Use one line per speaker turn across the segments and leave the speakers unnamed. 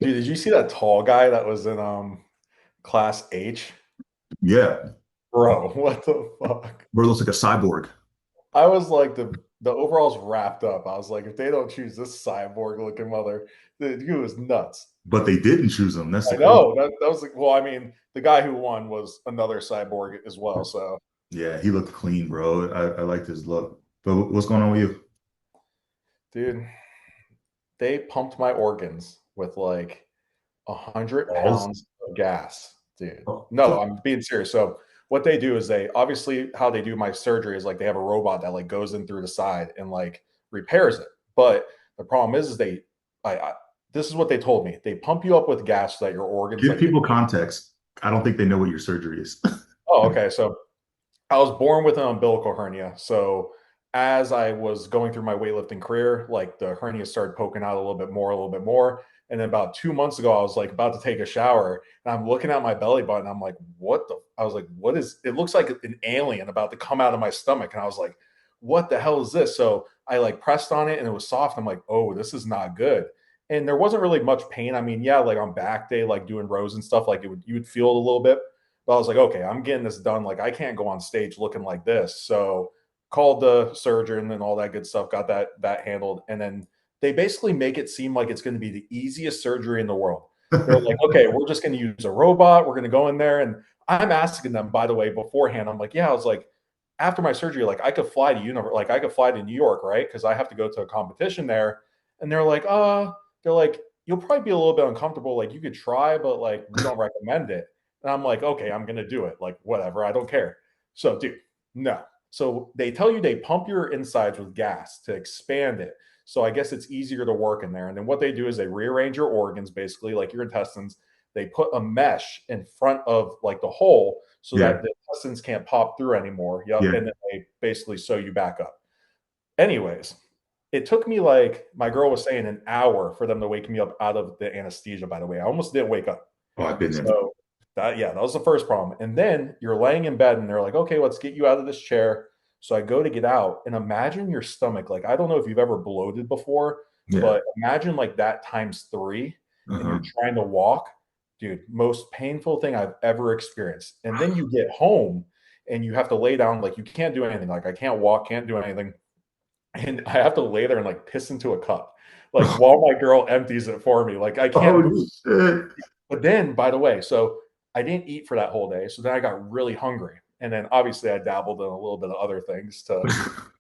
Dude, did you see that tall guy that was in class H?
Yeah,
Bro, what the fuck?
bro looks like a cyborg.
I was like the overalls wrapped up. I was like, if they don't choose this cyborg looking mother, the dude was nuts.
But they didn't choose him. That's the
I
crazy.
know that was like, well, I mean, the guy who won was another cyborg as well. So,
Yeah, he looked clean, bro. I liked his look. But what's going on with you?
dude, they pumped my organs with like 100
Balls.
pounds of gas, dude.
Oh,
No, I'm being serious. So what they do is they obviously how they do my surgery is like they have a robot that like goes in through the side and like repairs it. But the problem is they I this is what they told me. They pump you up with gas so that your organs
give
like get.
people context. I don't think they know what your surgery is.
Oh, okay. So I was born with an umbilical hernia. So as I was going through my weightlifting career, like the hernia started poking out a little bit more, a little bit more. And then about 2 months ago, I was like about to take a shower and I'm looking at my belly button. I'm like, what the? I was like, what is it? Looks like an alien about to come out of my stomach. And I was like, what the hell is this? So I like pressed on it and it was soft. I'm like, oh, this is not good. And there wasn't really much pain. I mean, yeah, like on back day, like doing rows and stuff, like you would feel it a little bit. But I was like, okay, I'm getting this done. Like, I can't go on stage looking like this. So called the surgeon and all that good stuff, got that handled. And then they basically make it seem like it's going to be the easiest surgery in the world. They're like, okay, we're just going to use a robot. We're going to go in there. And I'm asking them, by the way, beforehand, I'm like, yeah, I was like, after my surgery, like I could fly to like I could fly to New York, right? Because I have to go to a competition there. And they're like, you'll probably be a little bit uncomfortable. Like you could try, but like we don't recommend it. And I'm like, okay, I'm gonna do it. Like, whatever, I don't care. So, dude, no. So they tell you they pump your insides with gas to expand it. So I guess it's easier to work in there. And then what they do is they rearrange your organs, basically, like your intestines. They put a mesh in front of like the hole so
Yeah,
that the intestines can't pop through anymore. Yep.
yeah.
And then they basically sew you back up. Anyways, it took me like my girl was saying an hour for them to wake me up out of the anesthesia, by the way. I almost didn't wake up.
Oh, I've been there.
So that was the first problem. And then you're laying in bed and they're like, okay, let's get you out of this chair. So I go to get out and imagine your stomach. Like, I don't know if you've ever bloated before,
Yeah.
but imagine like that times three and you're
Uh-huh.
trying to walk. Dude, most painful thing I've ever experienced. And then you get home and you have to lay down, like you can't do anything. Like I can't walk, can't do anything. And I have to lay there and like piss into a cup. Like while my girl empties it for me. Like I can't
Oh
move.
shit.
But then, by the way, so I didn't eat for that whole day. So then I got really hungry. And then obviously I dabbled in a little bit of other things to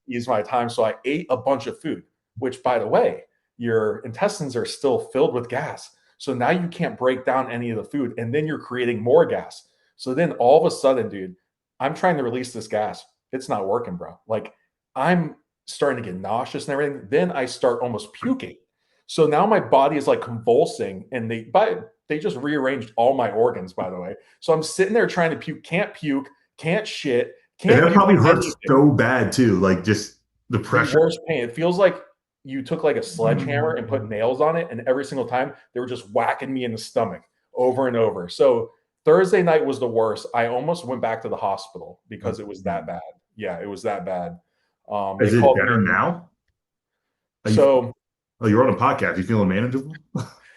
ease my time. So I ate a bunch of food, which, by the way, your intestines are still filled with gas. So now you can't break down any of the food. And then you're creating more gas. So then all of a sudden, dude, I'm trying to release this gas. It's not working, bro. Like I'm starting to get nauseous and everything. Then I start almost puking. So now my body is like convulsing, and they just rearranged all my organs, by the way. So I'm sitting there trying to puke, can't shit,
And
can't
that
do
probably hurts
anything.
so bad too. Like just the
The
pressure.
worst pain. It feels like you took like a sledgehammer and put nails on it, and every single time they were just whacking me in the stomach over and over. So Thursday night was the worst. I almost went back to the hospital because it was that bad. Yeah, it was that bad. They
Is it
called me
better
in.
now? Are you
So
oh you're on a podcast. You feeling manageable?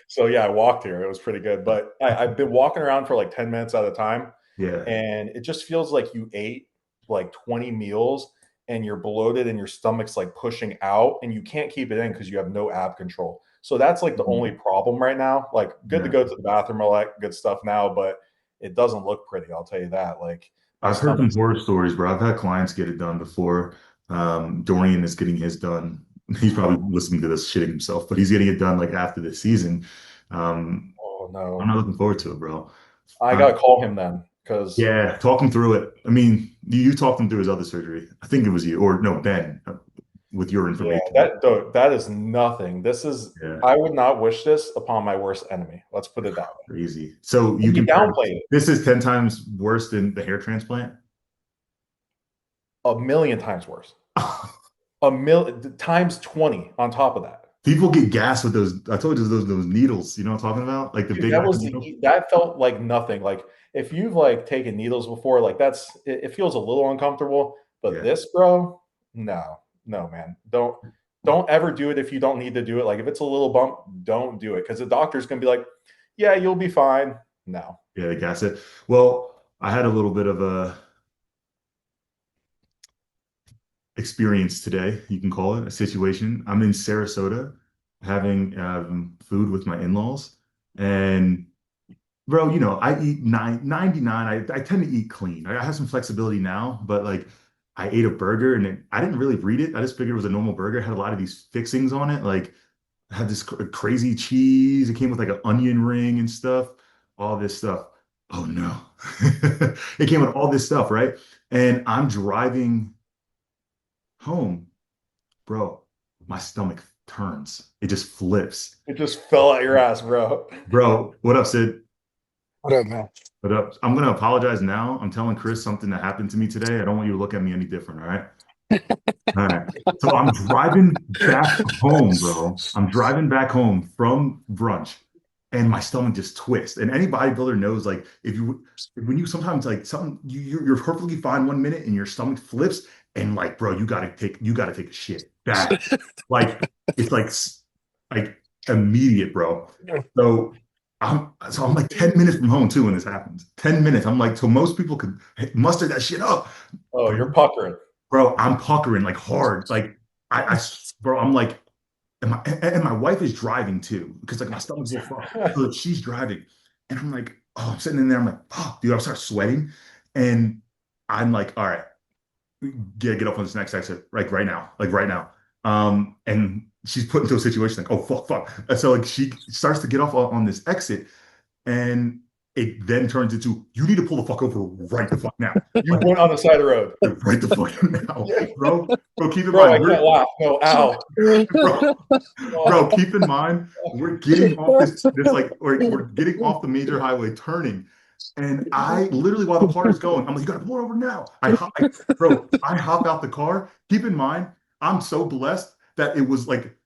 So yeah, I walked here. It was pretty good, but I've been walking around for like 10 minutes at a time,
Yeah.
and it just feels like you ate like 20 meals and you're bloated and your stomach's like pushing out and you can't keep it in because you have no ab control. So that's like the only problem right now. Like good to
Yeah.
go to the bathroom, all that good stuff now, but it doesn't look pretty. I'll tell you that. Like my
I've heard some
stomach's.
horror stories, bro. I've had clients get it done before. Dorian is getting his done. He's probably listening to this shitting himself, but he's getting it done like after this season. Um,
Oh
I'm
no.
not looking forward to it, bro.
I
Um,
gotta call him then because
yeah, talk him through it. I mean, you talked him through his other surgery. I think it was you, or no, Ben, with your
yeah,
information.
that is nothing. This is
Yeah,
I would not wish this upon my worst enemy. Let's put it that way.
crazy. So you
And you
compare
downplayed it
this is 10 times worse than the hair transplant?
a million times worse. A million times 20 on top of that.
People get gas with those. I told you those needles. You know what I'm talking about? Like the
Dude,
big
that
ass
was
needle.
that felt like nothing. Like if you've like taken needles before, like it feels a little uncomfortable. But
Yeah.
this, bro, no, no, man. Don't. don't ever do it if you don't need to do it. Like if it's a little bump, don't do it because the doctor's gonna be like, yeah, you'll be fine. No.
Yeah, they gas it. Well, I had a little bit of a experience today, you can call it a situation. I'm in Sarasota having food with my in-laws, and bro, you know, I eat 99. I tend to eat clean. I have some flexibility now, but like I ate a burger and I didn't really read it. I just figured it was a normal burger. It had a lot of these fixings on it. Like it had this crazy cheese. It came with like an onion ring and stuff, all this stuff. Oh no. It came with all this stuff, right? And I'm driving home, bro. My stomach turns. It just flips.
It just fell out your ass, bro.
Bro, what up, Sid?
What up, man?
But I'm gonna apologize now. I'm telling Chris something that happened to me today. I don't want you to look at me any different, all right? All right. So I'm driving back home, bro. I'm driving back home from brunch, and my stomach just twists. And any bodybuilder knows, like, if you when you sometimes like something you're perfectly fine 1 minute and your stomach flips, and like, bro, you gotta take a shit. Bad. Like it's like immediate, bro. So I'm like 10 minutes from home too when this happens. 10 minutes. I'm like, so most people could muster that shit up.
Oh, you're puckering.
Bro, I'm puckering like hard. Like bro, I'm like, and my wife is driving too, because like my stomach's a little fucked. So she's driving. And I'm like, oh, I'm sitting in there. I'm like, oh, dude, I start sweating. And I'm like, all right, get up on this next exit, like right now, like right now. And she's put into a situation like, oh fuck. And so like she starts to get off on this exit, and it then turns into, you need to pull the fuck over right the fuck now.
You went on the side of the road.
Right the fuck now, bro. Bro, keep in
Bro,
mind,
I can't laugh. No, ow.
bro, keep in mind, we're getting off this like we're getting off the major highway turning. And I literally, while the car is going, I'm like, you gotta pull it over now. I hop out the car. Keep in mind, I'm so blessed that it was like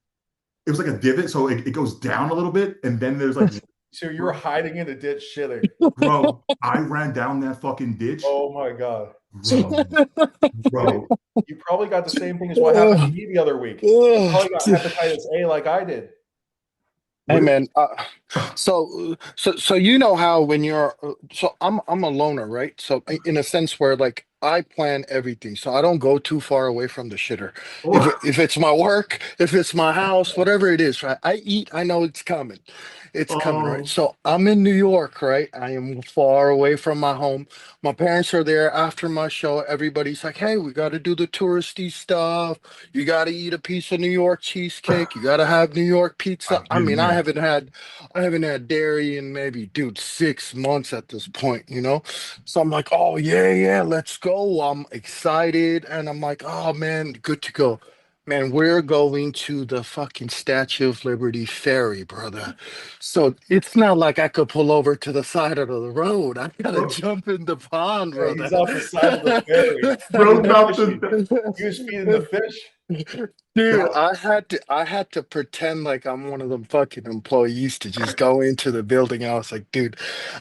a divot, so it goes down a little bit, and then there's like,
so you were hiding in the ditch shitting.
bro, I ran down that fucking ditch.
Oh my God.
Bro.
You probably got the same thing as what happened to me the other week. You probably got hepatitis A like I did.
Hey man, so you know how when you're so I'm a loner, right? So in a sense where like I plan everything, so I don't go too far away from the shitter. If it's my work, if it's my house, whatever it is, right? I eat, I know it's coming. It's coming, right? So I'm in New York, right? I am far away from my home. My parents are there after my show. Everybody's like, hey, we got to do the touristy stuff. You got to eat a piece of New York cheesecake. You got to have New York pizza. I mean, I haven't had dairy in maybe, dude, 6 months at this point, you know? So I'm like, oh, yeah, let's go. I'm excited. And I'm like, oh, man, good to go. Man, we're going to the fucking Statue of Liberty ferry, brother. So it's not like I could pull over to the side of the road. I gotta jump in the pond,
Yeah,
brother.
he's off the side of the ferry.
Bro,
He was feeding the fish.
Dude, I had to pretend like I'm one of the fucking employees to just go into the building. I was like, dude,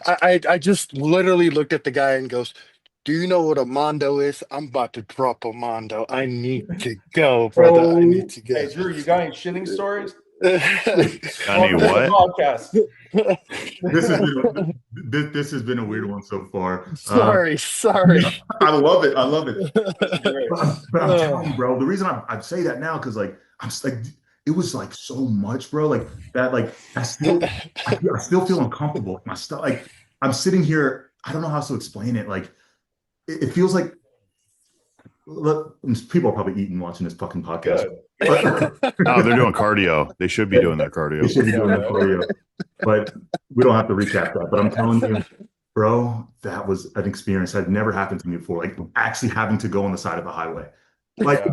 I just literally looked at the guy and goes, do you know what a mondo is? I'm about to drop a mondo. I need to go, brother. I need to go.
Hey, Drew, you got any shitting stories?
Any what?
Podcast.
This has been a weird one so far.
Sorry.
I love it. But I'm telling you, bro, the reason I say that now, because like I'm like, it was like so much, bro. Like that, like I still feel uncomfortable. Like my stuff, like I'm sitting here, I don't know how to explain it. Like it feels like, look, people are probably eating watching this fucking podcast.
No, they're doing cardio. They should be doing their cardio.
They should be doing their cardio. But we don't have to recap that. But I'm telling you, bro, that was an experience that had never happened to me before. Like actually having to go on the side of a highway. Like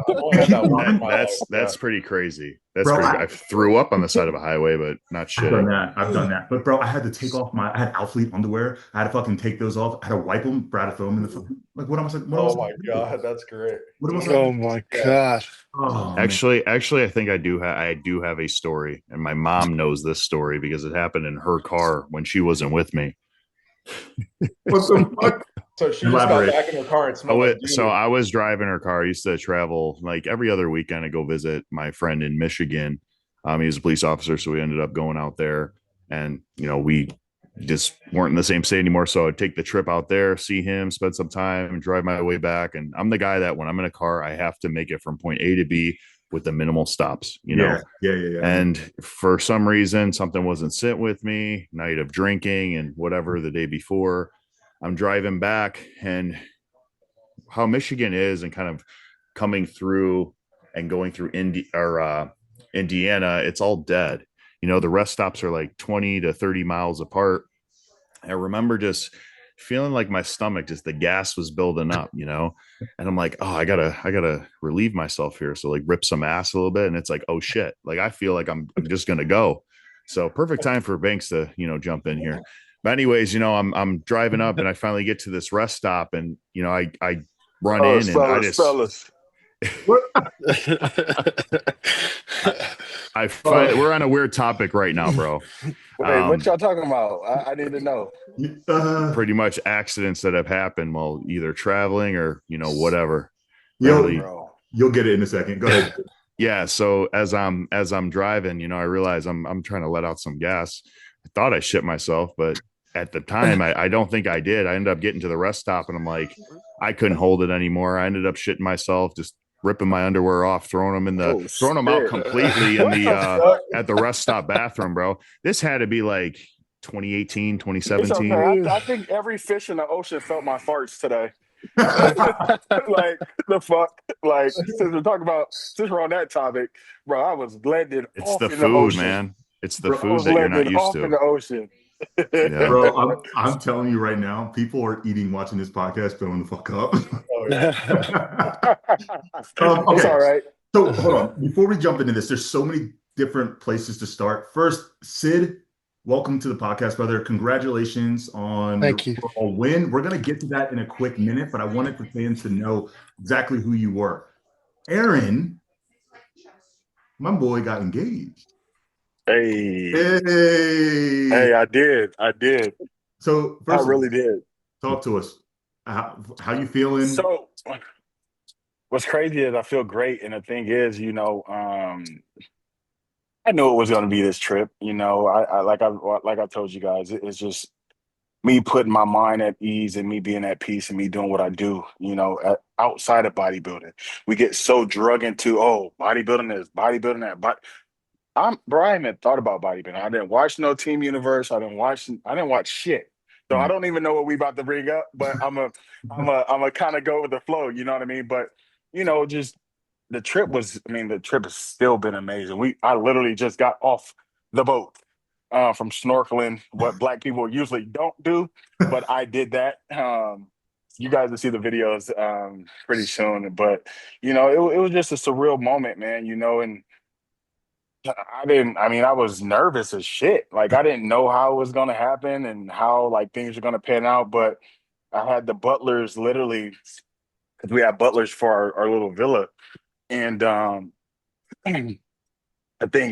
that's pretty crazy. That's
bro,
crazy. I threw up on the side of a highway, but not shit.
I've done that. But bro, I had to take off I had Outfleet underwear. I had to fucking take those off. I had to wipe them, Brad a film in the fucking, like what am I saying?
Oh my God, that's great.
Oh my God.
Oh,
actually, I think I do have a story, and my mom knows this story because it happened in her car when she wasn't with me.
What the fuck?
So she just got
Elaborate.
back in her car and smelled like
So
doo.
I was driving her car. I used to travel like every other weekend. I go visit my friend in Michigan. He was a police officer, so we ended up going out there, and we just weren't in the same state anymore. So I'd take the trip out there, see him, spend some time, and drive my way back. And I'm the guy that when I'm in a car, I have to make it from point A to B with the minimal stops.
Yeah.
And for some reason, something wasn't sitting with me. Night of drinking and whatever the day before, I'm driving back, and how Michigan is, and kind of coming through and going through Indiana, it's all dead. The rest stops are like 20 to 30 miles apart. I remember just feeling like my stomach, just the gas was building up, and I'm like, oh, I gotta relieve myself here. So like rip some ass a little bit. And it's like, oh shit. Like, I feel like I'm just going to go. So perfect time for Banks to, jump in here. But anyways, I'm driving up, and I finally get to this rest stop, and, I run in, and I just,
fellas.
I find we're on a weird topic right now, bro.
Wait, what y'all talking about? I need to know.
Pretty much accidents that have happened while either traveling or whatever.
You'll get it in a second. Go ahead.
Yeah. So as I'm driving, I realize I'm trying to let out some gas. I thought I shit myself, but at the time I don't think I did. I ended up getting to the rest stop, and I'm like, I couldn't hold it anymore. I ended up shitting myself, just ripping my underwear off, throwing them out completely in the at the rest stop bathroom, bro. This had to be like 2018, 2017.
Okay. I think every fish in the ocean felt my farts today. Like, the fuck? Like, since we're on that topic, bro, I was blended
It's
off
the
in
food,
the ocean.
man. It's the
I
food
was
that you're not
blended
used
off in
to.
the ocean.
Yeah.
Bro, I'm telling you right now, people are eating watching this podcast, filling the fuck up.
Oh, yeah.
Okay.
It's all right.
So hold on. Before we jump into this, there's so many different places to start. First, Sid, welcome to the podcast, brother. Congratulations on
Thank you.
overall win. We're going to get to that in a quick minute, but I wanted the fans to know exactly who you were. Erin, my boy, got engaged.
Hey,
Hey.
I did.
So
I
first,
really did.
talk to us. How you feeling?
So, what's crazy is I feel great, and the thing is, I knew it was going to be this trip. I told you guys, it's just me putting my mind at ease and me being at peace and me doing what I do. Outside of bodybuilding, we get so drug into bodybuilding is bodybuilding that, but I haven't thought about bodybuilding. I didn't watch no Team Universe. I didn't watch shit. So I don't even know what we about to bring up, but I'm a kind of go with the flow. You know what I mean? But just the trip the trip has still been amazing. I literally just got off the boat from snorkeling, what black people usually don't do, but I did that. You guys will see the videos pretty soon, but it was just a surreal moment, man. And I was nervous as shit. Like, I didn't know how it was going to happen and how like things were going to pan out. But I had the butlers literally, because we had butlers for our little villa. And the thing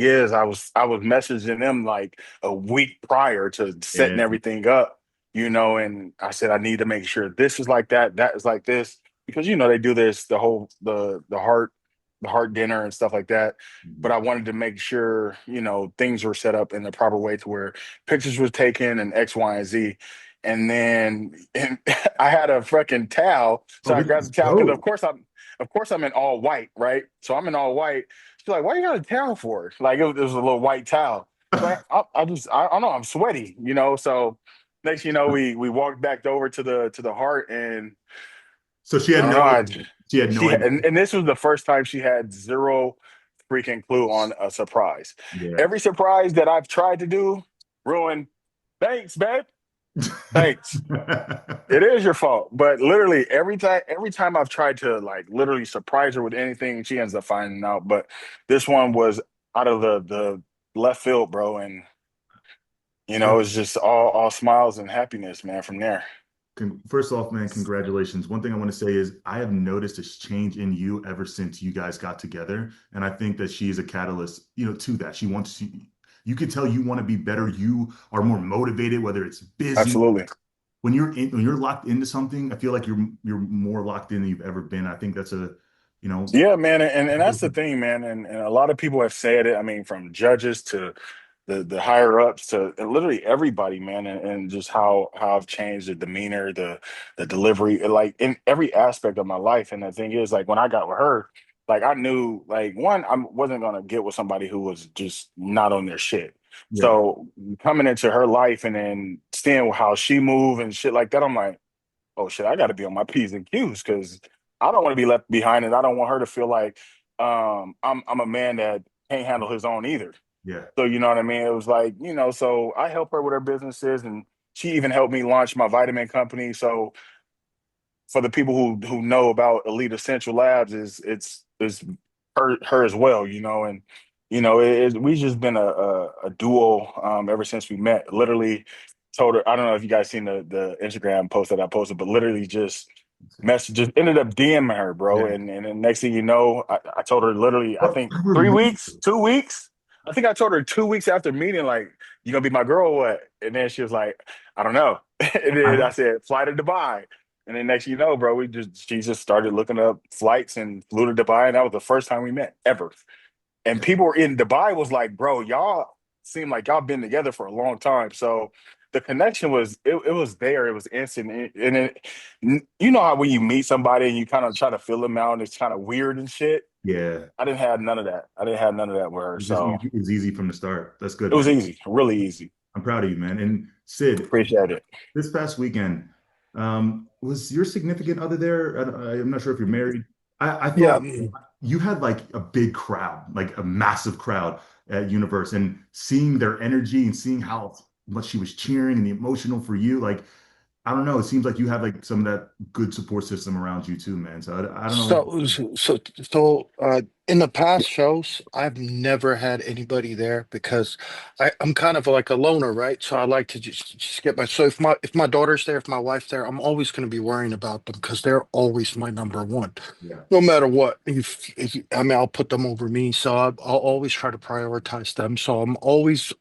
is, I was messaging them like a week prior to setting everything up, and I said, I need to make sure this is like that is like this. Because they do this, the heart dinner and stuff like that. But I wanted to make sure, things were set up in the proper way to where pictures was taken and X, Y, and Z. And then I had a fucking towel. So I grabbed the towel because of course I'm in all white, right? So I'm in all white. She's like, why you got a towel for? Like, it was a little white towel. But I don't know, I'm sweaty, So next, we walked back over to the heart, and
so she had no idea.
And this was the first time she had zero freaking clue on a surprise.
Yeah.
Every surprise that I've tried to do, ruined. Thanks, babe. Thanks. It is your fault. But literally every time I've tried to like literally surprise her with anything, she ends up finding out. But this one was out of the left field, bro. And it's just all smiles and happiness, man, from there.
First off, man, congratulations. One thing I want to say is I have noticed a change in you ever since you guys got together. And I think that she is a catalyst, to that. She wants to, you can tell you want to be better. You are more motivated, whether it's business,
Absolutely,
when you're locked into something, I feel like you're more locked in than you've ever been. I think that's a, you know,
Yeah, man, and that's the thing, man, and a lot of people have said it. I mean, from judges to the higher ups to literally everybody, man, and just how I've changed the demeanor, the delivery, like in every aspect of my life. And the thing is, like when I got with her, like I knew, like one, I wasn't gonna get with somebody who was just not on their shit.
yeah,
So coming into her life and then seeing how she move and shit like that, I'm like, oh shit, I got to be on my P's and Q's because I don't want to be left behind, and I don't want her to feel like I'm a man that can't handle his own either.
yeah,
So you know what I mean? It was like, so I help her with her businesses, and she even helped me launch my vitamin company. So for the people who know about Elite Essential Labs, is her as well, and we just been a duo ever since we met. Literally told her, I don't know if you guys seen the Instagram post that I posted, but literally just messages ended up DMing her, bro.
yeah.
And then next thing you know, I told her literally, I think
I
3 weeks,
remember.
2 weeks. I think I told her 2 weeks after meeting, like, you gonna be my girl or what? And then she was like, I don't know. And then I said, fly to Dubai. And then next you know, bro, she just started looking up flights and flew to Dubai. And that was the first time we met ever. And people were in Dubai was like, bro, y'all seem like y'all been together for a long time. So the connection it was there. It was instant. You know how when you meet somebody and you kind of try to fill them out and it's kind of weird and shit.
Yeah,
I didn't have none of that. I didn't have none of that with her. So
it was easy from the start. That's good,
it was
man.
easy, really easy.
I'm proud of you, man. And Sid,
Appreciate it.
this past weekend, was your significant other there? I'm not sure if you're married. I
Yeah.
thought you had like a big crowd, like a massive crowd at Universe, and seeing their energy and seeing how much she was cheering and the emotional for you, like I don't know, it seems like you have like some of that good support system around you too, man. So I don't know.
So, in the past shows, I've never had anybody there because I'm kind of like a loner, right? So I like to just get my. So if my daughter's there, if my wife's there, I'm always going to be worrying about them because they're always my number one,
Yeah,
no matter what. I mean, I'll put them over me, so I'll always try to prioritize them. So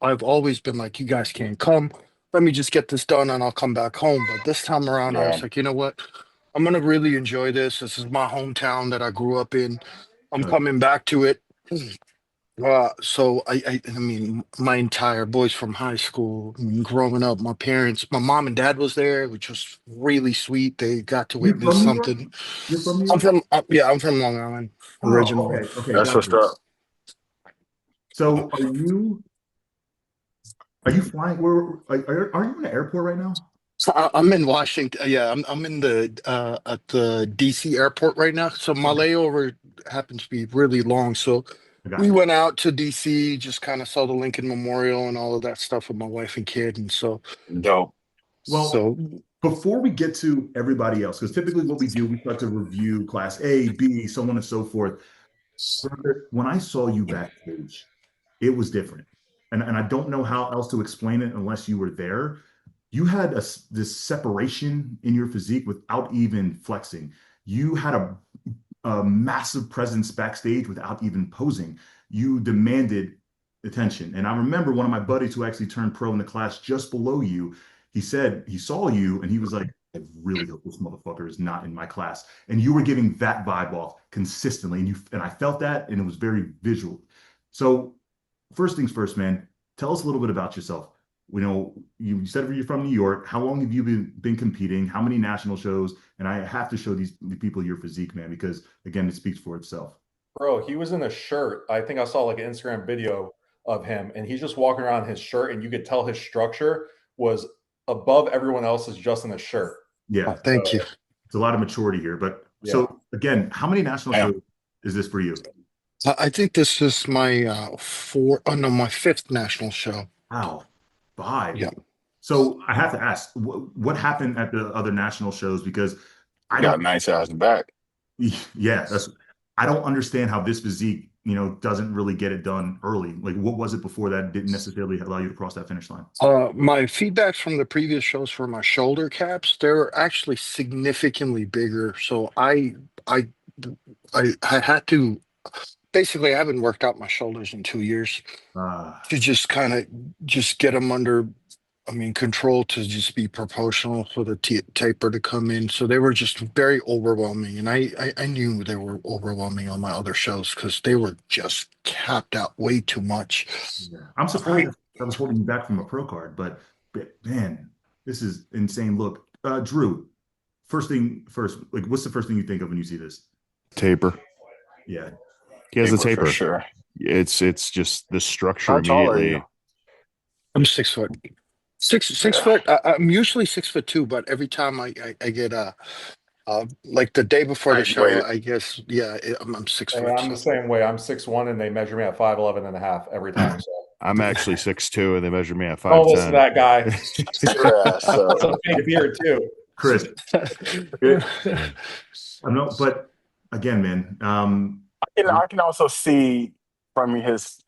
I've always been like, you guys can't come. Let me just get this done and I'll come back home. But this time around, I
Yeah.
was like, you know what? I'm gonna really enjoy this. This is my hometown that I grew up in. I'm
right.
coming back to it. So I mean, my entire boys from high school, I mean, growing up, my parents, my mom and dad was there, which was really sweet. They got to
You're
witness
from New York?
something.
You're from New
I'm
York?
from, yeah, I'm from Long Island
Oh,
originally.
okay, okay,
That's
got
what's
you.
up.
So are you flying? Are you in an airport right now?
So I'm in Washington. Yeah, I'm in the at the DC airport right now. So my
Okay,
layover happens to be really long. So
I got
we
you.
went out to DC, just kind of saw the Lincoln Memorial and all of that stuff with my wife and kid. And so
Dope.
Well,
so
before we get to everybody else, because typically what we do, we start to review class A, B, so on and so forth. When I saw you backstage, it was different. And I don't know how else to explain it unless you were there. You had this separation in your physique without even flexing. You had a massive presence backstage without even posing. You demanded attention. And I remember one of my buddies who actually turned pro in the class just below you. He said he saw you and he was like, I really hope this motherfucker is not in my class. And you were giving that vibe off consistently. And I felt that and it was very visual. So first things first, man, tell us a little bit about yourself. You said you're from New York. How long have you been competing? How many national shows? And I have to show the people your physique, man, because again, it speaks for itself.
Bro, he was in a shirt. I think I saw like an Instagram video of him, and he's just walking around in his shirt, and you could tell his structure was above everyone else's just in a shirt.
Yeah,
thank you.
So,
it's a lot of maturity here. But
yeah.
so again, how many national
Damn.
shows is this for you?
I think this is my oh no, my fifth national show.
Wow, five.
Yeah.
So I have to ask, what happened at the other national shows? Because I
Got
don't,
a nice ass back.
yeah, I don't understand how this physique, doesn't really get it done early. Like, what was it before that didn't necessarily allow you to cross that finish line?
My feedbacks from the previous shows for my shoulder caps, they're actually significantly bigger. So I I had to basically I haven't worked out my shoulders in 2 years
Uh,
to just kind of just get them under I mean, control to just be proportional for the taper to come in. So they were just very overwhelming. And I knew they were overwhelming on my other shows because they were just capped out way too much.
Yeah. I'm surprised I was holding you back from a pro card, but man, this is insane. Look, Drew, first thing first, like what's the first thing you think of when you see this?
Taper.
Yeah.
He has a
For
taper.
sure.
It's just the structure
How tall are
immediately.
you?
I'm 6 foot. Six foot. I'm usually 6'2", but every time I get like the day before the show,
Wait,
I guess, yeah, I'm 6 foot.
I'm the
So.
same way. I'm 6'1", and they measure me at 5'11" and a half every time. So
I'm actually 6'2", and they measure me at
don't listen to
5'10".
that guy.
yeah, so
That's a fake beard too.
Chris,
it,
I know, but again, man,
I can also see from his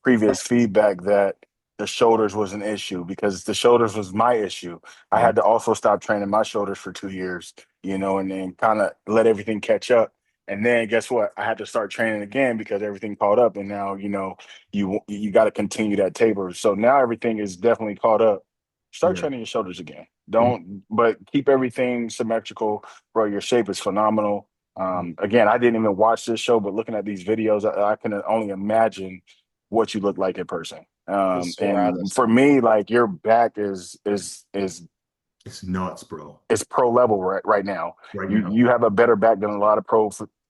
previous feedback that the shoulders was an issue because the shoulders was my issue. I
yeah,
had to also stop training my shoulders for 2 years, and then kind of let everything catch up. And then guess what? I had to start training again because everything caught up. And now, you got to continue that taper. So now everything is definitely caught up. Start
yeah,
training your shoulders again. But keep everything symmetrical, bro. Your shape is phenomenal. Again, I didn't even watch this show, but looking at these videos, I can only imagine what you look like in person.
This
And
Soratis.
for me, like your back
it's nuts, bro.
is pro level right now.
Right
You
now.
you have a better back than a lot of pro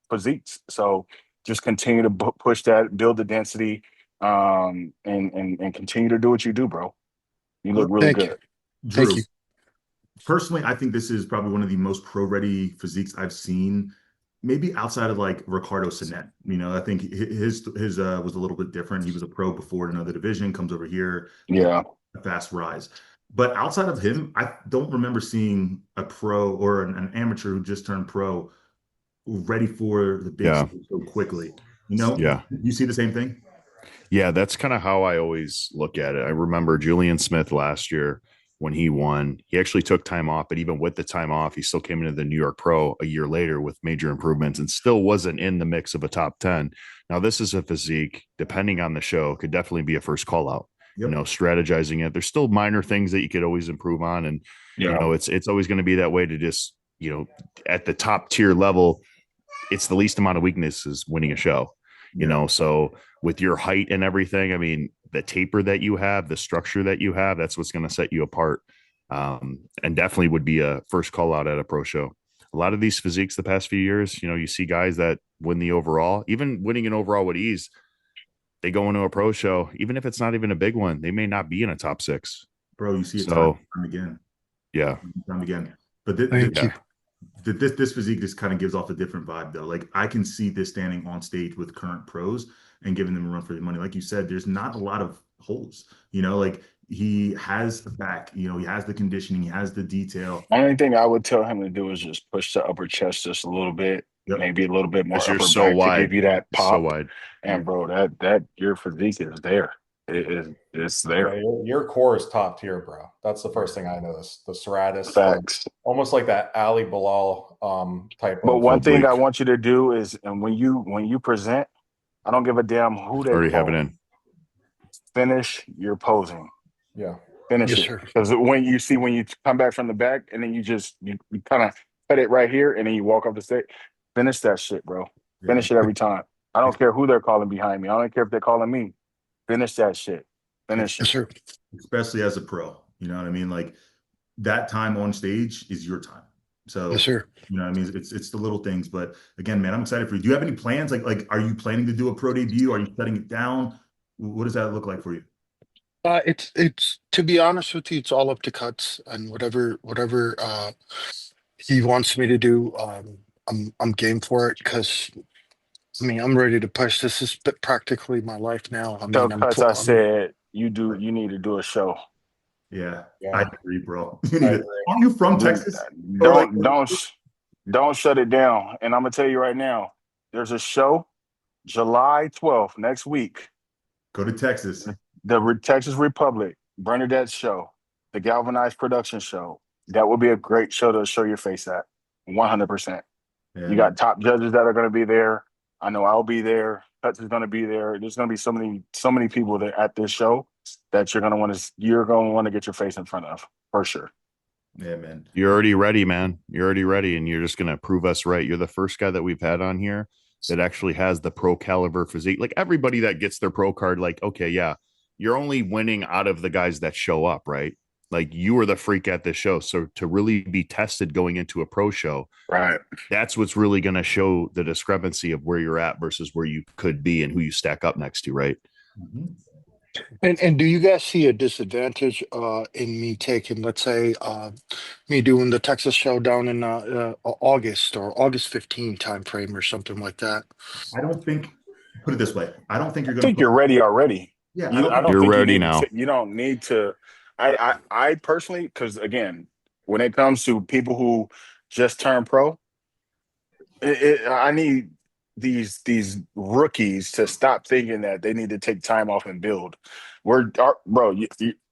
physiques. So just continue to push that, build the density, and continue to do what you do, bro. You look
Look,
really
Thank you.
good.
Thank
Drew,
you.
personally, I think this is probably one of the most pro-ready physiques I've seen, maybe outside of like Ricardo Sinet. I think his was a little bit different. He was a pro before in another division, comes over here,
Yeah.
a fast rise. But outside of him, I don't remember seeing a pro or an amateur who just turned pro ready for the big
Yeah.
stage so quickly.
Yeah.
You see the same thing?
Yeah, that's kind of how I always look at it. I remember Julian Smith last year when he won. He actually took time off, but even with the time off, he still came into the New York Pro a year later with major improvements and still wasn't in the mix of a top 10. Now, this is a physique, depending on the show, could definitely be a first call out.
Yep.
Strategizing it. There's still minor things that you could always improve on. And, it's always going to be that way to just, at the top tier level, it's the least amount of weaknesses winning a show. So with your height and everything, I mean, the taper that you have, the structure that you have, that's what's going to set you apart. And definitely would be a first call out at a pro show. A lot of these physiques the past few years, you see guys that win the overall, even winning an overall with ease, they go into a pro show, even if it's not even a big one, they may not be in a top 6.
Bro, you see it
So,
time again.
Yeah.
Time again. But
Thank you.
this physique just kind of gives off a different vibe though. Like I can see this standing on stage with current pros and giving them a run for their money. Like you said, there's not a lot of holes, like he has the back, he has the conditioning, he has the detail.
Only thing I would tell him to do is just push the upper chest just a little bit,
Yep.
maybe a little bit more
Because you're
upper
so
back
wide.
to give you that pop.
So wide.
And bro, that your physique is there. It's there.
Yeah, your core is top tier, bro. That's the first thing I noticed. The Soratis,
Facts.
almost like that Ali Bilal type
But
of.
one thing
oblique.
I want you to do is, and when you present, I don't give a damn who they
Already
call.
have it in.
Finish your posing.
Yeah.
Finish
Yes,
it.
sir.
Because when you come back from the back and then you kind of cut it right here and then you walk up the stage, finish that shit, bro. Finish it every time. I don't care who they're calling behind me. I don't care if they're calling me. Finish that shit. Finish
Yes,
it.
sir.
Especially as a pro, you know what I mean? Like that time on stage is your time. So,
Yes, sir.
you know what I mean? It's the little things. But again, man, I'm excited for you. Do you have any plans? Like, are you planning to do a pro debut? Are you shutting it down? What does that look like for you?
It's to be honest with you, it's all up to Cuts and whatever he wants me to do. I'm game for it because I mean I'm ready to push. This is practically my life now. I
So
mean
cuts I said you need to do a show.
Yeah,
Yeah.
I agree, bro.
I agree.
Aren't you from Texas?
Don't shut it down. And I'm gonna tell you right now, there's a show July 12th next week.
Go to Texas.
The Texas Republic, Bernadette's show, the Galvanized Production show. That would be a great show to show your face at. 100%.
Yeah,
You got top judges that are going to be there. I know I'll be there. Cuts is going to be there. There's going to be so many people there at this show. that you're gonna want to get your face in front of for sure.
Yeah, man.
You're already ready, man. You're already ready, and you're just gonna prove us right. You're the first guy that we've had on here that actually has the pro caliber physique. Like everybody that gets their pro card, like, okay, yeah, you're only winning out of the guys that show up, right? Like you are the freak at this show. So to really be tested going into a pro show,
Right.
that's what's really going to show the discrepancy of where you're at versus where you could be and who you stack up next to, right?
Mm-hmm.
And do you guys see a disadvantage in me taking, let's say, me doing the Texas show down in August or August 15 time frame or something like that?
I don't think, put it this way, I don't think you're
I
going to
think
put,
you're ready already.
yeah,
I don't
You're
think
ready now.
you don't need to. I personally, because again, when it comes to people who just turn pro, I need these rookies to stop thinking that they need to take time off and build. Bro,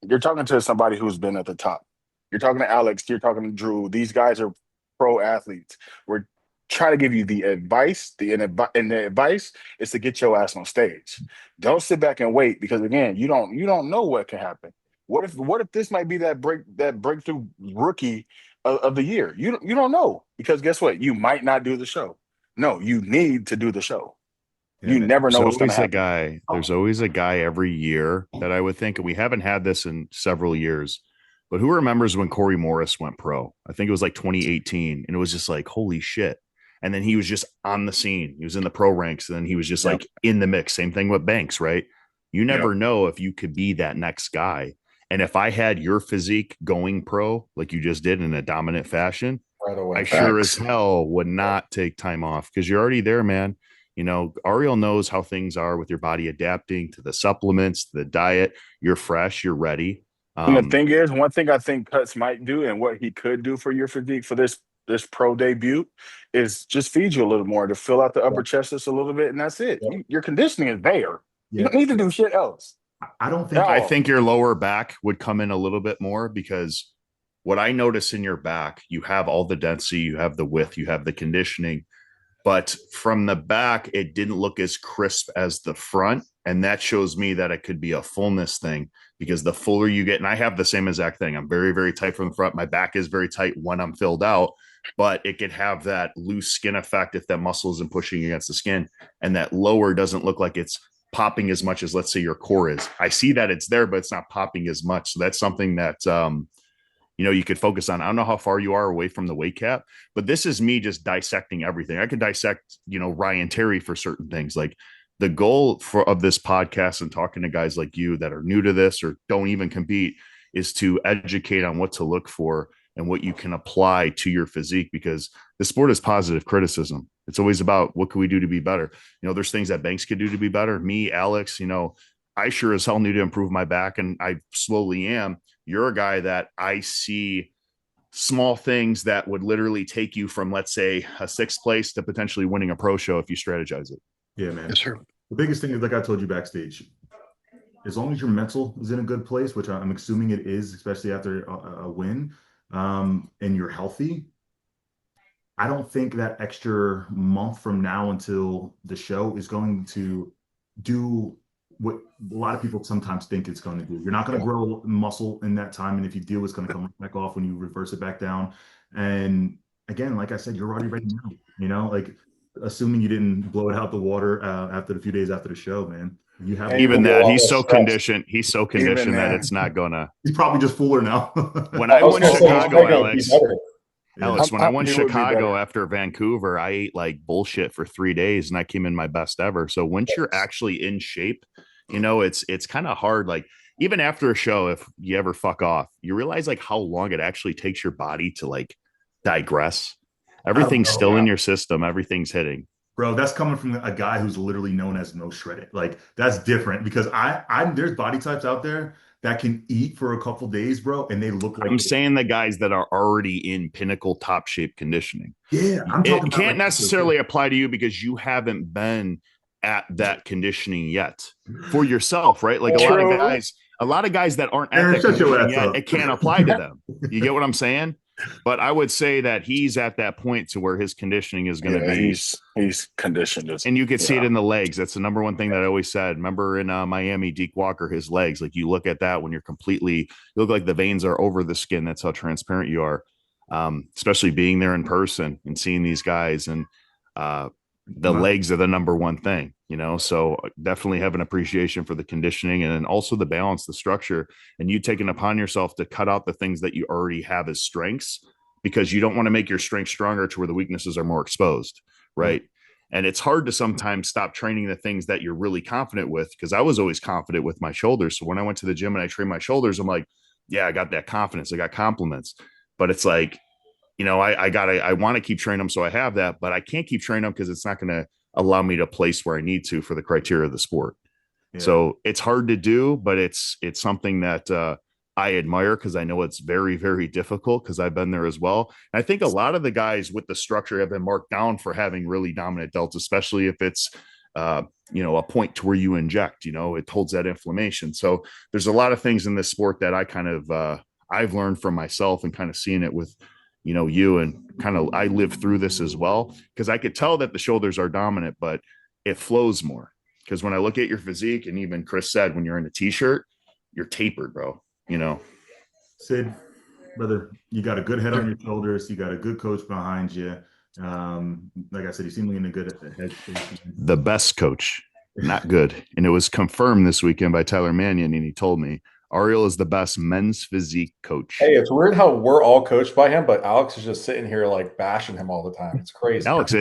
you're talking to somebody who's been at the top. You're talking to Alex. You're talking to Drew. These guys are pro athletes. We're trying to give you the advice. And the advice is to get your ass on stage. Don't sit back and wait because again, you don't know what can happen. What if this might be that breakthrough rookie of the year? You don't know because guess what? You might not do the show. No, you need to do the show.
Yeah,
You
man.
never know
There's
what's going to
always a
happen.
guy. There's always a guy every year that I would think, and we haven't had this in several years. But who remembers when Corey Morris went pro? I think it was like 2018, and it was just like, holy shit. And then he was just on the scene. He was in the pro ranks, and then he was just like in the mix. Same thing with Banks, right? You never know if you could be that next guy. And if I had your physique going pro, like you just did in a dominant fashion,
Right away.
I sure as hell would not take time off because you're already there, man. You know, Ariel knows how things are with your body adapting to the supplements, to the diet. You're fresh, you're ready.
And the thing is, one thing I think Cuts might do and what he could do for your physique for this pro debut is just feed you a little more to fill out the upper chest just a little bit, and that's it. Your conditioning is there. You don't need to do shit else.
I don't think.
I think your lower back would come in a little bit more because what I notice in your back, you have all the density, you have the width, you have the conditioning. But from the back, it didn't look as crisp as the front. And that shows me that it could be a fullness thing because the fuller you get, and I have the same exact thing. I'm very, very tight from the front. My back is very tight when I'm filled out, but it could have that loose skin effect if that muscle isn't pushing against the skin. And that lower doesn't look like it's popping as much as, let's say, your core is. I see that it's there, but it's not popping as much. So that's something that, you could focus on. I don't know how far you are away from the weight cap, but this is me just dissecting everything. I could dissect, Ryan Terry for certain things. Like the goal of this podcast and talking to guys like you that are new to this or don't even compete is to educate on what to look for and what you can apply to your physique because the sport is positive criticism. It's always about what can we do to be better. There's things that Banks could do to be better. Me, Alex, I sure as hell need to improve my back and I slowly am. You're a guy that I see small things that would literally take you from, let's say, a sixth place to potentially winning a pro show if you strategize it.
Yeah, man.
Yes, sir.
The biggest thing is, like I told you backstage, as long as your mental is in a good place, which I'm assuming it is, especially after a win, and you're healthy, I don't think that extra month from now until the show is going to do what a lot of people sometimes think it's going to do. You're not going to grow muscle in that time. And if you do, it's going to come back off when you reverse it back down. And again, like I said, you're already ready now, like assuming you didn't blow it out the water after the few days after the show, man. You have
even that he's so conditioned. He's so conditioned that it's not gonna.
He's probably just fuller now.
When I went to Chicago, Alex, when I went
He would be
Chicago
better.
after Vancouver, I ate like bullshit for 3 days and I came in my best ever. So once you're actually in shape, it's kind of hard. Like even after a show, if you ever fuck off, you realize like how long it actually takes your body to like digress. Everything's still in your system. Everything's hitting.
Bro, that's coming from a guy who's literally known as no shredded. Like that's different because there's body types out there that can eat for a couple days, bro, and they look like
I'm saying the guys that are already in pinnacle top shape conditioning.
Yeah, I'm talking.
It can't necessarily apply to you because you haven't been at that conditioning yet for yourself, right? Like a lot of guys that aren't at that conditioning yet, it can't apply to them. You get what I'm saying? But I would say that he's at that point to where his conditioning is going to be.
He's conditioned.
And you could see it in the legs. That's the number one thing that I always said. Remember in Miami, Deke Walker, his legs, like you look at that when you're completely, you look like the veins are over the skin. That's how transparent you are. Especially being there in person and seeing these guys, and the legs are the number one thing, you know. So definitely have an appreciation for the conditioning, and then also the balance, the structure, and you taking upon yourself to cut out the things that you already have as strengths, because you don't want to make your strength stronger to where the weaknesses are more exposed, right? And it's hard to sometimes stop training the things that you're really confident with, because I was always confident with my shoulders. So when I went to the gym and I trained my shoulders, I'm like, yeah, I got that confidence. I got compliments. But it's like, you know, I want to keep training them. So I have that, but I can't keep training them because it's not going to allow me to place where I need to for the criteria of the sport. Yeah. So it's hard to do, but it's something that I admire, because I know it's very, very difficult, because I've been there as well. And I think a lot of the guys with the structure have been marked down for having really dominant delts, especially if it's, you know, a point to where you inject, you know, it holds that inflammation. So there's a lot of things in this sport that I kind of, I've learned from myself, and kind of seeing it with, you know, you, and kind of, I lived through this as well, because I could tell that the shoulders are dominant, but it flows more. Because when I look at your physique, and even Chris said, when you're in a t-shirt, you're tapered, bro. You know,
Sid, brother, you got a good head on your shoulders. You got a good coach behind you. Like I said, you seem like in a good head.
The best coach, not good. And it was confirmed this weekend by Tyler Mannion, and he told me Ariel is the best men's physique coach.
Hey, it's weird how we're all coached by him, but Alex is just sitting here like bashing him all the time. It's crazy.
Alex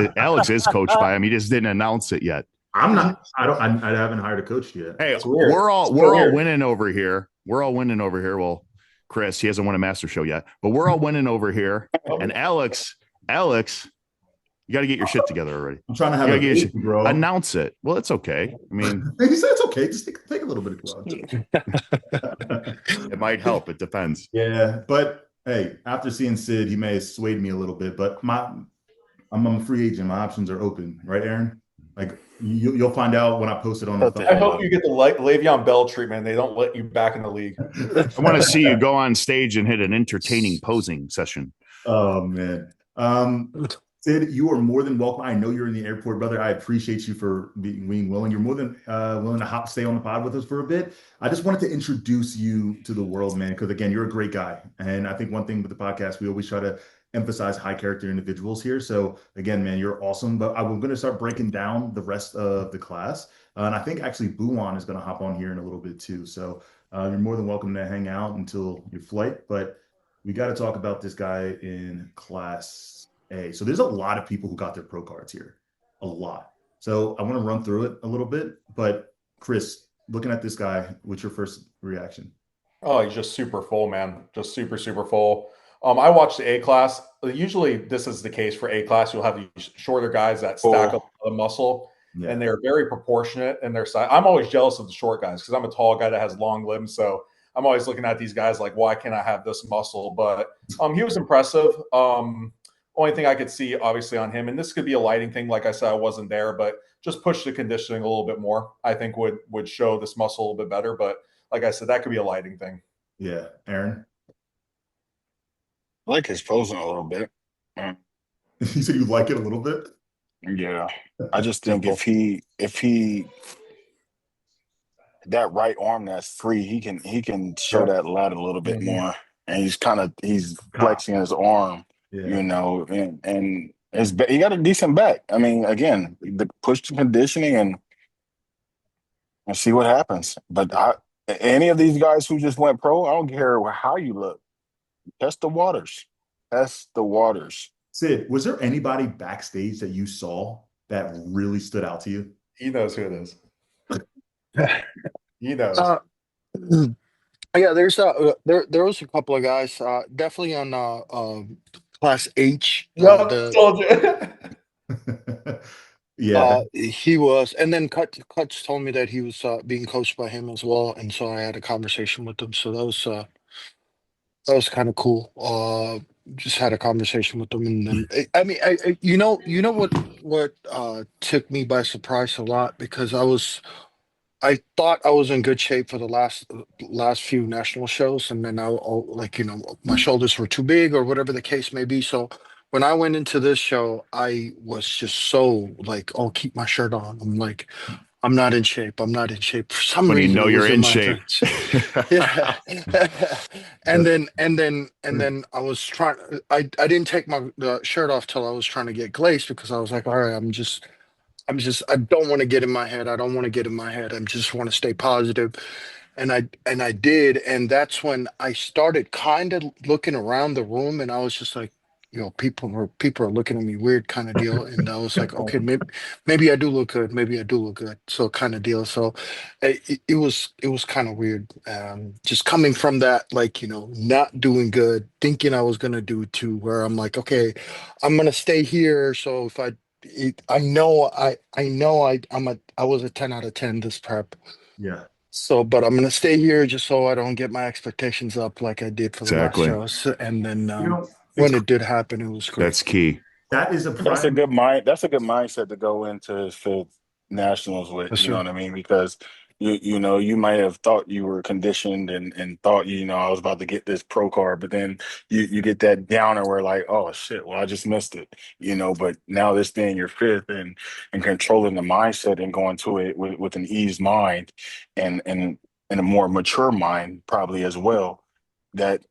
is coached by him. He just didn't announce it yet.
I'm not. I haven't hired a coach yet.
Hey, we're all winning over here. We're all winning over here. Well, Chris, he hasn't won a master show yet, but we're all winning over here. And Alex, you got to get your shit together already.
I'm trying to have a baby, bro.
Announce it. Well, it's okay. I mean,
he said it's okay. Just take a little bit of
it might help. It depends.
Yeah, but hey, after seeing Sid, he may have swayed me a little bit. But I'm a free agent. My options are open, right, Erin? Like you'll find out when I post it on the.
I hope you get the Le'Veon Bell treatment. They don't let you back in the league.
I want to see you go on stage and hit an entertaining posing session.
Oh man, Sid, you are more than welcome. I know you're in the airport, brother. I appreciate you for being willing. You're more than willing to stay on the pod with us for a bit. I just wanted to introduce you to the world, man, because again, you're a great guy, and I think one thing with the podcast, we always try to emphasize high character individuals here. So again, man, you're awesome. But I'm going to start breaking down the rest of the class. And I think actually Bhuwan is going to hop on here in a little bit too. So you're more than welcome to hang out until your flight. But we got to talk about this guy in class A. So there's a lot of people who got their pro cards here. A lot. So I want to run through it a little bit. But Chris, looking at this guy, what's your first reaction?
Oh, he's just super full, man. Just super, super full. I watched the A class. Usually this is the case for A class. You'll have these shorter guys that stack up the muscle, and they're very proportionate in their size. I'm always jealous of the short guys because I'm a tall guy that has long limbs. So I'm always looking at these guys like, why can't I have this muscle? But he was impressive. Only thing I could see obviously on him, and this could be a lighting thing. Like I said, I wasn't there, but just push the conditioning a little bit more, I think would show this muscle a little bit better. But like I said, that could be a lighting thing.
Yeah. Erin?
I like his posing a little bit.
You said you like it a little bit?
Yeah. I just think if he that right arm that's free, he can show that lat a little bit more. And he's flexing his arm, you know, and he got a decent back. I mean, again, the push to conditioning and see what happens. But any of these guys who just went pro, I don't care how you look. Test the waters.
Sid, was there anybody backstage that you saw that really stood out to you?
He knows who it is. He knows.
Yeah, there was a couple of guys, definitely on class H.
Told you.
Yeah,
he was, and then Cuts told me that he was being coached by him as well, and so I had a conversation with him. So that was kind of cool. Just had a conversation with them, and then I mean, you know what took me by surprise a lot, because I thought I was in good shape for the last few national shows, and then like my shoulders were too big or whatever the case may be. So when I went into this show, I was just so like, oh, keep my shirt on. I'm like, I'm not in shape. I'm not in shape. For some
When you
reason,
know
it
you're
was in
in
my
shape.
face. Yeah. And then I was trying. I didn't take my the shirt off till I was trying to get glazed because I was like, all right, I don't want to get in my head. I don't want to get in my head. I just want to stay positive. And I did, and that's when I started kind of looking around the room, and I was just like, people are looking at me weird kind of deal. And I was like, okay, maybe I do look good. Maybe I do look good. So kind of deal. So it was kind of weird. Just coming from that, like, not doing good, thinking I was gonna do too, where I'm like, okay, I'm gonna stay here. So if I was a 10 out of 10 this prep.
Yeah.
So, but I'm gonna stay here just so I don't get my expectations up like I did for the last
Exactly.
shows. And then
It's
when it did happen, it was great.
That's key.
that is a
That's a
prime.
good mind. That's a good mindset to go into the nationals with.
Yes,
You know
sir.
what I mean? Because you might have thought you were conditioned and thought I was about to get this pro card, but then you get that downer where like, oh shit, well I just missed it. But now this thing you're fifth and controlling the mindset and going to it with an eased mind and a more mature mind probably as well. That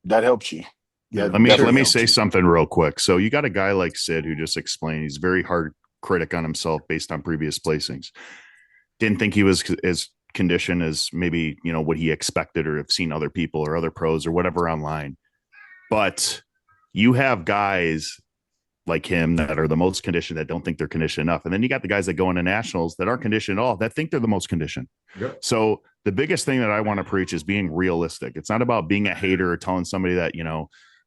helps you.
Yeah.
That
Let me
definitely helps
say
you.
something real quick. So you got a guy like Sid who just explained he's very hard critic on himself based on previous placings. Didn't think he was as conditioned as maybe what he expected or have seen other people or other pros or whatever online. But you have guys like him that are the most conditioned that don't think they're conditioned enough. And then you got the guys that go into nationals that aren't conditioned at all, that think they're the most conditioned.
Yep.
So the biggest thing that I want to preach is being realistic. It's not about being a hater or telling somebody that,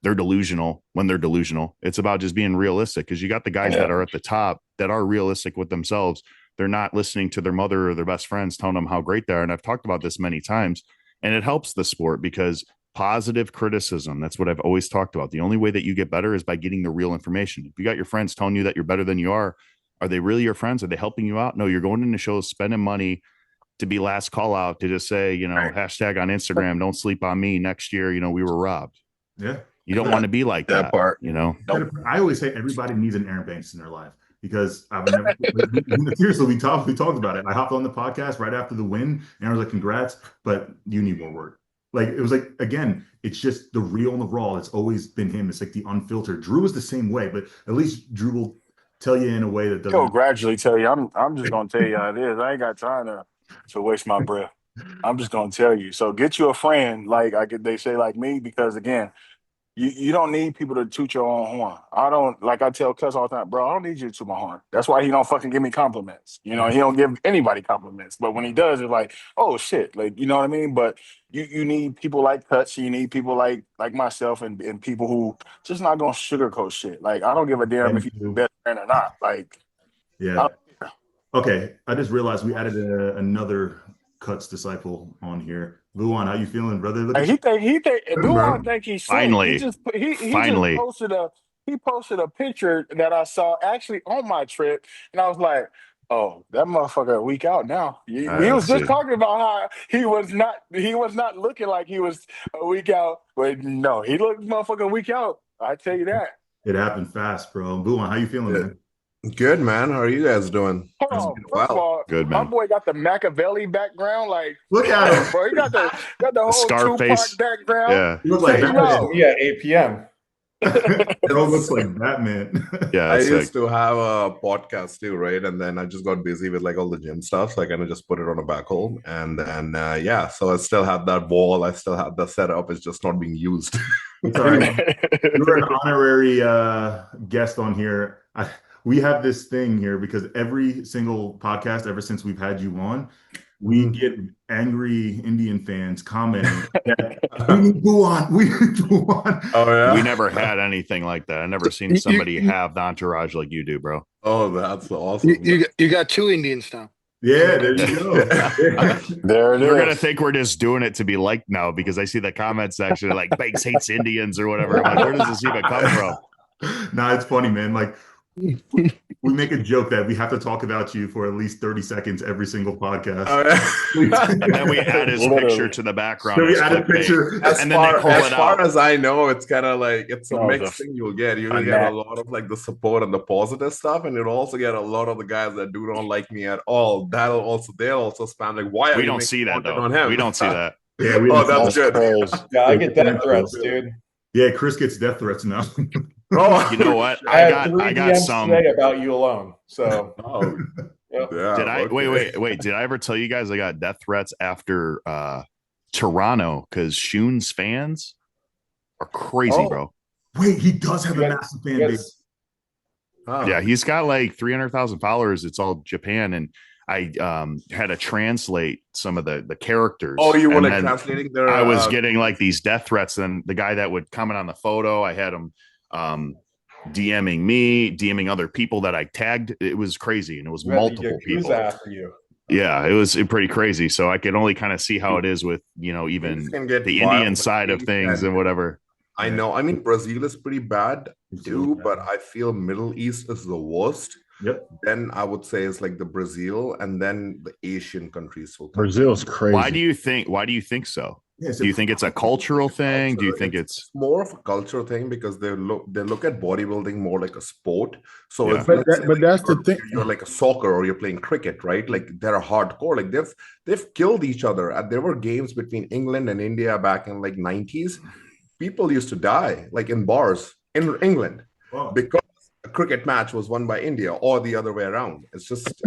they're delusional when they're delusional. It's about just being realistic, because you got the guys that are at the top that are realistic with themselves. They're not listening to their mother or their best friends telling them how great they are. And I've talked about this many times, and it helps the sport because positive criticism, that's what I've always talked about. The only way that you get better is by getting the real information. If you got your friends telling you that you're better than you are they really your friends? Are they helping you out? No, you're going into shows, spending money to be last call out, to just say, hashtag on Instagram, don't sleep on me. Next year, we were robbed.
Yeah.
You don't want to be like that
part.
Nope. I always say everybody needs an Erin Banks in their life, because I've never seriously, we talked about it. I hopped on the podcast right after the win, and I was like, congrats, but you need more work. Like, it was like, again, it's just the real and the raw. It's always been him. It's like the unfiltered. Drew is the same way, but at least Drew will tell you in a way that doesn't.
He'll gradually tell you. I'm just gonna tell you how it is. I ain't got time to waste my breath. I'm just gonna tell you. So get you a friend they say like me, because again, you don't need people to toot your own horn. I tell Cuz all the time, bro, I don't need you to toot my horn. That's why he don't fucking give me compliments. He don't give anybody compliments. But when he does, it's like, oh shit. Like, you know what I mean? But you need people like Cuts, you need people like myself and people who just not gonna sugarcoat shit. Like, I don't give a damn if you're best friend or not. Like,
yeah. Okay. I just realized we added another Cuts disciple on here. Bhuwan, how you feeling, brother?
he think Bhuwan think he's slick.
Finally.
He just
Finally.
posted a picture that I saw actually on my trip, and I was like, oh, that motherfucker a week out now. We was just talking about how he was not looking like he was a week out, but no, he looked motherfucker a week out. I tell you that.
It happened fast, bro. Bhuwan, how you feeling, man?
Good, man. How are you guys doing?
Hold on. First of all,
good, man.
My boy got the Machiavelli background. Like,
look at him,
bro. He got the whole
Scarface
Tupac background.
Yeah,
he looks like
Batman. Me at 8 p.m.
It all looks like Batman.
Yeah,
I used to have a podcast too, right? And then I just got busy with like all the gym stuff, so I kind of just put it on a back hole. And then so I still have that wall. I still have the setup. It's just not being used.
It's all right. You're an honorary guest on here. We have this thing here because every single podcast, ever since we've had you on, we get angry Indian fans commenting that we need Bhuwan.
Oh yeah.
We never had anything like that. I never seen somebody have the entourage like you do, bro.
Oh, that's awesome.
You got two Indians now.
Yeah, there you go.
There it is.
We're gonna think we're just doing it to be liked now, because I see the comment section like Banks hates Indians or whatever. I'm like, where does this even come from?
Nah, it's funny, man. Like, We make a joke that we have to talk about you for at least 30 seconds every single podcast.
And then we add his picture to the background.
So we add a picture.
And then they call it out.
As far as I know, it's kind of like it's a
No,
mixed thing you'll get. You'll get a lot of like the support and the positive stuff, and you'll also get a lot of the guys that do not like me at all. They'll also spam like, why are
we don't see that though.
on him?
We don't see that.
Yeah,
that's good.
Yeah, I get death threats, dude.
Yeah, Chris gets death threats now.
Oh,
you know what?
I got
DMs
some today about you alone. So,
yeah,
did I wait? Did I ever tell you guys I got death threats after Toronto because Shun's fans are crazy, bro.
Wait, he does have a massive fan base.
Oh.
Yeah, he's got like 300,000 followers. It's all Japan, and I had to translate some of the characters.
Oh, you were like translating their.
I was getting like these death threats, and the guy that would comment on the photo, I had him DMing me, DMing other people that I tagged. It was crazy, and it was multiple people.
After you.
Yeah, it was pretty crazy. So I could only kind of see how it is with even the Indian side of things and whatever.
I know. I mean, Brazil is pretty bad too, but I feel Middle East is the worst.
Yep.
Then I would say it's like the Brazil, and then the Asian countries.
Brazil's crazy.
Why do you think so?
Yeah,
do you think it's a cultural thing? Do you think it's
more of a cultural thing because they look at bodybuilding more like a sport? So,
Yeah.
But that's the thing.
You're like a soccer or you're playing cricket, right? Like they're hardcore. Like they've killed each other. And there were games between England and India back in like 90s. People used to die like in bars in England because a cricket match was won by India or the other way around. It's just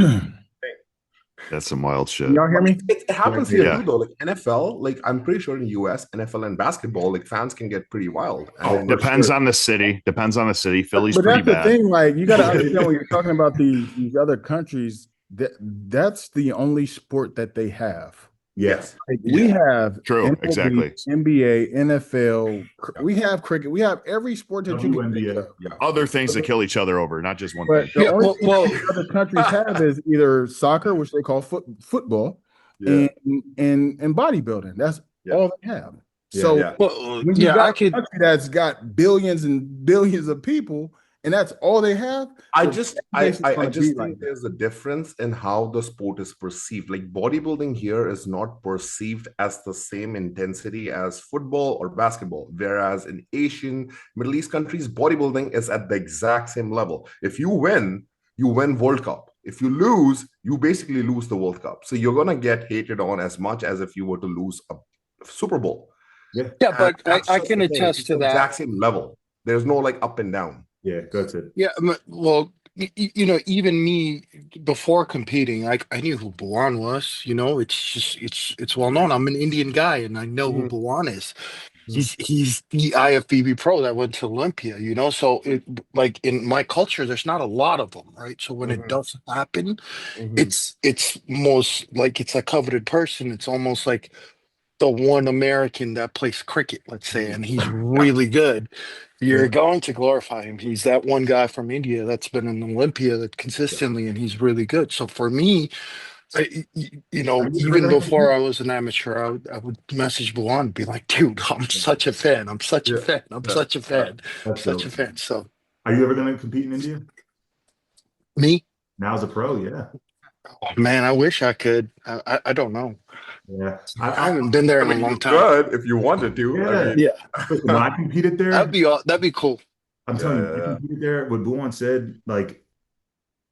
that's some wild shit.
Y'all hear me?
It happens here too, though. Like NFL, like I'm pretty sure in the US, NFL and basketball, like fans can get pretty wild.
Depends on the city. Depends on the city. Philly's
but
pretty
that's
bad.
The thing, like you got to understand when you're talking about these other countries. That's the only sport that they have.
Yes,
like we have
true,
MLB,
exactly.
NBA, NFL. We have cricket. We have every sport that you can think of.
Other things that kill each other over, not just one
But
thing.
the only thing other countries have is either soccer, which they call football, and bodybuilding. That's all they have. So when you got a country that's got billions and billions of people, and that's all they have.
I just think there's a difference in how the sport is perceived. Like bodybuilding here is not perceived as the same intensity as football or basketball, whereas in Asian, Middle East countries, bodybuilding is at the exact same level. If you win World Cup. If you lose, you basically lose the World Cup. So you're gonna get hated on as much as if you were to lose a Super Bowl.
Yeah, but I can attest to that.
Exact same level. There's no like up and down.
Yeah, that's it.
Yeah, well, even me before competing, I knew who Bhuwan was. It's well known. I'm an Indian guy, and I know who Bhuwan is. He's the IFBB pro that went to Olympia. So like in my culture, there's not a lot of them, right? So when it does happen, it's most like it's a coveted person. It's almost like the one American that plays cricket, let's say, and he's really good. You're going to glorify him. He's that one guy from India that's been in Olympia that consistently, and he's really good. So for me, even before I was an amateur, I would message Bhuwan and be like, dude, I'm such a fan. I'm such a fan. I'm such a fan. I'm such a fan. So
are you ever going to compete in India?
Me?
Now as a pro, yeah.
Oh, man, I wish I could. I don't know.
Yeah,
I haven't been there in a long time.
Good if you wanted to.
When I competed there,
that'd be cool.
I'm telling you, I competed there. What Bhuwan said, like,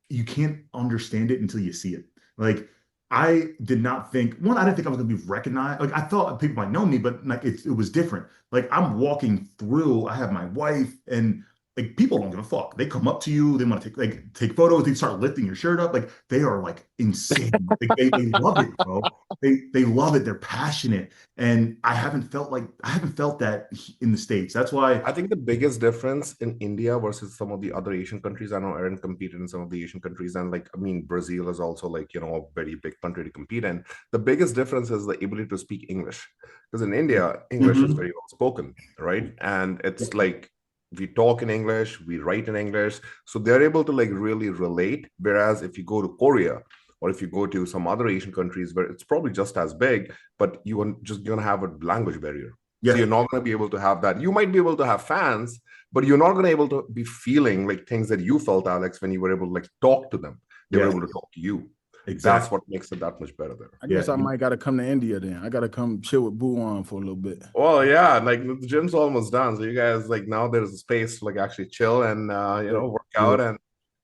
you can't understand it until you see it. Like, I did not think I didn't think I was gonna be recognized. Like, I thought people might know me, but like it was different. Like, I'm walking through. I have my wife and. Like people don't give a fuck. They come up to you. They want to take photos. They start lifting your shirt up. Like they are like insane. Like, they love it, bro. They love it. They're passionate. And I haven't felt that in the States. That's why
I think the biggest difference in India versus some of the other Asian countries. I know Erin competed in some of the Asian countries, and Brazil is also a very big country to compete in. The biggest difference is the ability to speak English. Because in India, English is very well spoken, right? And it's like. We talk in English, we write in English, so they're able to really relate. Whereas if you go to Korea or if you go to some other Asian countries where it's probably just as big, but you're just going to have a language barrier. So you're not going to be able to have that. You might be able to have fans, but you're not going to able to be feeling like things that you felt, Alex, when you were able to like talk to them. They were able to talk to you. Exactly. That's what makes it that much better there.
I guess I might got to come to India then. I got to come chill with Bhuwan for a little bit.
Well, yeah, like the gym's almost done. So you guys, like, now there's a space to like actually chill and, work out and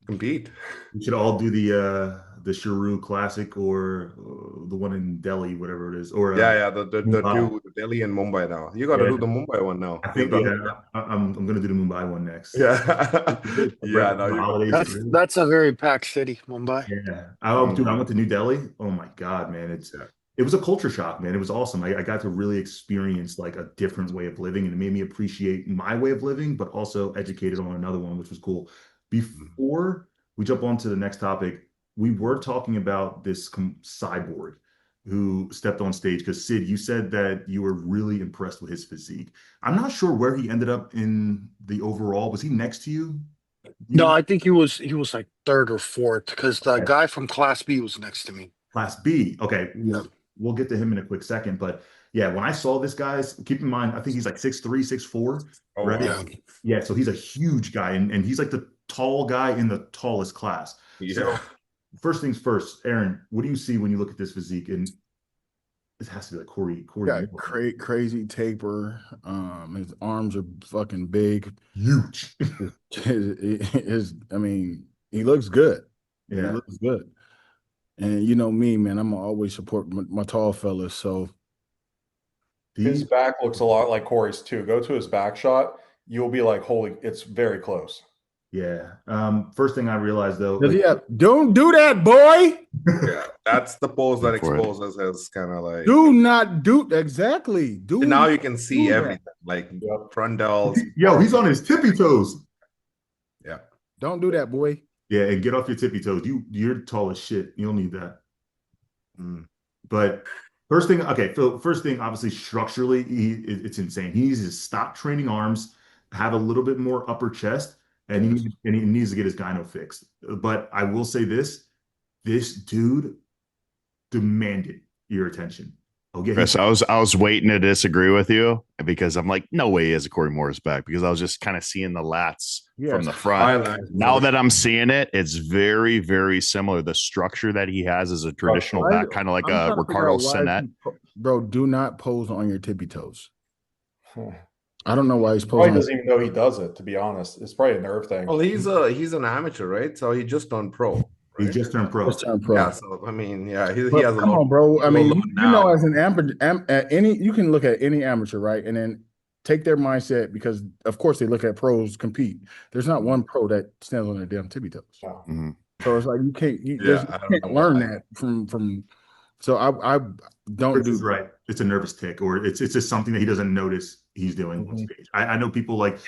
compete.
We should all do the Sharu Classic or the one in Delhi, whatever it is. Or
the Delhi and Mumbai now. You got to do the Mumbai one now.
I think I'm going to do the Mumbai one next.
Yeah,
that's a very packed city, Mumbai.
Yeah, I went to New Delhi. Oh my God, man, it was a culture shock, man. It was awesome. I got to really experience like a different way of living, and it made me appreciate my way of living, but also educated on another one, which was cool. Before we jump on to the next topic, we were talking about this cyborg who stepped on stage, because Sid, you said that you were really impressed with his physique. I'm not sure where he ended up in the overall. Was he next to you?
No, I think he was like third or fourth, because the guy from Class B was next to me.
Class B. Okay. Yeah. We'll get to him in a quick second. But yeah, when I saw this, guys, keep in mind, I think he's like 6'3", 6'4".
Oh,
right?
Yeah.
Yeah. So he's a huge guy, and he's like the tall guy in the tallest class.
Yeah.
So first things first, Erin, what do you see when you look at this physique? And it has to be like Corey.
Got crazy taper. His arms are fucking big,
huge.
I mean, he looks good.
Yeah,
he looks good. And you know me, man, I'm gonna always support my tall fellas. So
his back looks a lot like Corey's too. Go to his back shot, you'll be like, holy, it's very close.
Yeah. First thing I realized though,
don't do that, boy.
Yeah, that's the pose that exposes his kind of like.
Do not do exactly. Do
now you can see everything, like frontals.
Yo, he's on his tippy toes.
Yeah.
Don't do that, boy.
Yeah, and get off your tippy toes. You're tall as shit. You don't need that. But first thing, obviously structurally, it's insane. He needs to stop training arms, have a little bit more upper chest, and he needs to get his gyno fixed. But I will say this dude demanded your attention. Okay.
Chris, I was waiting to disagree with you, because I'm like, no way he has a Corey Morris back, because I was just kind of seeing the lats from the front. Now that I'm seeing it, it's very, very similar. The structure that he has is a traditional back, kind of like a Ricardo Sinet.
Bro, do not pose on your tippy toes. I don't know why he's posing.
Probably doesn't even know he does it, to be honest. It's probably a nerve thing.
Well, he's an amateur, right? So he just turned pro. Right?
He just turned pro.
Yeah, so I mean, yeah, he has.
Come on, bro. I mean, you know, as an amateur, you can look at any amateur, right, and then take their mindset, because of course they look at pros compete. There's not one pro that stands on their damn tippy toes. So it's like you can't learn that from. So I don't do
right. It's a nervous tick, or it's just something that he doesn't notice he's doing on stage. I know people like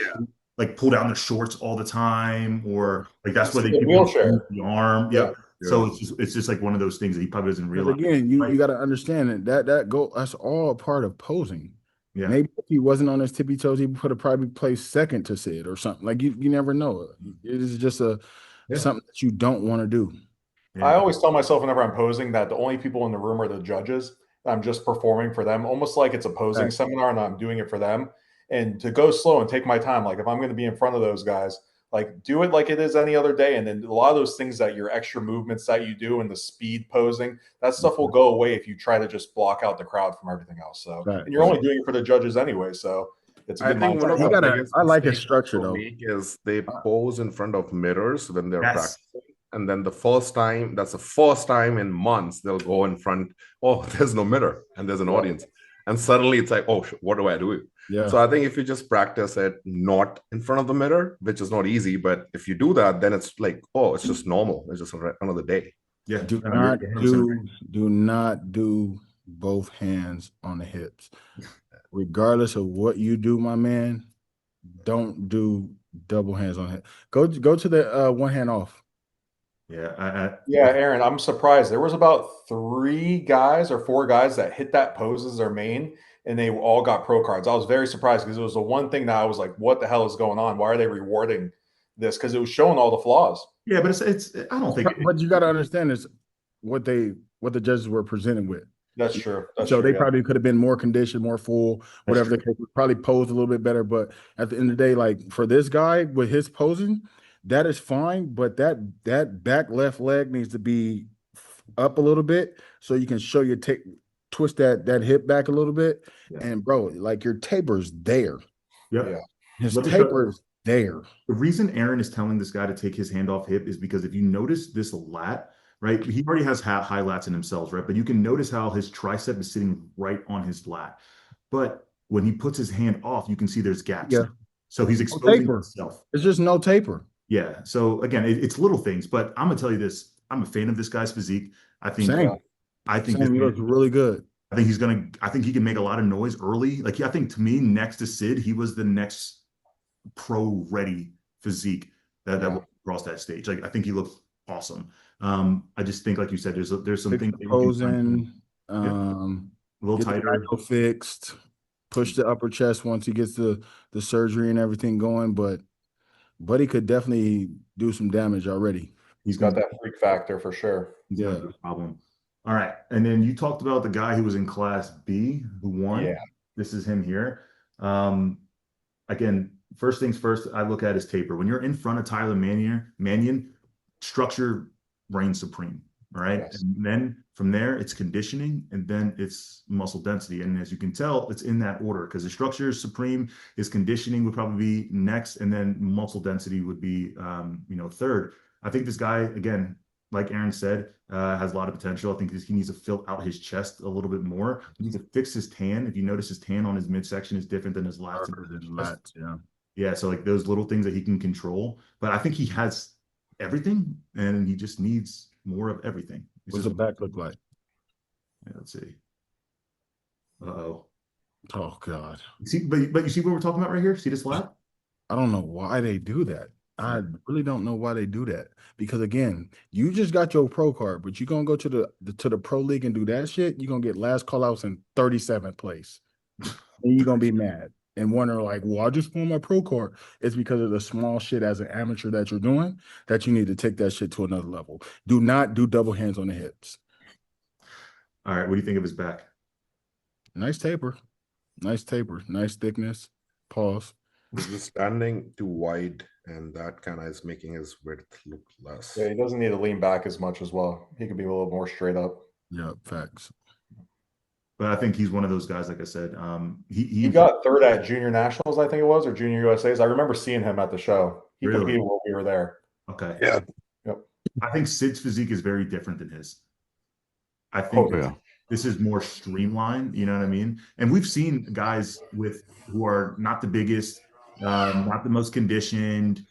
pull down their shorts all the time, or like that's why they keep the arm. Yeah. So it's just like one of those things that he probably doesn't realize.
Again, you got to understand that's all part of posing. Yeah. Maybe if he wasn't on his tippy toes, he would have probably placed second to Sid or something. Like you never know. It is just something that you don't want to do.
Yeah. I always tell myself whenever I'm posing that the only people in the room are the judges. I'm just performing for them, almost like it's a posing seminar and I'm doing it for them. And to go slow and take my time, like if I'm going to be in front of those guys, like do it like it is any other day. And then a lot of those things that your extra movements that you do and the speed posing, that stuff will go away if you try to just block out the crowd from everything else. So, and you're only doing it for the judges anyway. So it's a good mindset.
I like his structure though.
Is they pose in front of mirrors when they're practicing. And then that's the first time in months, they'll go in front. Oh, there's no mirror and there's an audience. And suddenly it's like, oh, what do I do? Yeah. So I think if you just practice it not in front of the mirror, which is not easy, but if you do that, then it's like, oh, it's just normal. It's just another day.
Yeah. Do not do both hands on the hips. Regardless of what you do, my man, don't do double hands on the hip. Go to the one hand off.
Yeah,
Erin, I'm surprised. There was about 3 guys or 4 guys that hit that pose as their main, and they all got pro cards. I was very surprised because it was the one thing that I was like, what the hell is going on? Why are they rewarding this? Because it was showing all the flaws.
Yeah, but it's I don't think.
But you got to understand is what the judges were presented with.
That's true.
So they probably could have been more conditioned, more full, whatever the case. Probably posed a little bit better. But at the end of the day, like for this guy with his posing, that is fine. But that back left leg needs to be up a little bit so you can show your twist that hip back a little bit. Yeah. And bro, like your taper's there.
Yep. Yeah.
His taper's there.
The reason Erin is telling this guy to take his hand off hip is because if you notice this lat, right? He already has high lats in himself, right? But you can notice how his tricep is sitting right on his lat. But when he puts his hand off, you can see there's gaps. Yeah. So he's exposing himself.
There's just no taper.
Yeah. So again, it's little things, but I'm gonna tell you this. I'm a fan of this guy's physique. I think
he looks really good.
I think he can make a lot of noise early. Like I think to me, next to Sid, he was the next pro ready physique that will cross that stage. Like I think he looks awesome. I just think, like you said, there's some things
posing, a little tighter, fixed, push the upper chest once he gets the surgery and everything going. But Buddy could definitely do some damage already.
He's got that freak factor for sure.
Yeah, no problem. All right, and then you talked about the guy who was in Class B who won. Yeah, this is him here. Again, first things first, I look at his taper. When you're in front of Tyler Mannion, structure reigns supreme. All right. Yes. And then from there, it's conditioning, and then it's muscle density. And as you can tell, it's in that order because the structure is supreme, his conditioning would probably be next, and then muscle density would be third. I think this guy, again, like Erin said, has a lot of potential. I think he needs to fill out his chest a little bit more. He needs to fix his tan. If you notice, his tan on his midsection is different than his lats. Yeah. So like those little things that he can control. But I think he has everything, and he just needs more of everything.
What does the back look like?
Yeah, let's see. Oh
God.
But you see what we're talking about right here? See this lap?
I don't know why they do that. I really don't know why they do that. Because again, you just got your pro card, but you're gonna go to the pro league and do that shit, you're gonna get last call outs in 37th place. And you're gonna be mad and wonder, like, well, I just won my pro card. It's because of the small shit as an amateur that you're doing that you need to take that shit to another level. Do not do double hands on the hips.
All right. What do you think of his back?
Nice taper. Nice thickness. Pause.
He's standing too wide, and that kind of is making his width look less.
Yeah, he doesn't need to lean back as much as well. He could be a little more straight up.
Yeah, facts.
But I think he's one of those guys, like I said.
He got third at Junior Nationals, I think it was, or Junior USA's. I remember seeing him at the show. He competed while we were there.
Okay.
Yeah.
Yep.
I think Sid's physique is very different than his. I think this is more streamlined, you know what I mean? And we've seen guys who are not the biggest, not the most conditioned,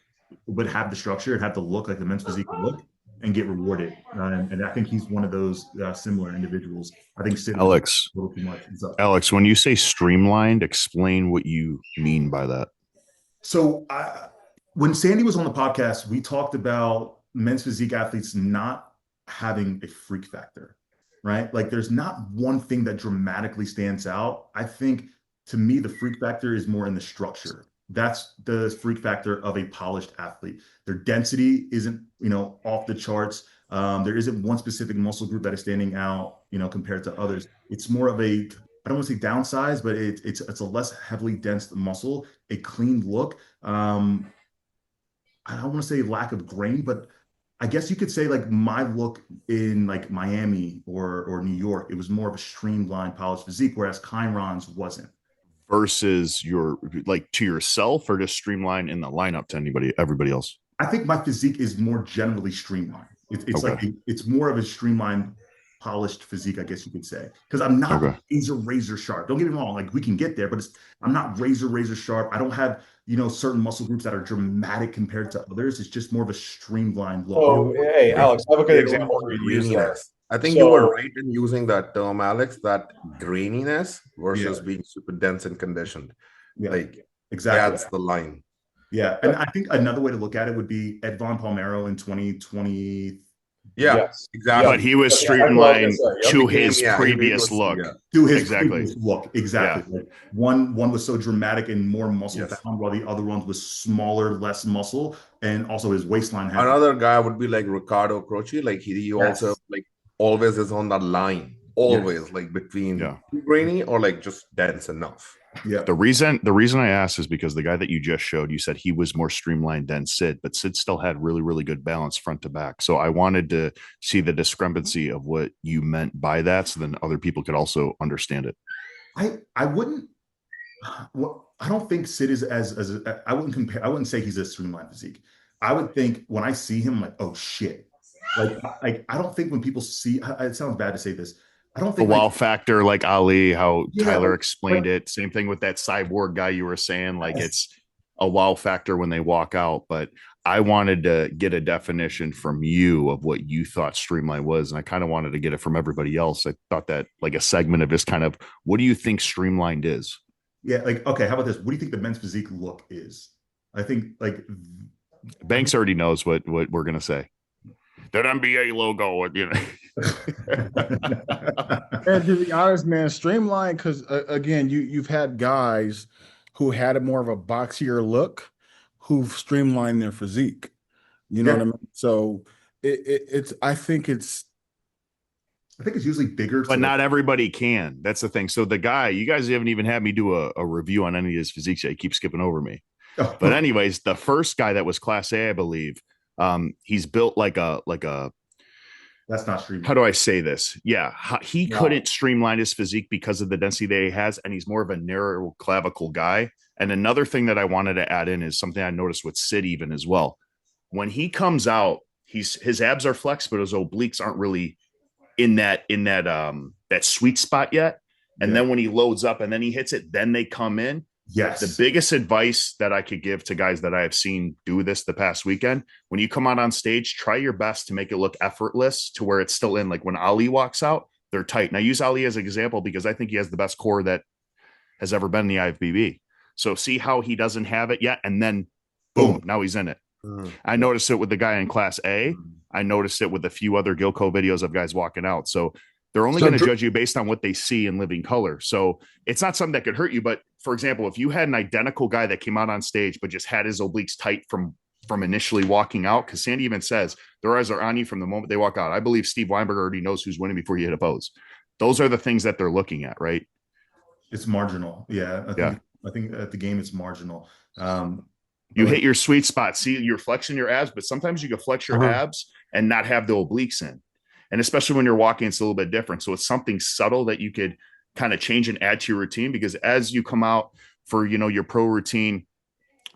but have the structure and have the look like the men's physique look and get rewarded. And I think he's one of those similar individuals. I think Sid
Alex,
a little too much.
Alex, when you say streamlined, explain what you mean by that.
So when Sandy was on the podcast, we talked about men's physique athletes not having a freak factor, right? Like there's not one thing that dramatically stands out. I think to me, the freak factor is more in the structure. That's the freak factor of a polished athlete. Their density isn't, off the charts. There isn't one specific muscle group that is standing out, compared to others. It's more of I don't want to say downsize, but it's a less heavily dense muscle, a clean look. I don't want to say lack of grain, but I guess you could say like my look in like Miami or New York, it was more of a streamlined polished physique, whereas Chiron's wasn't.
Versus your to yourself, or just streamline in the lineup to everybody else?
I think my physique is more generally streamlined. It's it's more of a streamlined, polished physique, I guess you could say, because I'm not razor sharp. Don't get me wrong, like we can get there, but I'm not razor sharp. I don't have certain muscle groups that are dramatic compared to others. It's just more of a streamlined look.
Oh, hey, Alex, I have a good example for you.
I think you were right in using that term, Alex, that graininess versus being super dense and conditioned.
Yeah,
like
exactly.
That's the line.
Yeah. And I think another way to look at it would be Ed Von Palmero in 2020.
Yeah,
yes.
Exactly.
But he was streamlined to his previous look.
To his previous look. Exactly. Yeah. Like one was so dramatic and more muscle bound, while the other one was smaller, less muscle, and also his waistline had.
Another guy would be like Ricardo Croce. Like he also like always is on that line. always like between too grainy or like just dense enough.
Yeah.
The reason I asked is because the guy that you just showed, you said he was more streamlined than Sid, but Sid still had really, really good balance front to back. So I wanted to see the discrepancy of what you meant by that, so then other people could also understand it.
I wouldn't. Well, I don't think Sid is as I wouldn't compare. I wouldn't say he's a streamlined physique. I would think when I see him, like, oh shit. Like I don't think when people see. It sounds bad to say this. I don't think
the wow factor, like Ali, how Tyler
like,
explained it. Same thing with that cyborg guy you were saying. Like it's a wow factor when they walk out. But I wanted to get a definition from you of what you thought streamlined was, and I kind of wanted to get it from everybody else. I thought that like a segment of this kind of, what do you think streamlined is?
Yeah, like, okay, how about this? What do you think the men's physique look is? I think like
Banks already knows what we're gonna say. That NBA logo, you know.
And to be honest, man, streamlined, because again, you've had guys who had a more of a boxier look who've streamlined their physique. You know what I mean? So I think it's
usually bigger,
but not everybody can. That's the thing. So the guy, you guys haven't even had me do a review on any of his physiques yet. He keeps skipping over me. Oh. But anyways, the first guy that was class A, I believe, he's built like a
that's not streamlined.
How do I say this? Yeah, he couldn't streamline his physique because of the density that he has, and he's more of a narrow clavicle guy. And another thing that I wanted to add in is something I noticed with Sid even as well. When he comes out, his abs are flexed, but his obliques aren't really in that sweet spot yet. And then when he loads up and then he hits it, then they come in.
Yes.
The biggest advice that I could give to guys that I have seen do this the past weekend, when you come out on stage, try your best to make it look effortless to where it's still in. Like when Ali walks out, they're tight. And I use Ali as an example because I think he has the best core that has ever been in the IFBB. So see how he doesn't have it yet. And then boom, now he's in it. I noticed it with the guy in class A. I noticed it with a few other Gilco videos of guys walking out. So they're only going to judge you based on what they see in living color. So it's not something that could hurt you. But for example, if you had an identical guy that came out on stage, but just had his obliques tight from initially walking out, because Sandy even says their eyes are on you from the moment they walk out. I believe Steve Weinberg already knows who's winning before you hit a pose. Those are the things that they're looking at, right?
It's marginal. Yeah. I think at the game, it's marginal.
You hit your sweet spot. See, you're flexing your abs, but sometimes you can flex your abs and not have the obliques in. And especially when you're walking, it's a little bit different. So it's something subtle that you could kind of change and add to your routine, because as you come out for, your pro routine,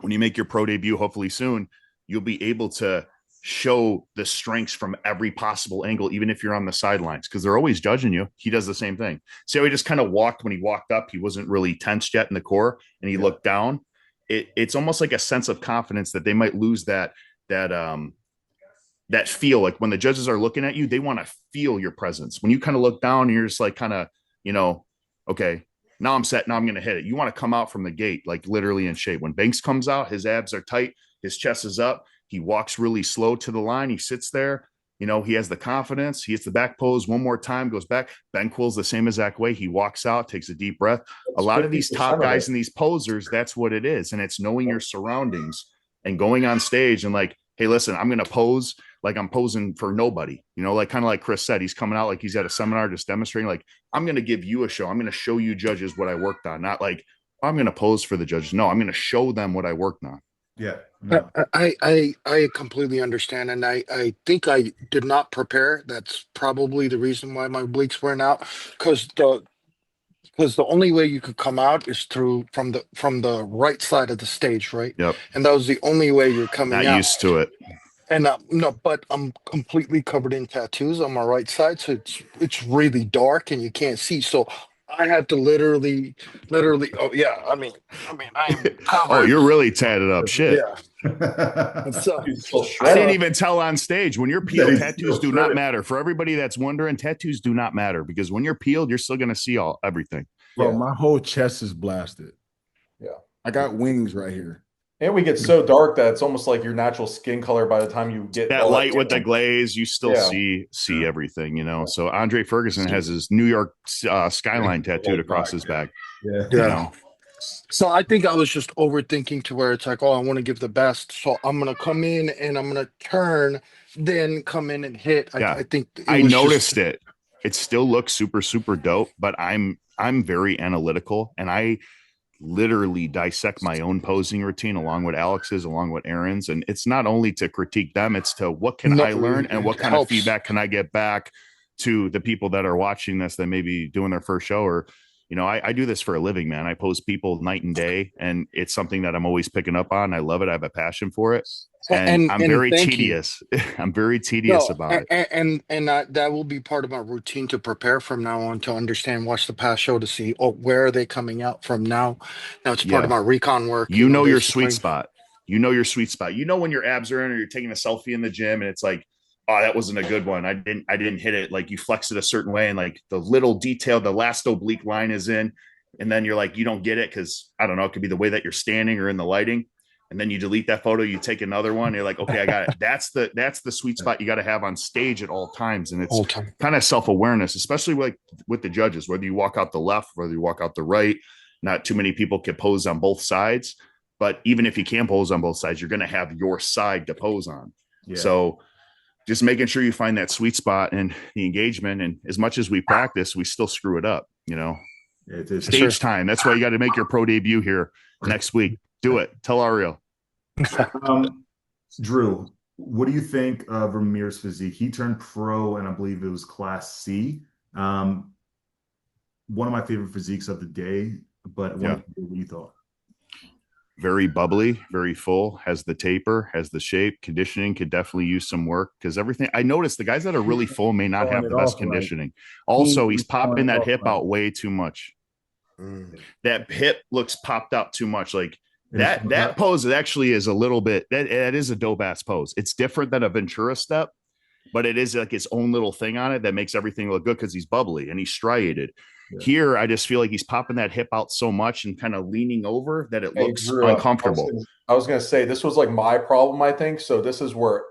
when you make your pro debut, hopefully soon, you'll be able to show the strengths from every possible angle, even if you're on the sidelines, because they're always judging you. He does the same thing. See how he just kind of walked when he walked up. He wasn't really tensed yet in the core, and he looked down. It's almost like a sense of confidence that they might lose that feel. Like when the judges are looking at you, they want to feel your presence. When you kind of look down and you're just like kind of, okay, now I'm set. Now I'm going to hit it. You want to come out from the gate, like literally in shape. When Banks comes out, his abs are tight. His chest is up. He walks really slow to the line. He sits there. He has the confidence. He hits the back pose one more time, goes back. Ben Quill's the same exact way. He walks out, takes a deep breath. A lot of these top guys and these posers, that's what it is. And it's knowing your surroundings and going on stage and like, hey, listen, I'm going to pose like I'm posing for nobody, like kind of like Chris said, he's coming out like he's at a seminar just demonstrating, like, I'm going to give you a show. I'm going to show you judges what I worked on, not like I'm going to pose for the judges. No, I'm going to show them what I worked on.
Yeah. No.
I completely understand. And I think I did not prepare. That's probably the reason why my obliques weren't out, because the only way you could come out is from the right side of the stage, right?
Yep.
And that was the only way you're coming out.
Not used to it.
And no, but I'm completely covered in tattoos on my right side, so it's really dark and you can't see. So I had to literally. Oh yeah, I mean, I am covered.
Oh, you're really tatted up, shit.
Yeah. So,
I didn't even tell on stage. When you're peeled, tattoos do not matter. For everybody that's wondering, tattoos do not matter, because when you're peeled, you're still going to see everything.
Bro, my whole chest is blasted. Yeah, I got wings right here.
And we get so dark that it's almost like your natural skin color by the time you get
that light with the glaze, you still see everything, So Andre Ferguson has his New York skyline tattooed across his back.
Yeah. So I think I was just overthinking to where it's like, oh, I want to give the best. So I'm going to come in and I'm going to turn, then come in and hit. I think
I noticed it. it still looks super, super dope, but I'm very analytical, and I literally dissect my own posing routine along with Alex's, along with Erin's. And it's not only to critique them, it's to what can I learn and what kind of feedback can I get back to the people that are watching this that may be doing their first show. Or, you know, I do this for a living, man. I pose people night and day, and it's something that I'm always picking up on. I love it. I have a passion for it. And I'm very tedious. I'm very tedious about it.
And that will be part of my routine to prepare from now on, to understand, watch the past show to see, where are they coming out from now. Now it's part of my recon work.
You know your sweet spot. You know your sweet spot. You know when your abs are in, or you're taking a selfie in the gym and it's like, oh, that wasn't a good one. I didn't hit it. Like, you flex it a certain way, and like the little detail, the last oblique line is in, and then you're like, you don't get it because, I don't know, it could be the way that you're standing or in the lighting. And then you delete that photo, you take another one, you're like, okay, I got it. That's the sweet spot you got to have on stage at all times. And it's kind of self-awareness, especially like with the judges, whether you walk out the left, whether you walk out the right. Not too many people can pose on both sides, but even if you can pose on both sides, you're going to have your side to pose on. Yeah. So just making sure you find that sweet spot and the engagement. And as much as we practice, we still screw it up, you know. Stage time. That's why you got to make your pro debut here next week. Do it. Tell Ariel.
Drew, what do you think of Ramir's physique? He turned pro, and I believe it was class C. One of my favorite physiques of the day, but what you thought?
Very bubbly, very full, has the taper, has the shape. Conditioning could definitely use some work, because everything I noticed, the guys that are really full may not have the best conditioning. Also, he's popping that hip out way too much. That hip looks popped out too much. Like, that pose actually is a little bit, that is a dope ass pose. It's different than a Ventura step, but it is like its own little thing on it that makes everything look good because he's bubbly and he's striated. Yeah. Here, I just feel like he's popping that hip out so much and kind of leaning over that it looks uncomfortable.
I was going to say, this was like my problem, I think. So this is where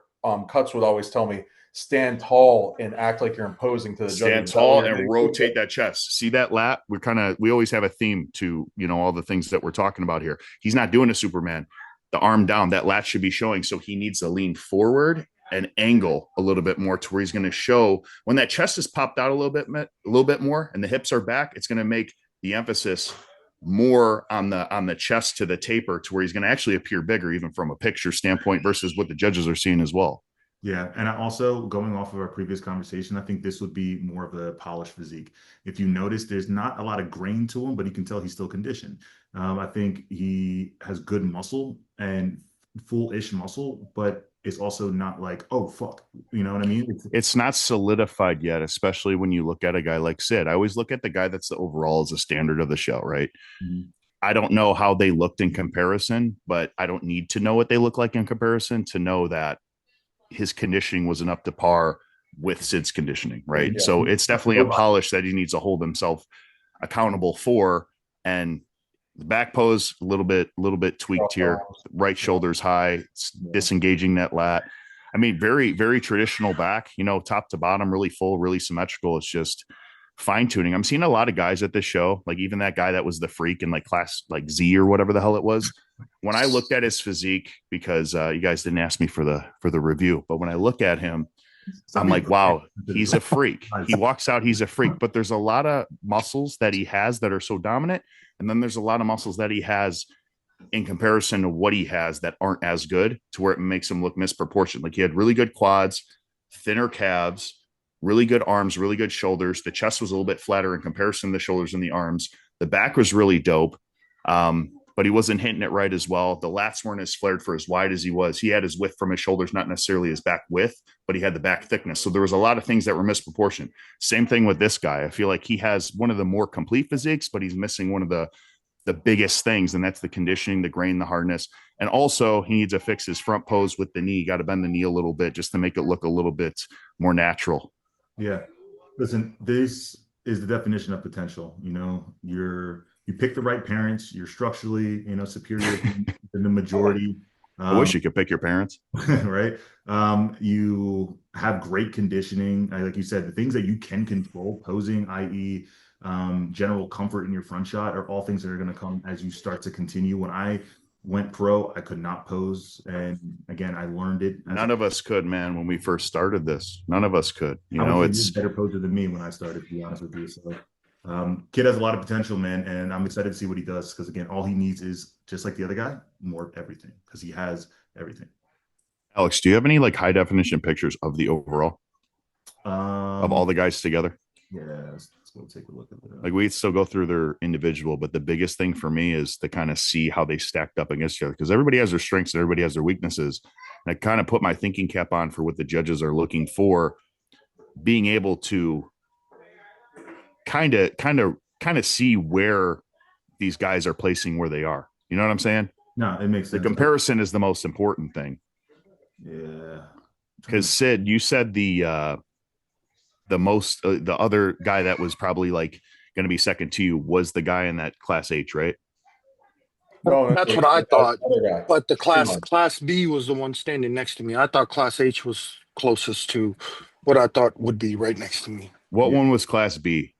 Cuts would always tell me, stand tall and act like you're imposing to the judges.
Stand tall and rotate that chest. See that lat? We always have a theme to, you know, all the things that we're talking about here. He's not doing a Superman. The arm down, that lat should be showing. So he needs to lean forward and angle a little bit more to where he's going to show when that chest is popped out a little bit more and the hips are back. It's going to make the emphasis more on the chest to the taper, to where he's going to actually appear bigger, even from a picture standpoint, versus what the judges are seeing as well.
Yeah, and I also, going off of our previous conversation, I think this would be more of a polished physique. If you notice, there's not a lot of grain to him, but you can tell he's still conditioned. I think he has good muscle and full-ish muscle, but it's also not like, oh, fuck. You know what I mean?
It's not solidified yet, especially when you look at a guy like Sid. I always look at the guy that's the overall as a standard of the show, right? Mm-hmm. I don't know how they looked in comparison, but I don't need to know what they look like in comparison to know that his conditioning wasn't up to par with Sid's conditioning, right? Yeah. So it's definitely a polish that he needs to hold himself accountable for. And the back pose, a little bit tweaked here. Right shoulder's high, disengaging that lat. I mean, very, very traditional back, you know, top to bottom, really full, really symmetrical. It's just fine tuning. I'm seeing a lot of guys at this show, like even that guy that was the freak in like class like Z or whatever the hell it was. When I looked at his physique, because you guys didn't ask me for the review, but when I look at him, I'm like, wow, he's a freak. He walks out, he's a freak. But there's a lot of muscles that he has that are so dominant. And then there's a lot of muscles that he has in comparison to what he has that aren't as good, to where it makes him look misproportioned. Like, he had really good quads, thinner calves, really good arms, really good shoulders. The chest was a little bit flatter in comparison to the shoulders and the arms. The back was really dope. But he wasn't hitting it right as well. The lats weren't as flared for as wide as he was. He had his width from his shoulders, not necessarily his back width, but he had the back thickness. So there was a lot of things that were misproportioned. Same thing with this guy. I feel like he has one of the more complete physiques, but he's missing one of the biggest things, and that's the conditioning, the grain, the hardness. And also, he needs to fix his front pose with the knee. Got to bend the knee a little bit just to make it look a little bit more natural.
Yeah. Listen, this is the definition of potential. You know, you pick the right parents, you're structurally, you know, superior than the majority.
I wish you could pick your parents.
Right. You have great conditioning. Like you said, the things that you can control, posing, i.e. General comfort in your front shot, are all things that are going to come as you start to continue. When went pro, I could not pose. And again, I learned it.
None of us could, man, when we first started this. None of us could. You know, it's
a better poser than me when I started, to be honest with you. So kid has a lot of potential, man, and I'm excited to see what he does because again, all he needs is just like the other guy, more everything because he has everything.
Alex, do you have any like high definition pictures of the overall of all the guys together?
Yeah, let's go take a look at that.
Like we'd still go through their individual, but the biggest thing for me is to kind of see how they stacked up against each other because everybody has their strengths and everybody has their weaknesses. And I kind of put my thinking cap on for what the judges are looking for, being able to kind of see where these guys are placing where they are. You know what I'm saying?
No, it makes sense.
The comparison is the most important thing.
Yeah.
Because Sid, you said the other guy that was probably like going to be second to you was the guy in that class H, right?
No, that's what I thought. But the class B was the one standing next to me. I thought class H was closest to what I thought would be right next to me.
What one was class B?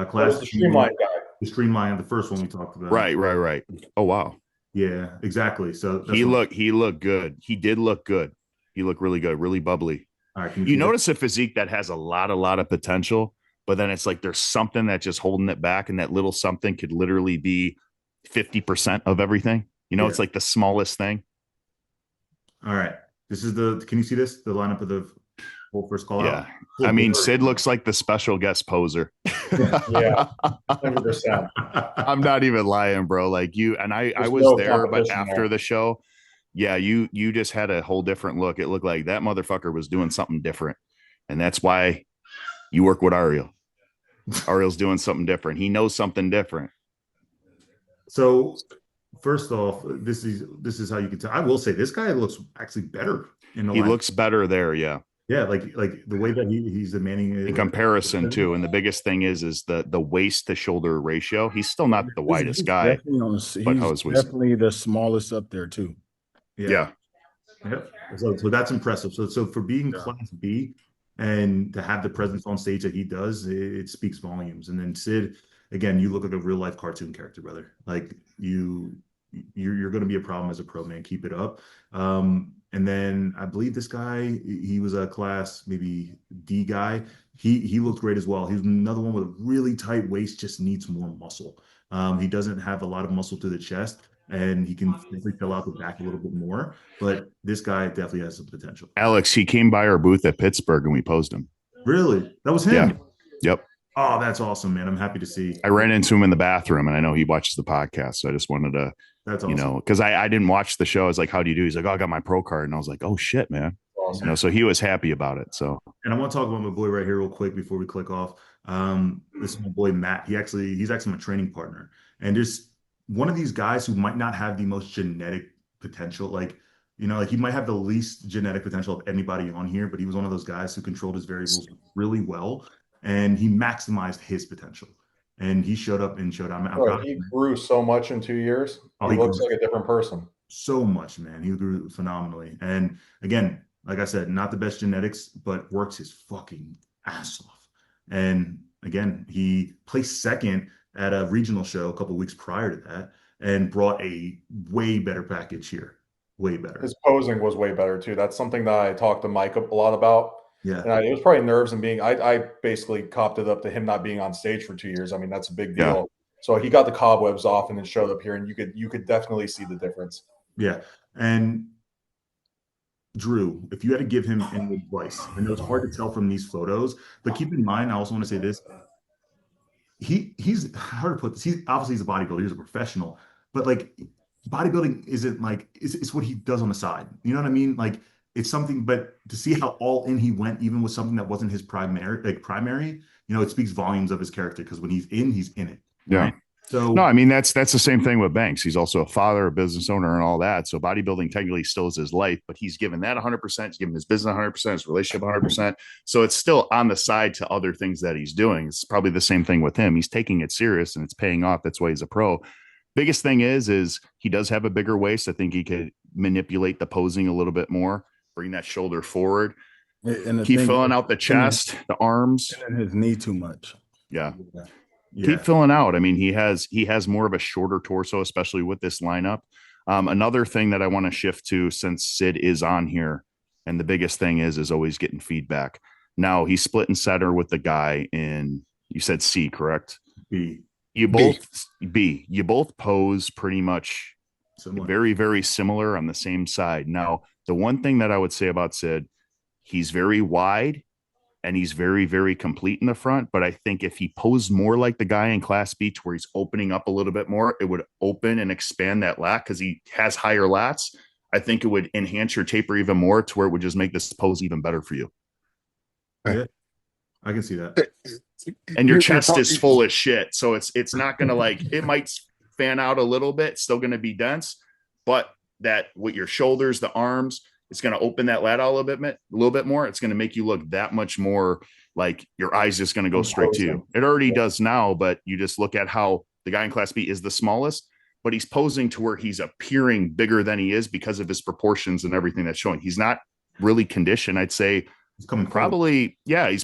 Class
the streamlined guy.
The streamlined, the first one we talked about.
Right. Oh wow.
Yeah, exactly. So
he looked good. He did look good. He looked really good, really bubbly.
All right,
you notice a physique that has a lot of potential, but then it's like there's something that's just holding it back, and that little something could literally be 50% of everything. You know, It's like the smallest thing.
All right. This is can you see this? The lineup of the whole first call out?
I mean, Sid looks like the special guest poser.
Yeah, 100%.
I'm not even lying, bro. Like you and I was there, but after the show, yeah, you just had a whole different look. It looked like that motherfucker was doing something different. And that's why you work with Ariel. Ariel's doing something different. He knows something different.
So first off, this is how you can tell. I will say this guy looks actually better in the
He looks better there, yeah.
Yeah, like the way that he's demanding
in comparison too. And the biggest thing is the waist to shoulder ratio. He's still not the widest guy,
but he's definitely the smallest up there too.
Yeah. So that's impressive. So for being class B and to have the presence on stage that he does, it speaks volumes. And then Sid, again, you look like a real life cartoon character, brother. Like you're going to be a problem as a pro, man. Keep it up. And then I believe this guy, he was a class maybe D guy. He looked great as well. He's another one with a really tight waist, just needs more muscle. He doesn't have a lot of muscle through the chest, and he can definitely fill out the back a little bit more. But this guy definitely has some potential.
Alex, he came by our booth at Pittsburgh and we posed him.
Really? That was him?
Yeah. Yep.
Oh, that's awesome, man. I'm happy to see.
I ran into him in the bathroom, and I know he watches the podcast, so I just wanted to,
that's awesome.
You know, because I didn't watch the show. I was like, how do you do? He's like, oh, I got my pro card. And I was like, oh, shit, man. Awesome. You know, so he was happy about it. So,
and I want to talk about my boy right here real quick before we click off. This is my boy, Matt. He's actually my training partner. And just one of these guys who might not have the most genetic potential. Like, you know, like he might have the least genetic potential of anybody on here, but he was one of those guys who controlled his variables really well. And he maximized his potential. And he showed up and showed out.
He grew so much in 2 years. He looks like a different person.
So much, man. He grew phenomenally. And again, like I said, not the best genetics, but works his fucking ass off. And again, he placed second at a regional show a couple of weeks prior to that and brought a way better package here. Way better.
His posing was way better too. That's something that I talked to Mike a lot about.
Yeah.
And it was probably nerves and I basically copped it up to him not being on stage for 2 years. I mean, that's a big deal. Yeah. So he got the cobwebs off and then showed up here, and you could definitely see the difference.
Yeah. And Drew, if you had to give him any advice, I know it's hard to tell from these photos, but keep in mind, I also want to say this. He's hard to put this. He's a bodybuilder, he's a professional, but like bodybuilding isn't like it's what he does on the side. You know what I mean? Like it's something, but to see how all in he went, even with something that wasn't his primary, you know, it speaks volumes of his character because when he's in it.
Yeah.
Right? So
no, I mean that's the same thing with Banks. He's also a father, a business owner, and all that. So bodybuilding technically still is his life, but he's given that 100%. He's given his business 100%, his relationship 100%. So it's still on the side to other things that he's doing. It's probably the same thing with him. He's taking it serious and it's paying off. That's why he's a pro. Biggest thing is he does have a bigger waist. I think he could manipulate the posing a little bit more, bring that shoulder forward, keep filling out the chest, the arms,
and his knee too much.
Yeah. Keep filling out. I mean, he has more of a shorter torso, especially with this lineup. Another thing that I want to shift to, since Sid is on here, and the biggest thing is always getting feedback. Now he's split in center with the guy in, you said C, correct?
B.
You both B. You both pose pretty much very, very similar on the same side. Now, the one thing that I would say about Sid, he's very wide and he's very, very complete in the front. But I think if he posed more like the guy in Class B, to where he's opening up a little bit more, it would open and expand that lat, because he has higher lats. I think it would enhance your taper even more, to where it would just make this pose even better for you.
Yeah, I can see that.
And your chest is full of shit, so it's not gonna, like, it might fan out a little bit, still gonna be dense, but that with your shoulders, the arms, it's gonna open that lat out a little bit more. It's gonna make you look that much more like your eyes just gonna go straight to you. It already does now, but you just look at how the guy in Class B is the smallest, but he's posing to where he's appearing bigger than he is because of his proportions and everything that's showing. He's not really conditioned, I'd say. He's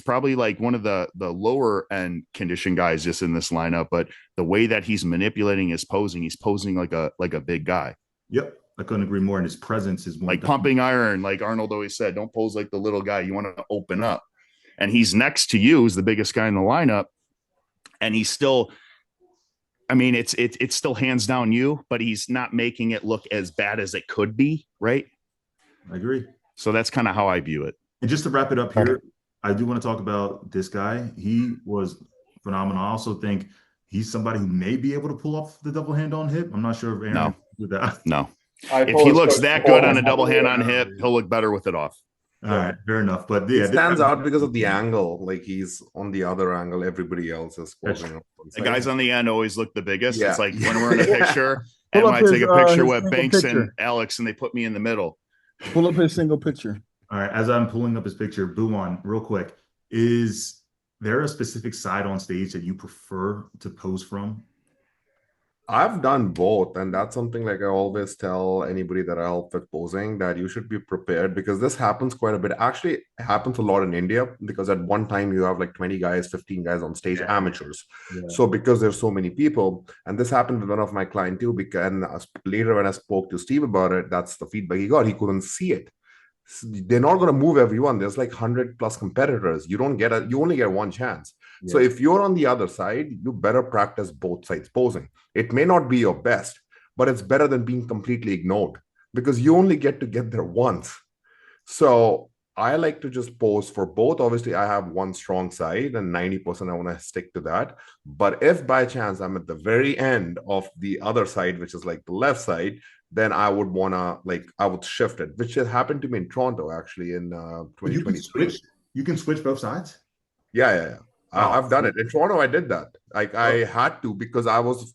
probably like one of the lower end condition guys just in this lineup, but the way that he's manipulating his posing, he's posing like a big guy.
Yep, I couldn't agree more. And his presence is
like pumping iron, like Arnold always said. Don't pose like the little guy. You want to open up. And he's next to you, is the biggest guy in the lineup, and he's still, I mean, it's still hands down you, but he's not making it look as bad as it could be, right?
I agree.
So that's kind of how I view it.
And just to wrap it up here, I do want to talk about this guy. He was phenomenal. I also think he's somebody who may be able to pull off the double hand on hip. I'm not sure if Aaron
do
that.
No. If he looks that good on a double hand on hip, he'll look better with it off.
All right, fair enough. But yeah,
it stands out because of the angle. Like, he's on the other angle. Everybody else is posing up.
The guys on the end always look the biggest. Yeah. It's like when we're in a picture, and when I take a picture with Banks and Alex, and they put me in the middle.
Pull up his single picture.
All right, as I'm pulling up his picture, Bhuwan, real quick, is there a specific side on stage that you prefer to pose from?
I've done both, and that's something like I always tell anybody that I help with posing, that you should be prepared, because this happens quite a bit. Actually, it happens a lot in India, because at one time you have like 20 guys, 15 guys on stage, amateurs. Yeah. So because there's so many people, and this happened with one of my clients too, because, and later when I spoke to Steve about it, that's the feedback he got. He couldn't see it. They're not going to move everyone. There's like 100+ competitors. You only get one chance. Yeah. So if you're on the other side, you better practice both sides posing. It may not be your best, but it's better than being completely ignored, because you only get there once. So I like to just pose for both. Obviously, I have one strong side, and 90% I want to stick to that. But if by chance I'm at the very end of the other side, which is like the left side, then I would want to, I would shift it, which has happened to me in Toronto, actually, in 2023.
You can switch both sides?
Yeah. I've done it. In Toronto, I did that. I had to, because I was,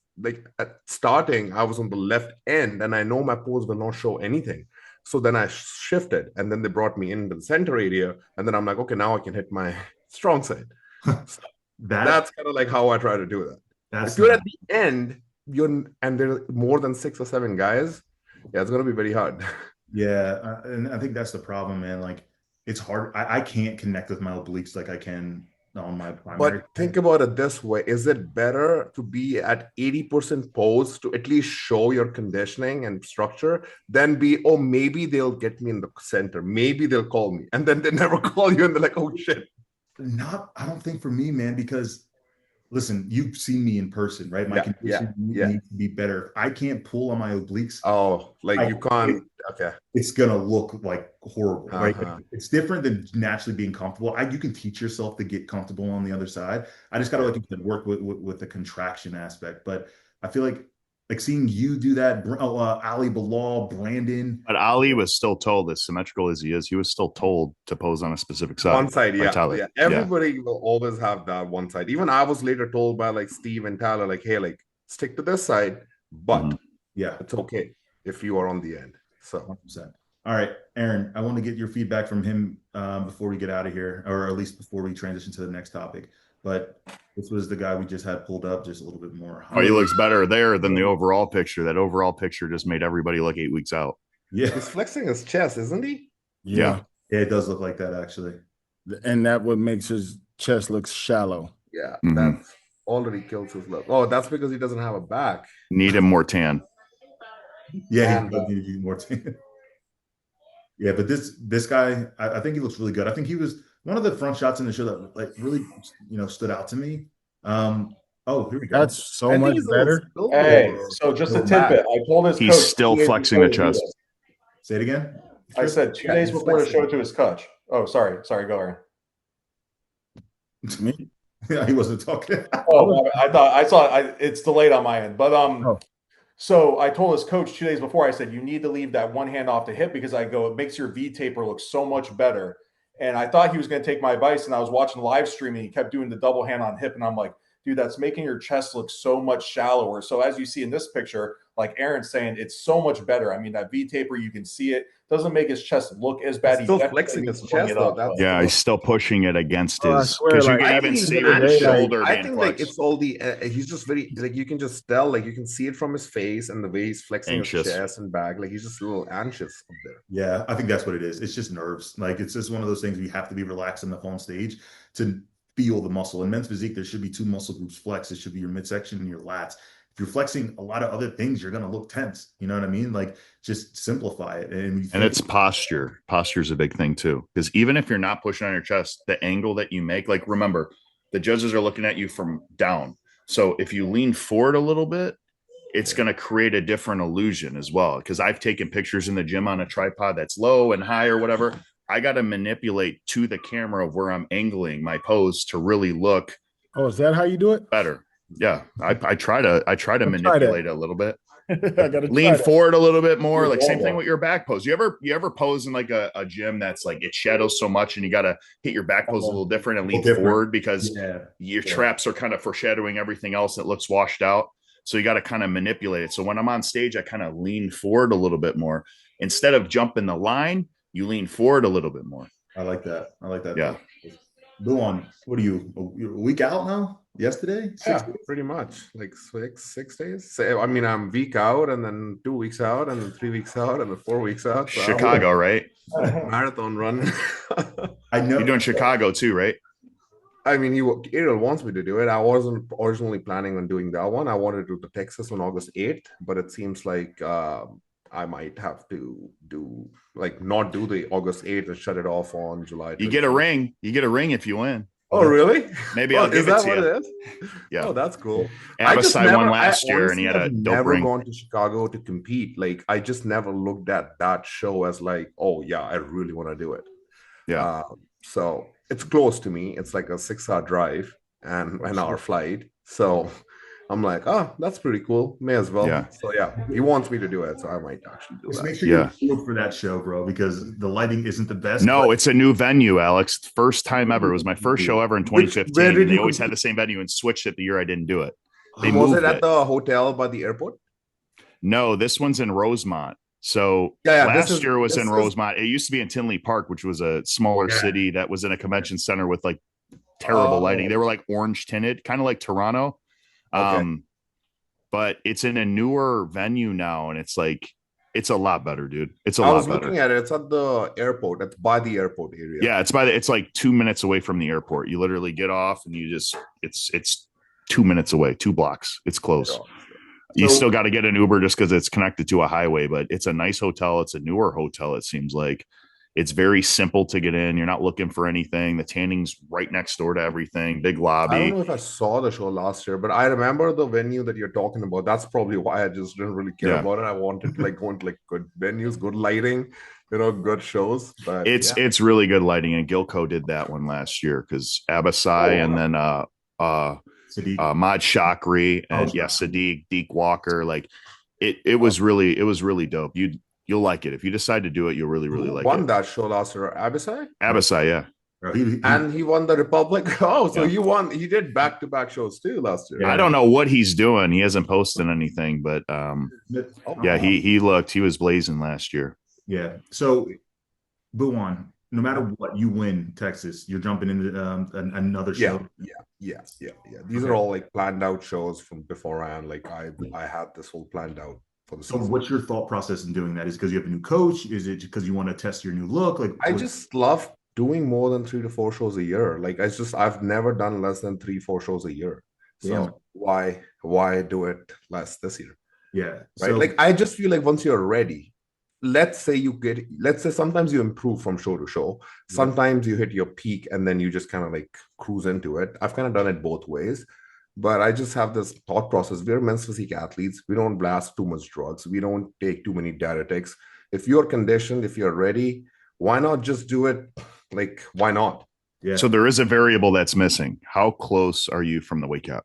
starting, I was on the left end, and I know my pose will not show anything. So then I shifted, and then they brought me into the center area, and then I'm like, okay, now I can hit my strong side. So that's kind of like how I try to do that. If you're at the end, and there are more than 6 or 7 guys, yeah, it's going to be very hard.
Yeah, and I think that's the problem, man. Like, it's hard. I can't connect with my obliques like I can on my primary.
But think about it this way. Is it better to be at 80% pose to at least show your conditioning and structure than maybe they'll get me in the center. Maybe they'll call me. And then they never call you, and they're like, oh, shit.
I don't think for me, man, because listen, you've seen me in person, right? My condition needs to be better. I can't pull on my obliques.
Oh, you can't. Okay.
It's going to look like horrible, right? It's different than naturally being comfortable. You can teach yourself to get comfortable on the other side. I just got to work with the contraction aspect. But I feel like seeing you do that, Ali, Bilal, Brandon.
But Ali was still told, as symmetrical as he was still told to pose on a specific side.
One side, yeah. Everybody will always have that one side. Even I was later told by Steve and Tyler, hey, stick to this side, but it's okay if you are on the end. So
100%. All right, Erin, I want to get your feedback from him before we get out of here, or at least before we transition to the next topic. But this was the guy we just had pulled up, just a little bit more.
Oh, he looks better there than the overall picture. That overall picture just made everybody look 8 weeks out.
Yeah. He's flexing his chest, isn't he?
Yeah, it does look like that, actually.
And that what makes his chest look shallow.
Yeah, that's already kills his look. Oh, that's because he doesn't have a back.
Need him more tan.
Yeah,
And,
he does need to do more ting. Yeah, but this guy, I think he looks really good. I think he was one of the front shots in the show that like really stood out to me. Oh, here we go.
That's so
I think
much
he's a little
better.
still
Hey,
or
so just a
still bad.
tidbit. I told his
He's
coach
still
2 days
flexing
before
the
to do
chest.
this.
Say it again.
I said 2 days
he's
before to show
flexing.
it to his coach. Oh, sorry, go Aaron.
Me?
Yeah, he wasn't talking.
Oh, I saw it's delayed on my end, but
Oh.
So I told his coach 2 days before. I said you need to leave that one hand off the hip because I go it makes your V taper look so much better. And I thought he was going to take my advice, and I was watching the live stream, and he kept doing the double hand on hip, and I'm like, dude, that's making your chest look so much shallower. So as you see in this picture, like Aaron's saying, it's so much better. I mean, that V taper, you can see it doesn't make his chest look as bad.
He's still flexing his chest though.
Yeah, he's still pushing it against
I
his
swear,
because you
like,
can
I
even
think he's
see
an
where the
anxious.
shoulder
I
being
think like
flexed.
it's all the he's just very like you can just tell like you can see it from his face and the way he's flexing
Anxious.
his chest and back, like he's just a little anxious up there.
Yeah, I think that's what it is. It's just nerves. Like it's just one of those things where you have to be relaxed enough on stage to feel the muscle. In men's physique, there should be 2 muscle groups flex. It should be your midsection and your lats. If you're flexing a lot of other things, you're gonna look tense. You know what I mean? Like just simplify it. And
it's posture. Posture is a big thing too. Because even if you're not pushing on your chest, the angle that you make, like remember, the judges are looking at you from down. So if you lean forward a little bit, it's going to create a different illusion as well. Because I've taken pictures in the gym on a tripod that's low and high or whatever. I got to manipulate to the camera of where I'm angling my pose to really look.
Oh, is that how you do it?
Better. Yeah. I try to manipulate it a little bit.
I gotta
lean forward a little bit more. Like same thing
with
with your back pose. You ever pose in like a gym that's like it shadows so much and you got to hit your back pose a little different and lean forward because your traps are kind of foreshadowing everything else that looks washed out. So you got to kind of manipulate it. So when I'm on stage, I kind of lean forward a little bit more. Instead of jumping the line, you lean forward a little bit more.
I like that.
Yeah.
Bhuwan, what are you? A week out now? Yesterday?
6 days? Pretty much like 6 days. So, I mean, I'm week out and then 2 weeks out and then 3 weeks out and then 4 weeks out. So
Chicago, right?
Marathon run.
I know
you're doing Chicago too, right?
I mean, Ariel wants me to do it. I wasn't originally planning on doing that one. I wanted to do the Texas on August 8th, but it seems like I might have to not do the August 8th and shut it off on July 20th.
You get a ring. You get a ring if you win.
Oh, really?
Maybe I'll give it to you.
Is that what it is?
Yeah.
Oh, that's cool.
Abasai won last year, and he had a dope
never
ring.
Gone to Chicago to compete. Like, I just never looked at that show as like, oh yeah, I really want to do it.
Yeah.
So it's close to me. It's like a 6-hour drive and an hour flight. So I'm like, oh, that's pretty cool. May as well.
Yeah.
So yeah, he wants me to do it, so I might actually do
Just
that.
make sure you look for that show, bro, because the lighting isn't the best.
No, it's a new venue, Alex. First time ever. It was my first show ever in 2015. And they always had the same venue and switched it the year I didn't do it. They
was
moved
it at the hotel by the airport?
No, this one's in Rosemont. So last year was in Rosemont. It used to be in Tinley Park, which was a smaller city that was in a convention center with like terrible lighting. They were like orange tinted, kind of like Toronto. But it's in a newer venue now, and it's a lot better, dude. It's a lot better. I was
looking at it. It's at the airport. It's by the airport area.
Yeah, it's like 2 minutes away from the airport. You literally get off and you just it's 2 minutes away, 2 blocks. It's close. You still got to get an Uber just because it's connected to a highway, but it's a nice hotel. It's a newer hotel. It seems like it's very simple to get in. You're not looking for anything. The tanning's right next door to everything. Big lobby.
I don't know if I saw the show last year, but I remember the venue that you're talking about. That's probably why I just didn't really care about it. I wanted to going to like good venues, good lighting, good shows. But
it's really good lighting, and Gilco did that one last year because Abasai and then Mod Shakri and Sadiq, Deke Walker. Like it was really dope. You'll like it. If you decide to do it, you'll really like it.
Won that show last year, Abasai?
Abasai, yeah.
And he won the Republic. Oh, so he won. He did back-to-back shows too last year.
I don't know what he's doing. He hasn't posted anything, but he was blazing last year.
Yeah. So, Bhuwan, no matter what, you win Texas, you're jumping into another show.
Yeah. These are all like planned out shows from beforehand. Like I had this whole planned out.
So what's your thought process in doing that? Is because you have a new coach? Is it because you want to test your new look? Like
I just love doing more than 3 to 4 shows a year. Like I've never done less than 3-4 shows a year. So why do it less this year?
Yeah.
Right.
So
Like, I just feel like once you're ready, let's say sometimes you improve from show to show. Sometimes you hit your peak and then you just kind of like cruise into it. I've kind of done it both ways. But I just have this thought process. We're men's physique athletes. We don't blast too much drugs. We don't take too many diuretics. If you're conditioned, if you're ready, why not just do it? Like, why not?
Yeah. So there is a variable that's missing. How close are you from the weight cap?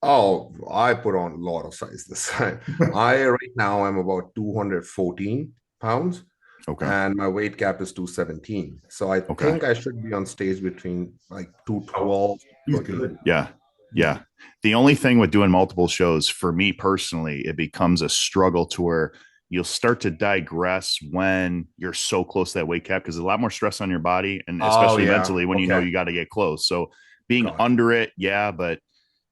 Oh, I put on a lot of size this time. Right now I'm about 214 pounds.
Okay.
And my weight cap is 217. So I think I should be on stage between like 212.
He's good.
Yeah. Yeah. The only thing with doing multiple shows, for me personally, it becomes a struggle to where you'll start to digress when you're so close to that weight cap, because there's a lot more stress on your body, and especially mentally when you know you got to get close. So being under it, but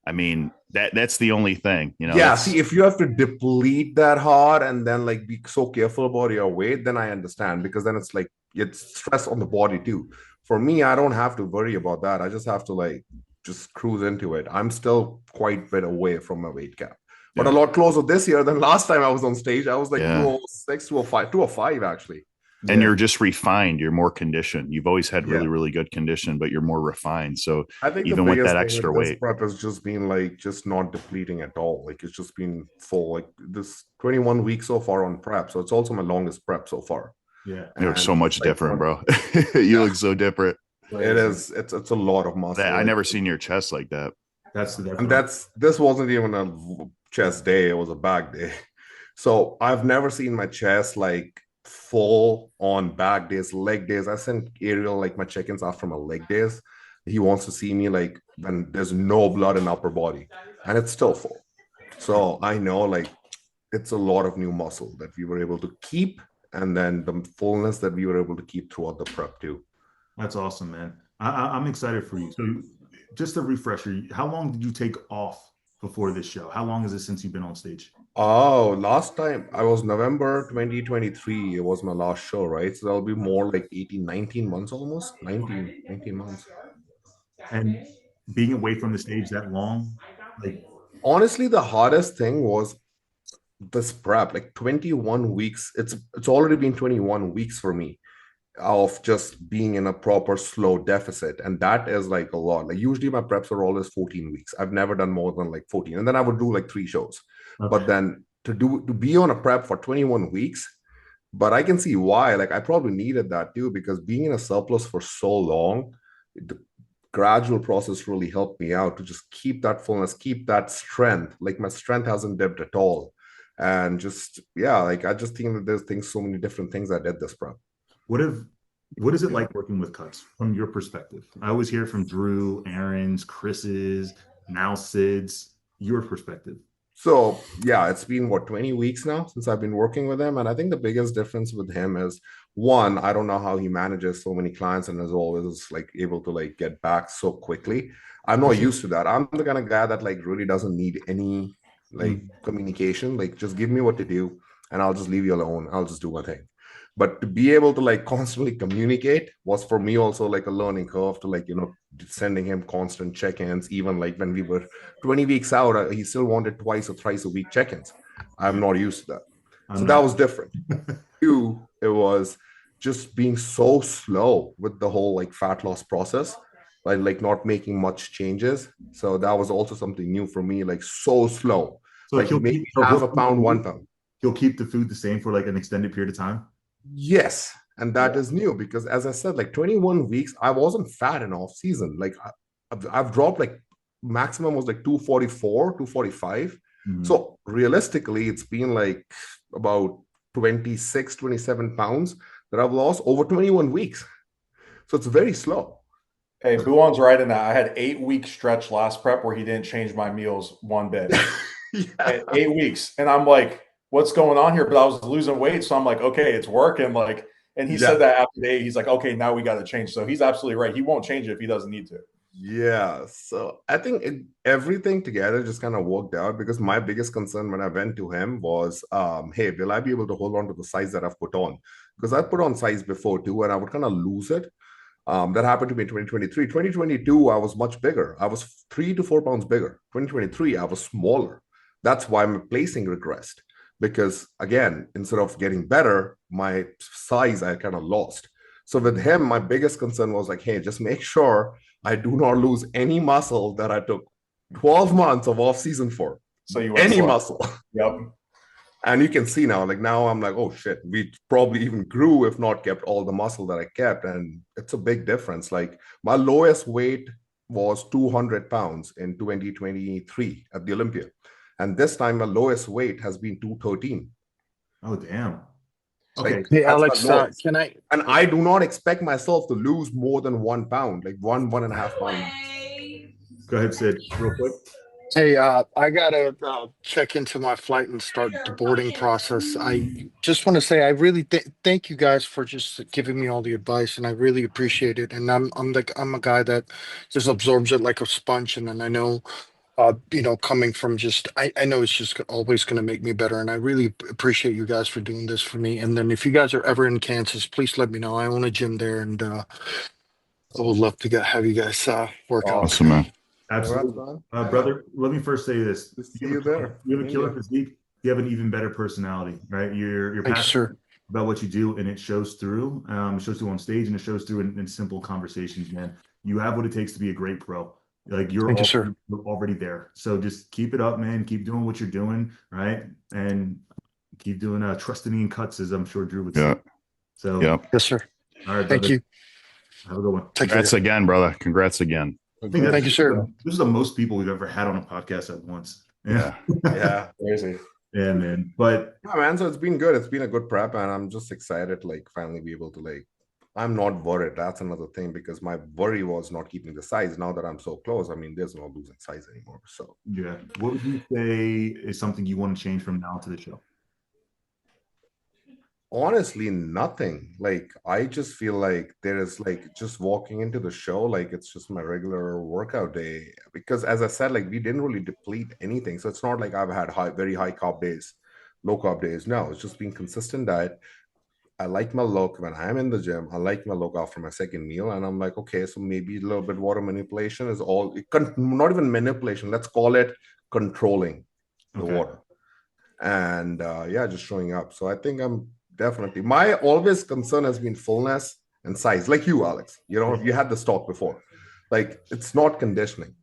I mean, that's the only thing, you know.
Yeah, see, if you have to deplete that hard and then like be so careful about your weight, then I understand, because then it's like it's stress on the body too. For me, I don't have to worry about that. I just have to like just cruise into it. I'm still quite a bit away from my weight cap, but a lot closer this year than last time I was on stage. I was like 206, 205, 205 actually.
And you're just refined. You're more conditioned. You've always had really, really good condition, but you're more refined. So
I think
even with that extra weight,
prep has just been like just not depleting at all. Like, it's just been full. Like, this 21 weeks so far on prep, so it's also my longest prep so far.
Yeah,
you look so much different, bro. You look so different.
It is. It's a lot of muscle.
I never seen your chest like that.
This wasn't even a chest day. It was a back day. So I've never seen my chest like full on back days, leg days. I sent Ariel like my check-ins after my leg days. He wants to see me like when there's no blood in upper body, and it's still full. So I know like it's a lot of new muscle that we were able to keep, and then the fullness that we were able to keep throughout the prep too.
That's awesome, man. I'm excited for you. So just a refresher, how long did you take off before this show? How long is it since you've been on stage?
Oh, last time I was November 2023. It was my last show, right? So that'll be more like 18, 19 months almost. 19 months.
And being away from the stage that long, like,
honestly, the hardest thing was this prep, like 21 weeks. It's already been 21 weeks for me of just being in a proper slow deficit, and that is like a lot. Like, usually my preps are always 14 weeks. I've never done more than like 14, and then I would do like 3 shows. But then to be on a prep for 21 weeks, but I can see why. Like, I probably needed that too, because being in a surplus for so long, the gradual process really helped me out to just keep that fullness, keep that strength. Like, my strength hasn't dipped at all, and just like I just think that there's so many different things I did this prep.
What is it like working with cuts from your perspective? I always hear from Drew, Erin's, Chris's, now Sid's. Your perspective.
So it's been 20 weeks now since I've been working with him, and I think the biggest difference with him is, one, I don't know how he manages so many clients and is always like able to like get back so quickly. I'm not used to that. I'm the kind of guy that like really doesn't need any like communication. Like, just give me what to do and I'll just leave you alone. I'll just do my thing. But to be able to like constantly communicate was for me also like a learning curve, to like, sending him constant check-ins. Even like when we were 20 weeks out, he still wanted twice or thrice a week check-ins. I'm not used to that. So that was different. Two, it was just being so slow with the whole like fat loss process, like not making much changes. So that was also something new for me, like so slow. So like maybe half a pound, 1 pound.
He'll keep the food the same for like an extended period of time?
Yes. And that is new, because as I said, like 21 weeks, I wasn't fat in off season. Like I've dropped, like maximum was like 244, 245. So realistically, it's been like about 26, 27 pounds that I've lost over 21 weeks. So it's very slow.
Hey, Bhuwan's right in that. I had 8-week stretch last prep where he didn't change my meals one bit. 8 weeks. And I'm like, what's going on here? But I was losing weight. So I'm like, okay, it's working. Like, and he said that after the 8, he's like, okay, now we got to change. So he's absolutely right. He won't change it if he doesn't need to.
Yeah. So I think everything together just kind of worked out, because my biggest concern when I went to him was, hey, will I be able to hold on to the size that I've put on? Because I put on size before too, and I would kind of lose it. That happened to me in 2023. 2022, I was much bigger. I was 3 to 4 pounds bigger. 2023, I was smaller. That's why my placing regressed. Because again, instead of getting better, my size I kind of lost. So with him, my biggest concern was like, hey, just make sure I do not lose any muscle that I took 12 months of off season for.
So you
any muscle.
Yep.
And you can see now, like now I'm like, oh shit, we probably even grew, if not kept all the muscle that I kept. And it's a big difference. Like my lowest weight was 200 pounds in 2023 at the Olympia. And this time my lowest weight has been 213.
Oh, damn. Okay.
Like,
hey, Alex, can I?
And I do not expect myself to lose more than 1 pound, like 1.5 pounds.
Go ahead, Sid, real quick.
Hey, I gotta check into my flight and start the boarding process. I just want to say I really thank you guys for just giving me all the advice, and I really appreciate it. And I'm a guy that just absorbs it like a sponge, and then I know, coming from just I know it's just always going to make me better, and I really appreciate you guys for doing this for me. And then if you guys are ever in Kansas, please let me know. I own a gym there, and I would love to have you guys work out.
Awesome, man.
Absolutely. Brother, let me first say this.
You
have a killer physique. You have an even better personality, right? You're passionate about what you do, and it shows through. It shows through on stage, and it shows through in simple conversations, man. You have what it takes to be a great pro. Like you're already there. So just keep it up, man. Keep doing what you're doing, right? And keep doing trusting in cuts, as I'm sure Drew would say. So
yes, sir.
All right,
thank you.
Have a good one.
Congrats again, brother. Congrats again.
Thank you, sir.
This is the most people we've ever had on a podcast at once.
Yeah. Crazy.
Yeah, man. But
yeah, man. So it's been good. It's been a good prep, and I'm just excited to like finally be able to like. I'm not worried. That's another thing, because my worry was not keeping the size. Now that I'm so close, I mean, there's no losing size anymore. So
yeah, what would you say is something you want to change from now to the show?
Honestly, nothing. Like I just feel like there is like just walking into the show, like it's just my regular workout day. Because as I said, like we didn't really deplete anything. So it's not like I've had very high carb days, low carb days. No, it's just been consistent diet. I like my look when I'm in the gym. I like my look after my second meal. And I'm like, okay, so maybe a little bit water manipulation is all, not even manipulation. Let's call it controlling the water. And just showing up. So I think I'm definitely, my always concern has been fullness and size, like you, Alex. You know, if you had this talk before, like it's not conditioning.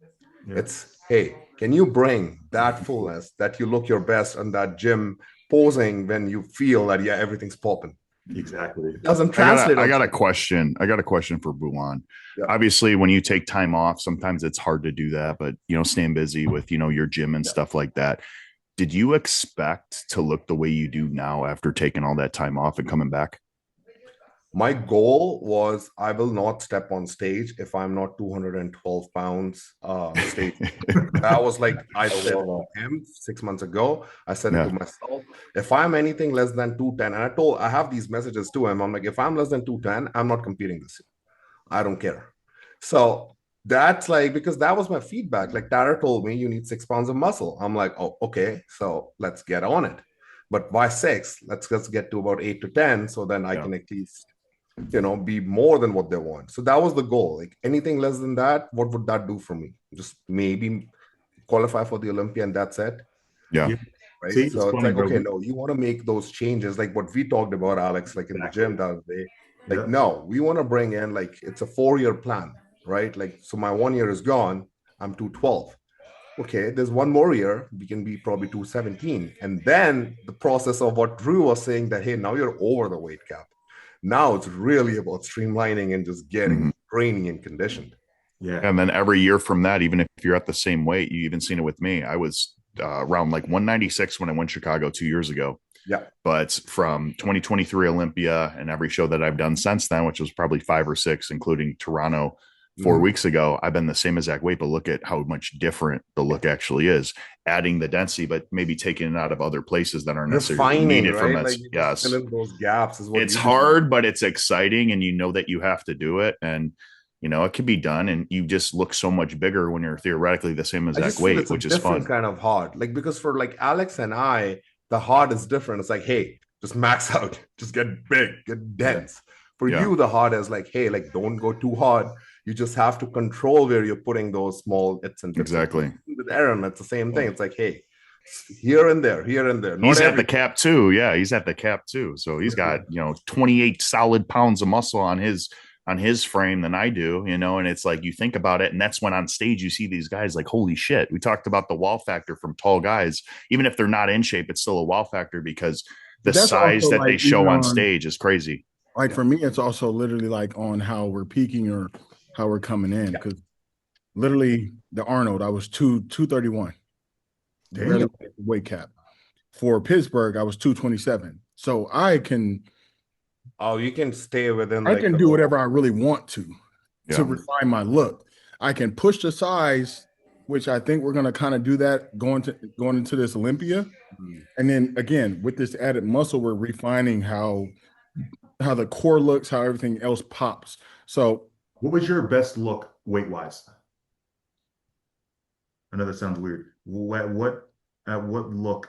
It's, hey, can you bring that fullness that you look your best on that gym posing when you feel that everything's popping?
Exactly.
It doesn't translate.
I got a question for Bhuwan. Obviously, when you take time off, sometimes it's hard to do that, but staying busy with your gym and stuff like that. Did you expect to look the way you do now after taking all that time off and coming back?
My goal was I will not step on stage if I'm not 212 pounds stage. That was like I said to him 6 months ago. I said it to myself. If I'm anything less than 210, and I have these messages to him. I'm like, if I'm less than 210, I'm not competing this year. I don't care. So that's like, because that was my feedback. Like Tara told me, you need 6 pounds of muscle. I'm like, oh, okay. So let's get on it. But why 6? Let's get to about 8 to 10. So then I can at least, be more than what they want. So that was the goal. Like anything less than that, what would that do for me? Just maybe qualify for the Olympia and that's it.
Yeah.
Right. See, so it's like, okay, no, you want to make those changes, like what we talked about, Alex, like in the gym the other day. Like, no, we want to bring in, like, it's a 4-year plan, right? Like, so my 1 year is gone. I'm 212. Okay, there's 1 more year. We can be probably 217. And then the process of what Drew was saying that, hey, now you're over the weight cap. Now it's really about streamlining and just getting training and conditioned.
Yeah.
And then every year from that, even if you're at the same weight, you even seen it with me. I was around like 196 when I went to Chicago 2 years ago.
Yeah.
But from 2023 Olympia and every show that I've done since then, which was probably 5 or 6, including Toronto 4 weeks ago, I've been the same exact weight, but look at how much different the look actually is. Adding the density, but maybe taking it out of other places that aren't necessarily needed from that.
Like
yes.
Those gaps is what
it's hard, but it's exciting, and that you have to do it. And it can be done, and you just look so much bigger when you're theoretically the same exact weight, which is fun.
Kind of hard. Like, because for like Alex and I, the hard is different. It's like, hey, just max out, just get big, get dense. For you, the hard is like, hey, like don't go too hard. You just have to control where you're putting those small hits and dips.
Exactly.
With Erin, it's the same thing. It's like, hey, here and there.
He's at the cap too. Yeah, he's at the cap too. So he's got 28 solid pounds of muscle on his frame than I do, and it's like you think about it, and that's when on stage you see these guys like, holy shit. We talked about the wow factor from tall guys. Even if they're not in shape, it's still a wow factor because the size that they show on stage is crazy.
Like for me, it's also literally like on how we're peaking or how we're coming in. Because literally the Arnold, I was 231. The weight cap. For Pittsburgh, I was 227. So I can.
Oh, you can stay within.
I can do whatever I really want to refine my look. I can push the size, which I think we're going to kind of do that going into this Olympia. And then again, with this added muscle, we're refining how the core looks, how everything else pops. So
what was your best look weight-wise? I know that sounds weird. What look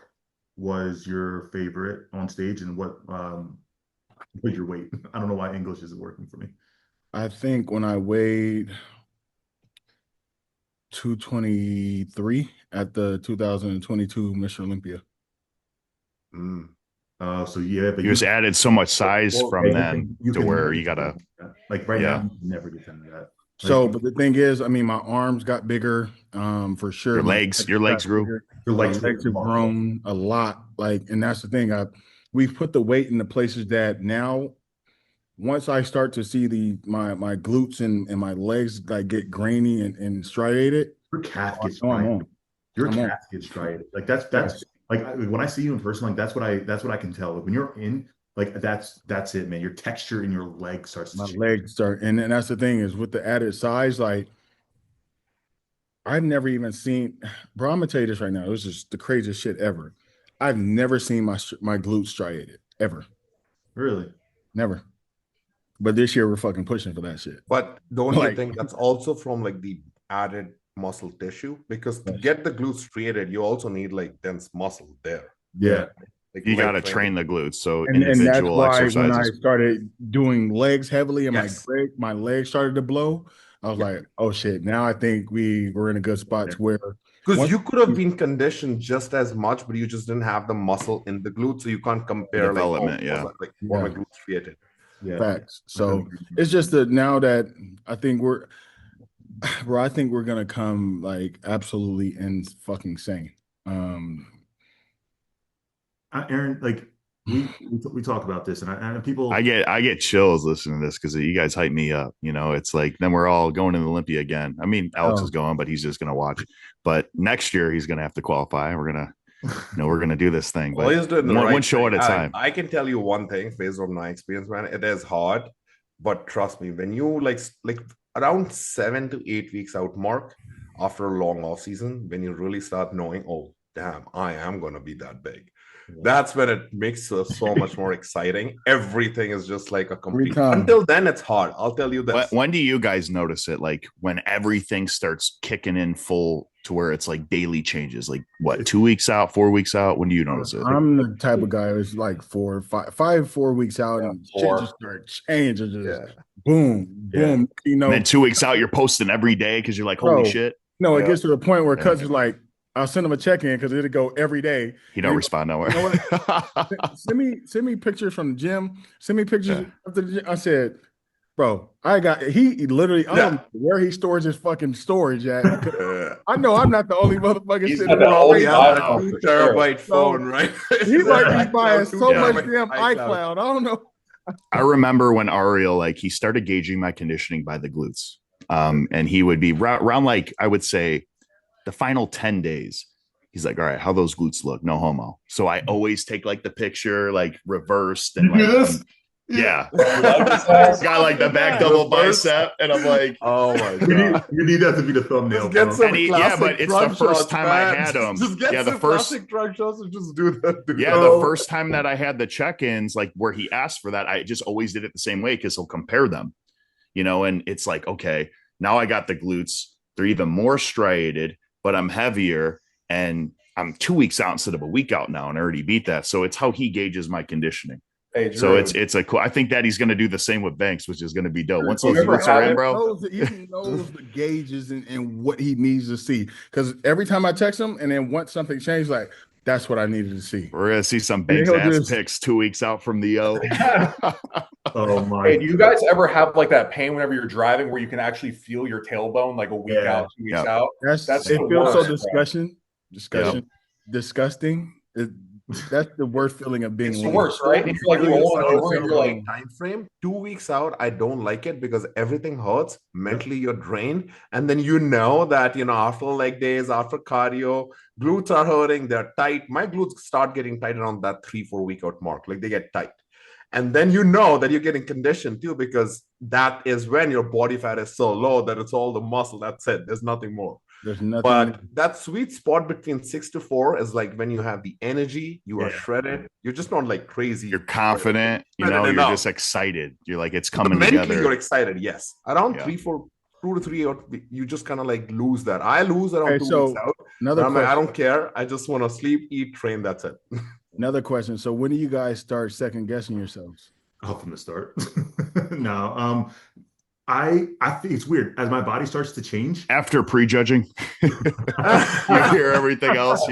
was your favorite on stage, and what was your weight? I don't know why English isn't working for me.
I think when I weighed 223 at the 2022 Mr. Olympia.
So yeah, but
you just added so much size from then to where you gotta
like now you never get into that.
So, but the thing is, I mean, my arms got bigger, for sure.
Your legs grew.
Your legs have grown a lot. Like, and that's the thing. We've put the weight in the places that now, once I start to see my glutes and my legs like get grainy and striated,
your calf gets striated. Your calf gets striated. Like that's like when I see you in person, like that's what I can tell. Like when you're in. Like that's it, man. Your texture in your leg starts.
My legs start, and that's the thing is with the added size. Like I've never even seen, bro. I'm gonna tell you this right now. It was just the craziest shit ever. I've never seen my glutes striated ever.
Really?
Never. But this year we're fucking pushing for that shit.
But don't you think that's also from like the added muscle tissue? Because to get the glutes striated, you also need like dense muscle there.
Yeah.
Like you got to train the glutes. So
and that's why when I started doing legs heavily and my legs started to blow, I was like, oh shit, now I think we're in a good spot to where.
Because you could have been conditioned just as much, but you just didn't have the muscle in the glutes, so you can't compare
development.
What my glutes created.
Yeah. Facts. So it's just that now that I think we're gonna come like absolutely fucking insane.
Erin, like we talk about this, and people.
I get chills listening to this because you guys hype me up. It's like then we're all going to the Olympia again. I mean, Alex is going, but he's just gonna watch. But next year he's gonna have to qualify. We're gonna do this thing. But one show at a time.
I can tell you one thing based on my experience, man. It is hard, but trust me, when you like around 7 to 8 weeks out mark after a long off season, when you really start knowing, oh damn, I am gonna be that big. That's when it makes it so much more exciting. Everything is just like a complete. Until then, it's hard. I'll tell you this.
When do you guys notice it? Like when everything starts kicking in full to where it's like daily changes. Like what? 2 weeks out, 4 weeks out. When do you notice it?
I'm the type of guy who's like 4 weeks out, and shit just starts changing. Just boom, boom.
And then 2 weeks out, you're posting every day because you're like, holy shit.
No, it gets to the point where Cuts is like, I'll send him a check-in because it'll go every day.
He don't respond nowhere.
You know send me pictures from the gym. Send me pictures after the gym. I said, bro, he literally, I don't know where he stores his fucking storage at. I know I'm not the only motherfucker sitting there.
A 2 terabyte phone, right?
He might be buying so much damn iCloud. I don't know.
I remember when Ariel, like, he started gauging my conditioning by the glutes. And he would be around like, I would say, the final 10 days, he's like, all right, how those glutes look? No homo. So I always take like the picture, like reversed and like, got like the back double bicep. And I'm like,
oh my God.
You need that to be the thumbnail.
But
it's the first time I had them.
The first drug shots and just do that.
The first time that I had the check-ins, like where he asked for that, I just always did it the same way because he'll compare them, and it's like, okay, now I got the glutes. They're even more striated, but I'm heavier and I'm 2 weeks out instead of a week out now, and I already beat that. So it's how he gauges my conditioning. Hey, so it's a cool. I think that he's going to do the same with Banks, which is going to be dope. Once those glutes are in, bro,
he knows the gauges and what he needs to see. Because every time I text him, and then once something changed, like, That's what I needed to see.
We're gonna see some Banks ass pics 2 weeks out from the
Oh my!
Hey, do you guys ever have like that pain whenever you're driving where you can actually feel your tailbone like a week out, 2 weeks out?
That's
it
feels so disgusting. That's the worst feeling of being.
It's the worst, right? And you're like rolling over, and you're like
time frame. 2 weeks out, I don't like it because everything hurts. Mentally, you're drained, and then that after leg days, after cardio, glutes are hurting. They're tight. My glutes start getting tight around that 3-4 week out mark. Like they get tight. And then that you're getting conditioned too, because that is when your body fat is so low that it's all the muscle. That's it. There's nothing more.
There's nothing.
But that sweet spot between 6 to 4 is like when you have the energy, you are shredded. You're just not like crazy.
You're confident. You're just excited. You're like, it's coming
mentally,
together.
You're excited. Yes. Around 2 to 3 out, you just kind of like lose that. I lose around 2 weeks out. I don't care. I just want to sleep, eat, train. That's it.
Another question. So when do you guys start second guessing yourselves?
Oh, from the start. No. I think it's weird as my body starts to change
after prejudging. You hear everything else,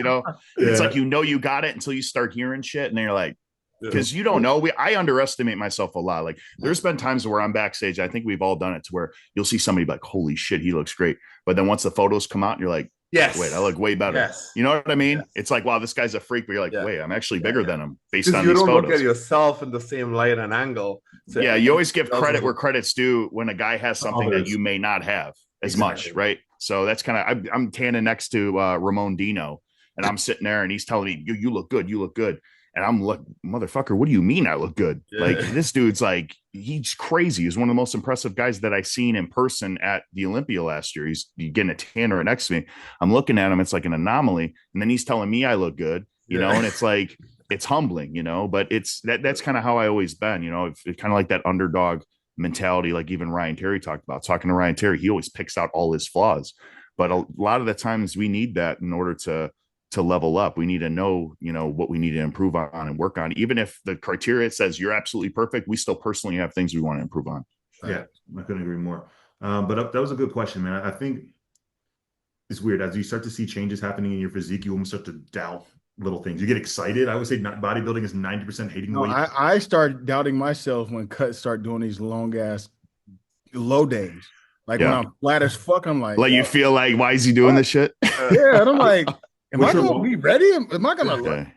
It's like you got it until you start hearing shit, and then you're like, because you don't know. I underestimate myself a lot. Like there's been times where I'm backstage. I think we've all done it to where you'll see somebody like, holy shit, he looks great. But then once the photos come out, and you're like,
yes,
wait, I look way better.
Yes.
You know what I mean?
Yes.
It's like, wow, this guy's a freak, but you're like, wait, I'm actually bigger than him based on
these photos. You don't
look
at yourself in the same light and angle.
So you always give credit where credit's due when a guy has something that you may not have as much, right? So that's kind of, I'm tanning next to Ramon Dino, and I'm sitting there, and he's telling me, you look good, you look good. And I'm like, motherfucker, what do you mean I look good? Yeah. Like, this dude's like, he's crazy. He's one of the most impressive guys that I've seen in person at the Olympia last year. He's getting a tan right next to me. I'm looking at him. It's like an anomaly. And then he's telling me I look good, and it's like, it's humbling, but it's that's kind of how I always been, it's kind of like that underdog mentality. Like even Ryan Terry talked about. Talking to Ryan Terry, he always picks out all his flaws. But a lot of the times we need that in order to level up. We need to know, what we need to improve on and work on. Even if the criteria says you're absolutely perfect, we still personally have things we want to improve on.
Yeah, I couldn't agree more. But that was a good question, man. I think it's weird. As you start to see changes happening in your physique, you almost start to doubt little things. You get excited. I would say bodybuilding is 90% hating the weight.
I start doubting myself when cuts start doing these long ass low days. Like when I'm flat as fuck, I'm like
you feel like, why is he doing this shit?
Yeah, and I'm like, am I gonna be ready? Am I gonna look?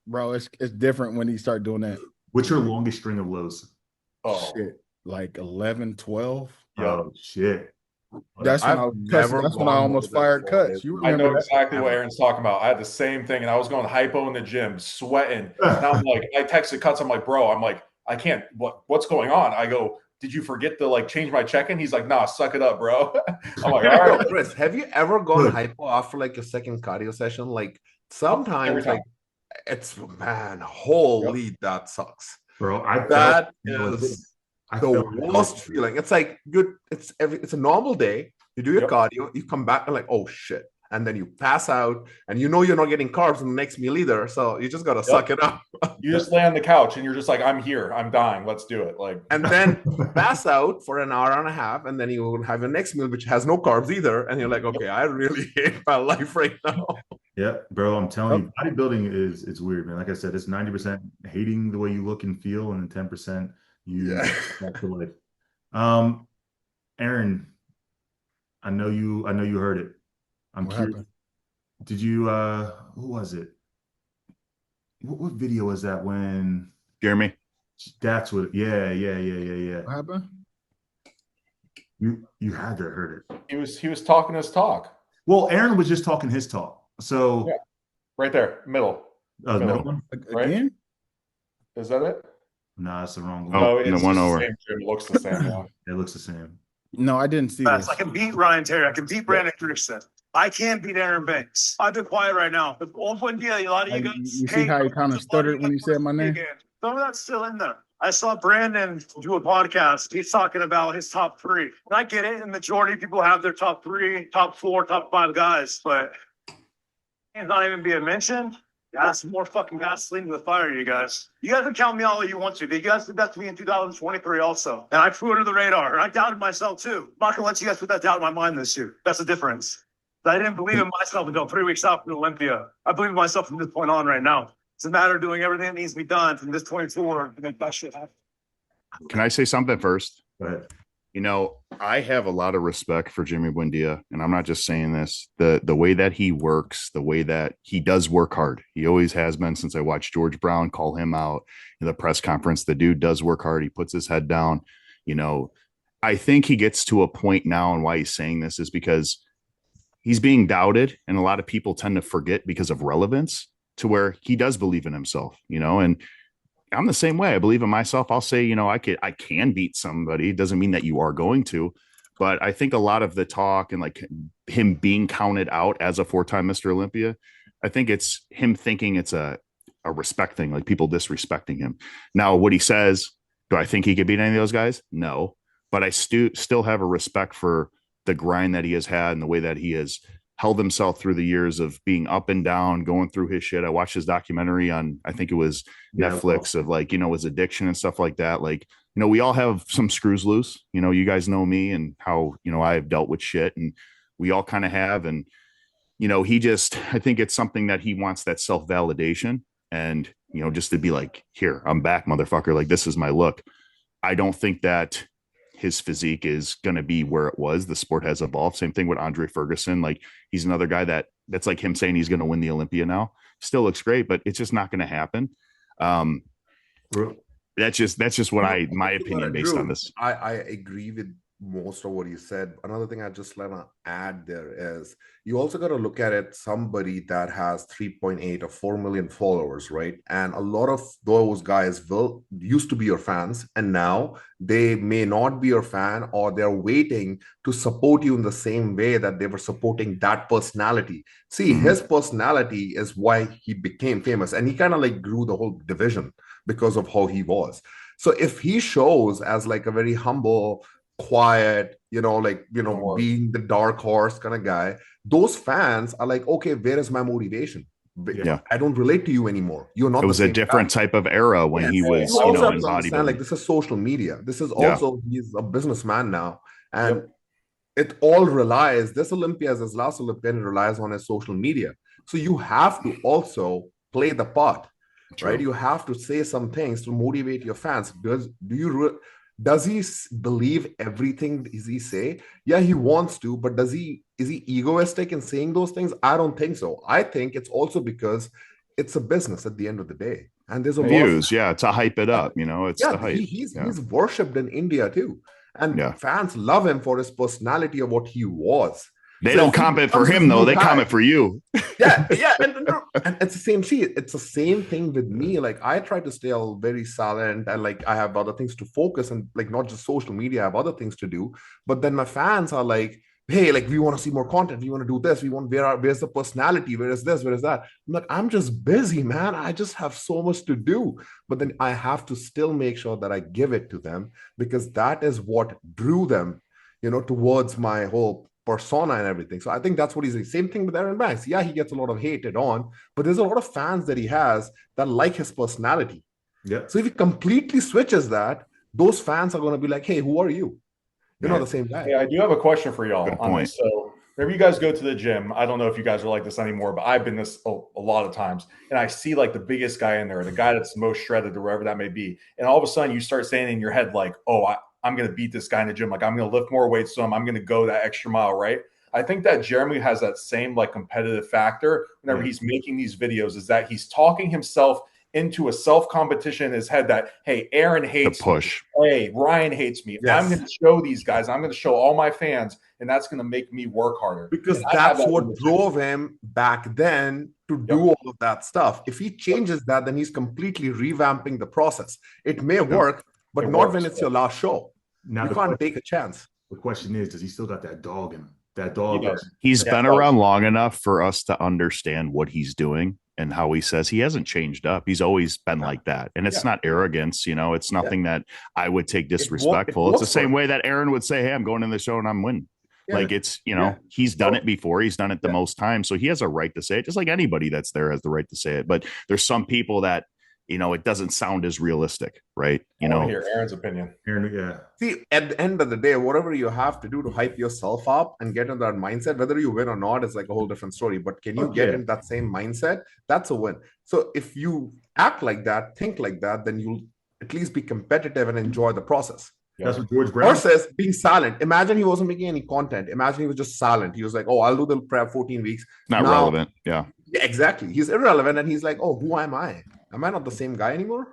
Bro, it's different when you start doing that.
What's your longest string of lows?
Oh shit, like 11, 12.
Oh shit.
That's when I almost fired cuts.
I know exactly what Erin's talking about. I had the same thing, and I was going hypo in the gym, sweating. And I'm like, I texted Cuts. I'm like, bro, I can't. What's going on? I go, did you forget to change my check-in? He's like, nah, suck it up, bro. I'm like, all right.
Chris, have you ever gone hypo after your second cardio session? Like sometimes, it's holy, that sucks,
bro.
That is the worst feeling. It's like good. It's a normal day. You do your cardio, you come back and like, oh shit. And then you pass out, and you're not getting carbs in the next meal either. So you just gotta suck it up.
You just lay on the couch and you're just like, I'm here, I'm dying, let's do it.
And then pass out for an hour and a half, and then you will have your next meal, which has no carbs either. And you're like, okay, I really hate my life right now.
Yeah, bro, I'm telling you, bodybuilding it's weird, man. Like I said, it's 90% hating the way you look and feel, and then 10% you back to life. Erin, I know you heard it. I'm curious. Happened? Did you who was it? What video was that when
Jeremy?
That's what yeah.
What happened?
You had to heard it.
He was talking his talk.
Well, Erin was just talking his talk. So
right there, middle.
Middle one?
Again?
Is that it?
No, that's the wrong one.
No, it's
the one over.
It looks the same.
It looks the same.
No, I didn't see this.
I can beat Ryan Terry. I can beat Brandon Hendrickson. I can't beat Erin Banks. I've been quiet right now. Bundeia, a lot of you guys.
You see how he kind of stuttered when he said my name?
Some of that's still in there. I saw Brandon do a podcast. He's talking about his top three. And I get it. The majority of people have their top three, top four, top five guys. But it's not even being mentioned. That's more fucking gasoline to the fire, you guys. You guys can count me all you want to. You guys did that to me in 2023 also. And I flew under the radar. And I doubted myself too. I'm not going to let you guys put that doubt in my mind this year. That's the difference. I didn't believe in myself until 3 weeks out from Olympia. I believe in myself from this point on right now. It's a matter of doing everything that needs to be done from this point forward to make that shit happen.
Can I say something first?
Go ahead.
You know, I have a lot of respect for Jeremy Buendia, and I'm not just saying this. The way that he works, the way that he does work hard. He always has been since I watched George Brown call him out in the press conference. The dude does work hard. He puts his head down. You know, I think he gets to a point now, and why he's saying this is because he's being doubted, and a lot of people tend to forget because of relevance, to where he does believe in himself, you know, and I'm the same way. I believe in myself. I'll say, you know, I can beat somebody. It doesn't mean that you are going to, but I think a lot of the talk and like him being counted out as a 4-time Mr. Olympia, I think it's him thinking it's a respect thing, like people disrespecting him. Now, what he says, do I think he could beat any of those guys? No, but I still have a respect for the grind that he has had and the way that he has held himself through the years of being up and down, going through his shit. I watched his documentary on, I think it was Netflix, of like, you know, his addiction and stuff like that. Like, you know, we all have some screws loose, you know, you guys know me and how, you know, I've dealt with shit, and we all kind of have. And, you know, I think it's something that he wants, that self-validation, and, you know, just to be like, here, I'm back, motherfucker. Like, this is my look. I don't think that his physique is going to be where it was. The sport has evolved. Same thing with Andre Ferguson. Like, he's another guy that's like him saying he's going to win the Olympia now. Still looks great, but it's just not going to happen. That's just what my opinion based on this.
I agree with most of what you said. Another thing I just want to add there is you also got to look at it, somebody that has 3.8 or 4 million followers, right? And a lot of those guys used to be your fans, and now they may not be your fan, or they're waiting to support you in the same way that they were supporting that personality. See, his personality is why he became famous, and he kind of like grew the whole division because of how he was. So if he shows as like a very humble, quiet, you know, like, you know, being the dark horse kind of guy, those fans are like, okay, where is my motivation?
Yeah,
I don't relate to you anymore. You're not.
It was a different type of era when he was, you know, in bodybuilding.
Like, this is social media. This is also, he's a businessman now, and it all relies. This Olympia, as his last Olympian, relies on his social media. So you have to also play the part, right? You have to say some things to motivate your fans. Does he believe everything he say? Yeah, he wants to, but is he egoistic in saying those things? I don't think so. I think it's also because it's a business at the end of the day. And there's a
views, to hype it up, you know, it's the hype.
He's worshipped in India too. And fans love him for his personality of what he was.
They don't comment for him though. They comment for you.
And it's the same. It's the same thing with me. Like, I try to stay all very silent, and like I have other things to focus, and like not just social media. I have other things to do. But then my fans are like, hey, like, we want to see more content. We want to do this. Where's the personality? Where is this? Where is that? I'm like, I'm just busy, man. I just have so much to do. But then I have to still make sure that I give it to them, because that is what drew them, you know, towards my whole persona and everything. So I think that's what he's saying. Same thing with Erin Banks. Yeah, he gets a lot of hated on, but there's a lot of fans that he has that like his personality. Yeah. So if he completely switches that, those fans are going to be like, hey, who are you? You're not the same guy.
Hey, I do have a question for y'all on this. So whenever you guys go to the gym, I don't know if you guys are like this anymore, but I've been this a lot of times, and I see like the biggest guy in there, the guy that's the most shredded or wherever that may be. And all of a sudden you start saying in your head, like, oh, I'm going to beat this guy in the gym. Like, I'm going to lift more weights, so I'm going to go that extra mile, right? I think that Jeremy has that same like competitive factor whenever he's making these videos, is that he's talking himself into a self-competition in his head that, hey, Erin hates me. Hey, Ryan hates me. Yes. I'm going to show these guys. I'm going to show all my fans, and that's going to make me work harder.
Because that's what drove him back then to do all of that stuff. If he changes that, then he's completely revamping the process. It may work, but not when it's your last show. Now you can't take a chance.
The question is, does he still got that dog in him? That dog.
He's been around long enough for us to understand what he's doing and how he says. He hasn't changed up. He's always been like that. And it's not arrogance, you know, it's nothing that I would take disrespectful. It's the same way that Erin would say, hey, I'm going in the show and I'm winning. Like, it's, you know, he's done it before. He's done it the most time. So he has a right to say it, just like anybody that's there has the right to say it. But there's some people that it doesn't sound as realistic, right?
I want to hear Erin's opinion.
Erin, yeah.
See, at the end of the day, whatever you have to do to hype yourself up and get in that mindset, whether you win or not, is like a whole different story. But can you get in that same mindset? That's a win. So if you act like that, think like that, then you'll at least be competitive and enjoy the process.
That's what George Brown
versus being silent. Imagine he wasn't making any content. Imagine he was just silent. He was like, "Oh, I'll do the prep 14 weeks."
Not relevant. Yeah,
exactly. He's irrelevant, and he's like, "Oh, who am I? Am I not the same guy anymore?"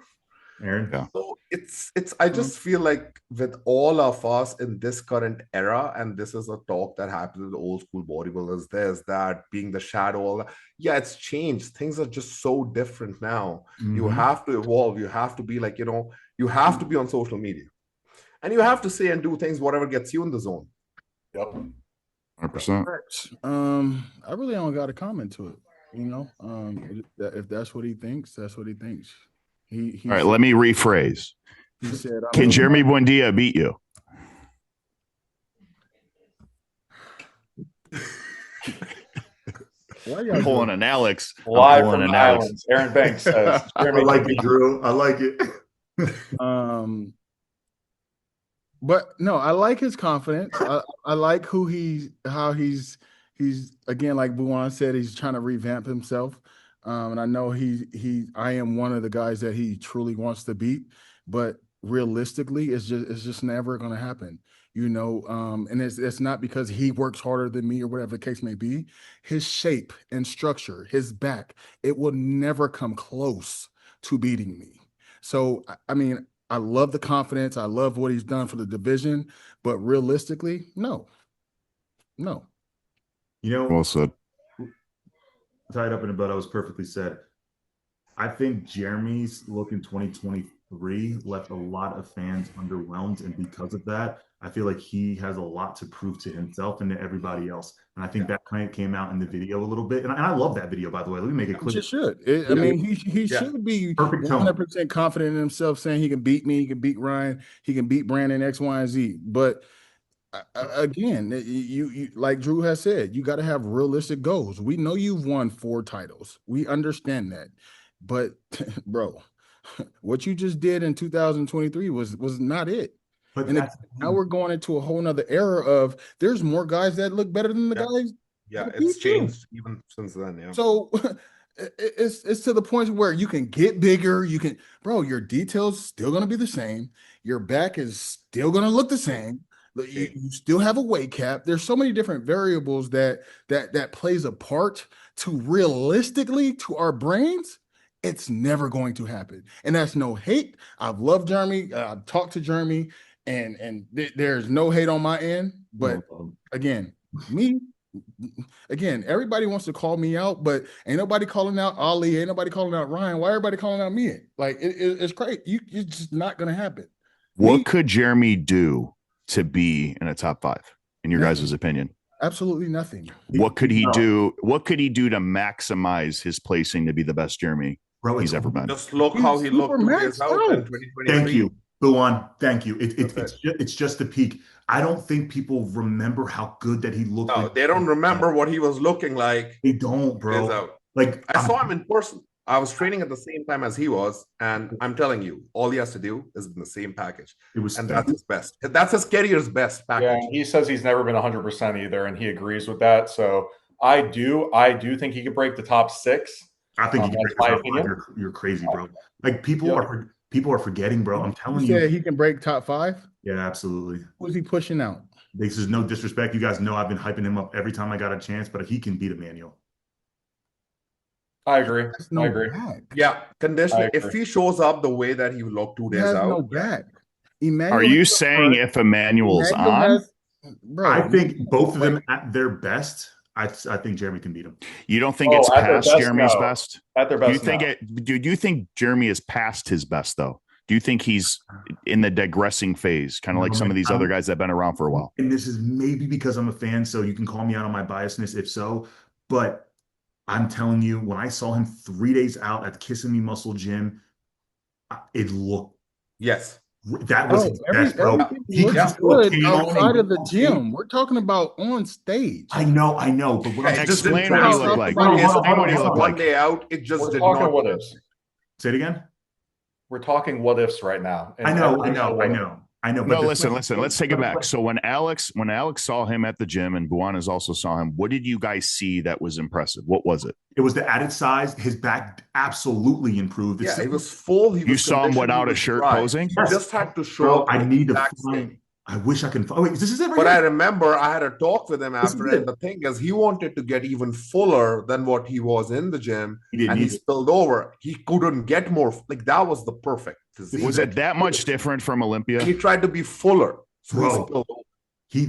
Erin.
Yeah.
So it's. I just feel like with all of us in this current era, and this is a talk that happens with old school bodybuilders. There's that being the shadow. All that. Yeah, it's changed. Things are just so different now. You have to evolve. You have to be like, you have to be on social media. And you have to say and do things, whatever gets you in the zone.
Yep.
100%.
I really don't got a comment to it. If that's what he thinks, that's what he thinks. He
All right, let me rephrase.
He said,
"Can Jeremy Buendia beat you?" I'm pulling an Alex.
Live from the islands. Erin Banks says,
I like it, Drew. I like it.
But no, I like his confidence. I like how he's again, like Bhuwan said, he's trying to revamp himself. And I know I am one of the guys that he truly wants to beat, but realistically, it's just never going to happen. And it's not because he works harder than me or whatever the case may be. His shape and structure, his back, it will never come close to beating me. So, I mean, I love the confidence. I love what he's done for the division, but realistically, no.
Well said.
Tied up in a bud, I was perfectly said. I think Jeremy's look in 2023 left a lot of fans underwhelmed, and because of that, I feel like he has a lot to prove to himself and to everybody else. And I think that kind of came out in the video a little bit. And I love that video, by the way. Let me make it clear.
He should. I mean, he should be 100% confident in himself, saying he can beat me, he can beat Ryan, he can beat Brandon, X, Y, and Z. But again, you like Drew has said, you got to have realistic goals. We know you've won 4 titles. We understand that. But bro, what you just did in 2023 was not it. But now we're going into a whole nother era of there's more guys that look better than the guys.
Yeah, it's changed even since then. Yeah.
So it's to the point where you can get bigger. Your details still gonna be the same. Your back is still gonna look the same. You still have a weight cap. There's so many different variables that plays a part to realistically to our brains. It's never going to happen. And that's no hate. I've loved Jeremy. I've talked to Jeremy. And there's no hate on my end, but again, everybody wants to call me out, but ain't nobody calling out Ali, ain't nobody calling out Ryan. Why everybody calling out me? Like it's crazy. It's just not gonna happen.
What could Jeremy do to be in a top 5, in your guys' opinion?
Absolutely nothing.
What could he do? What could he do to maximize his placing to be the best Jeremy he's ever been?
Just look how he looked 2 years out in 2023.
Thank you. Bhuwan, thank you. It's just the peak. I don't think people remember how good that he looked.
No, they don't remember what he was looking like.
They don't, bro.
Like I saw him in person. I was training at the same time as he was, and I'm telling you, all he has to do is in the same package. That's his best. That's his career's best package.
Yeah, he says he's never been 100% either, and he agrees with that. So I do think he could break the top 6.
I think he can break the top 5. You're crazy, bro. Like people are forgetting, bro. I'm telling you.
Yeah, he can break top 5?
Yeah, absolutely.
Who's he pushing out?
This is no disrespect. You guys know I've been hyping him up every time I got a chance, but he can beat Emmanuel.
I agree. I agree.
Yeah, conditioning. If he shows up the way that he looked 2 days out.
No back.
Are you saying if Emmanuel's on?
Bro, I think both of them at their best. I think Jeremy can beat him.
You don't think it's past Jeremy's best?
At their best,
do you think Jeremy is past his best though? Do you think he's in the digressing phase, kind of like some of these other guys that have been around for a while?
And this is maybe because I'm a fan, so you can call me out on my biasness if so. But I'm telling you, when I saw him 3 days out at the Kissing Me Muscle Gym, it looked that was his best, bro.
He just good outside of the gym. We're talking about on stage.
I know. But what
explain what he looked like.
One day out, it just did not.
Say it again.
We're talking what ifs right now.
I know.
No, listen. Let's take it back. So when Alex saw him at the gym and Bhuwan also saw him, what did you guys see that was impressive? What was it?
It was the added size. His back absolutely improved.
Yeah, he was full.
You saw him without a shirt posing?
He just had to show up.
I need to find. I wish I can. Oh wait, this is it.
But I remember I had a talk with him after, and the thing is, he wanted to get even fuller than what he was in the gym, and he spilled over. He couldn't get more. Like that was the perfect physique.
Was it that much different from Olympia?
He tried to be fuller. So
Bro, he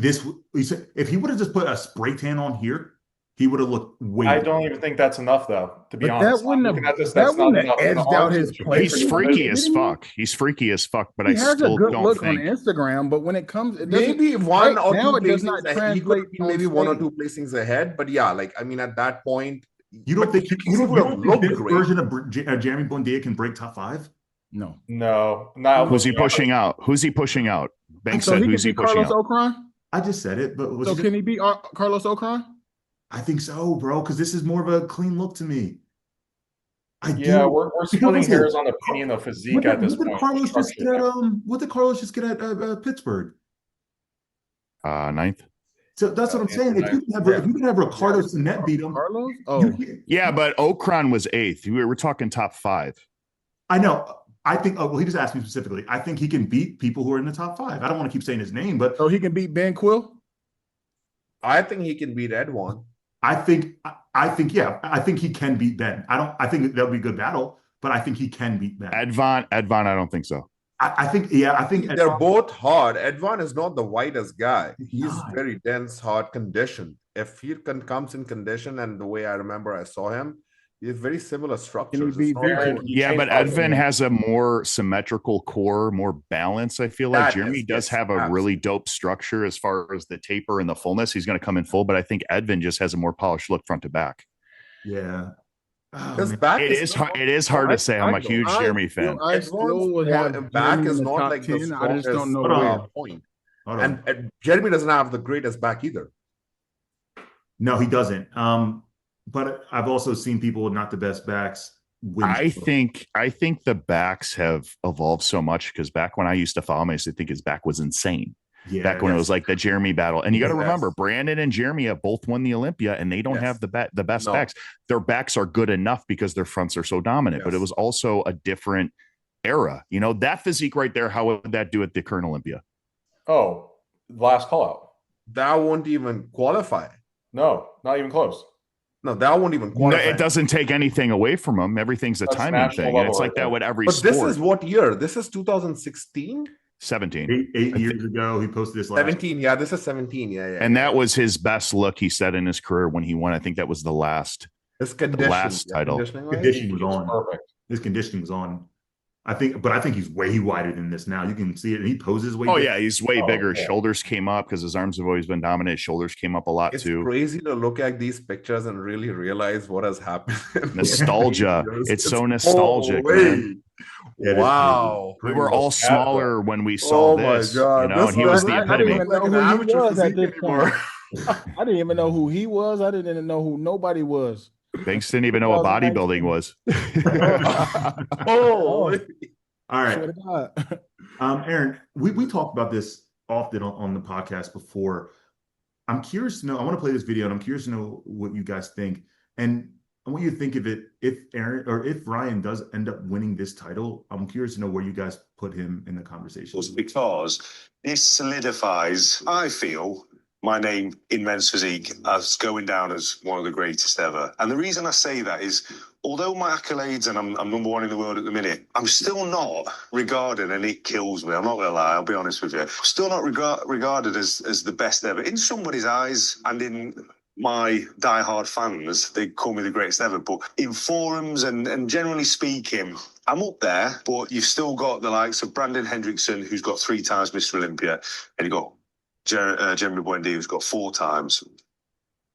said if he would have just put a spray tan on here, he would have looked way.
I don't even think that's enough, though. To be honest,
that wouldn't have edged out his play.
He's freaky as fuck. He's freaky as fuck. But I still don't
look
think
on Instagram. But when it comes,
maybe one or two placings ahead. He could be maybe one or two placings ahead. But yeah, like I mean, at that point,
you don't think this version of Jeremy Buendia can break top 5?
No.
Who's he pushing out? Who's he pushing out? Banks said who's he pushing out?
Okran?
I just said it, but
so can he beat Carlos Okran?
I think so, bro, because this is more of a clean look to me.
We're splitting hairs on opinion of physique at this point.
What did Carlos just get at Pittsburgh?
9th.
So that's what I'm saying. If you can have Ricardo Sinet beat him,
Carlos?
Yeah, but Okran was 8th. We're talking top 5.
I know. I think. He just asked me specifically. I think he can beat people who are in the top 5. I don't want to keep saying his name, but
he can beat Ben Quill.
I think he can beat Edwan.
I think he can beat Ben. I think that'll be a good battle, but I think he can beat Ben.
Edvan, I don't think so.
I think
they're both hard. Edwan is not the whitest guy. He's very dense, hard, conditioned. If he comes in condition, and the way I remember I saw him, he has very similar structures.
Yeah, but Edvan has a more symmetrical core, more balance. I feel like Jeremy does have a really dope structure as far as the taper and the fullness. He's going to come in full, but I think Edvan just has a more polished look front to back.
Yeah.
It is hard to say. I'm a huge Jeremy fan.
I still would have
back is not like
10. I just don't know
point. And Jeremy doesn't have the greatest back either.
No, he doesn't. But I've also seen people with not the best backs win.
I think the backs have evolved so much because back when I used to follow him, I used to think his back was insane.
Yeah,
back when it was like the Jeremy battle. And you got to remember, Brandon and Jeremy have both won the Olympia, and they don't have the best backs. Their backs are good enough because their fronts are so dominant. But it was also a different era. You know, that physique right there, how would that do at the current Olympia?
Oh, last call out.
That won't even qualify.
No, not even close.
No, that won't even qualify.
No, it doesn't take anything away from him. Everything's a timing thing. And it's like that with every sport.
But this is what year? This is 2016?
17.
8 years ago, he posted this last
17, yeah, this is 17, yeah.
And that was his best look, he said, in his career when he won. I think that was the last title.
Conditioning was on. Perfect. His conditioning was on. I think he's way wider than this now. You can see it. And he poses way bigger.
Yeah, he's way bigger. His shoulders came up because his arms have always been dominant. His shoulders came up a lot too.
It's crazy to look at these pictures and really realize what has happened.
Nostalgia. It's so nostalgic, man.
Wow.
We were all smaller when we saw this. My God. You know, and he was the epitome.
I didn't even know who he was. I didn't know who nobody was.
Banks didn't even know what bodybuilding was.
All right. Erin, we talked about this often on the podcast before. I'm curious to know, I want to play this video and I'm curious to know what you guys think. And I want you to think of it if Erin or if Ryan does end up winning this title. I'm curious to know where you guys put him in the conversation.
Because this solidifies, I feel, my name in men's physique as going down as one of the greatest ever. And the reason I say that is, although my accolades and I'm number one in the world at the minute, I'm still not regarded, and it kills me, I'm not going to lie, I'll be honest with you, still not regarded as the best ever. In somebody's eyes and in my diehard fans, they call me the greatest ever. But in forums and generally speaking, I'm up there, but you've still got the likes of Brandon Hendrickson, who's got 3 times Mr. Olympia, and you've got Jeremy Buendia, who's got 4 times.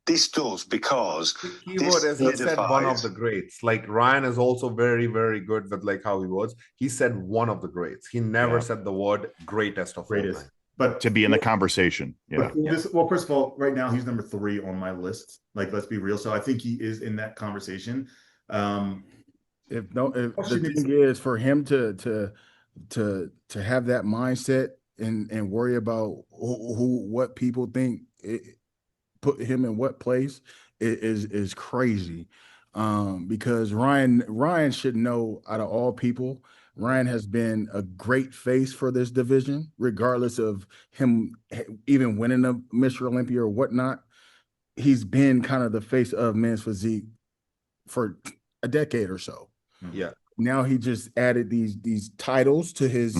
This does because
he said one of the greats. Like Ryan is also very, very good with like how he was. He said one of the greats. He never said the word greatest of greatest. All time.
But to be in the conversation,
well, first of all, right now he's number 3 on my list. Like, let's be real. So I think he is in that conversation.
if the thing is for him to have that mindset and worry about what people think put him in what place is crazy. Because Ryan should know, out of all people, Ryan has been a great face for this division, regardless of him even winning a Mr. Olympia or whatnot. He's been kind of the face of men's physique for a decade or so.
Yeah.
Now he just added these titles to his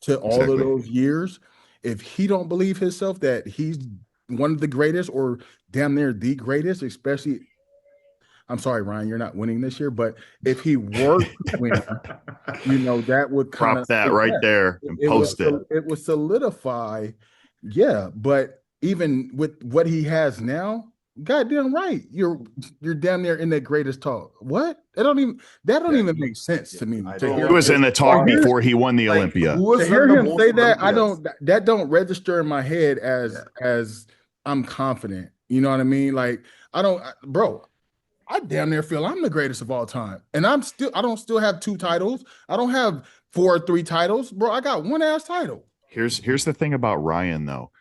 to all
Exactly.
of those years. If he don't believe himself that he's one of the greatest or damn near the greatest, especially, I'm sorry, Ryan, you're not winning this year, but if he were to win, that would kind of
drop that right there and post it.
It would solidify, but even with what he has now, goddamn right, you're damn near in that greatest talk. What? That don't even make sense to me.
He was in the talk before he won the Olympia.
To hear him say that, that don't register in my head as I'm confident. You know what I mean? Like I damn near feel I'm the greatest of all time, and I don't still have 2 titles. I don't have 4 or 3 titles, bro. I got one ass title.
Here's the thing about Ryan, though.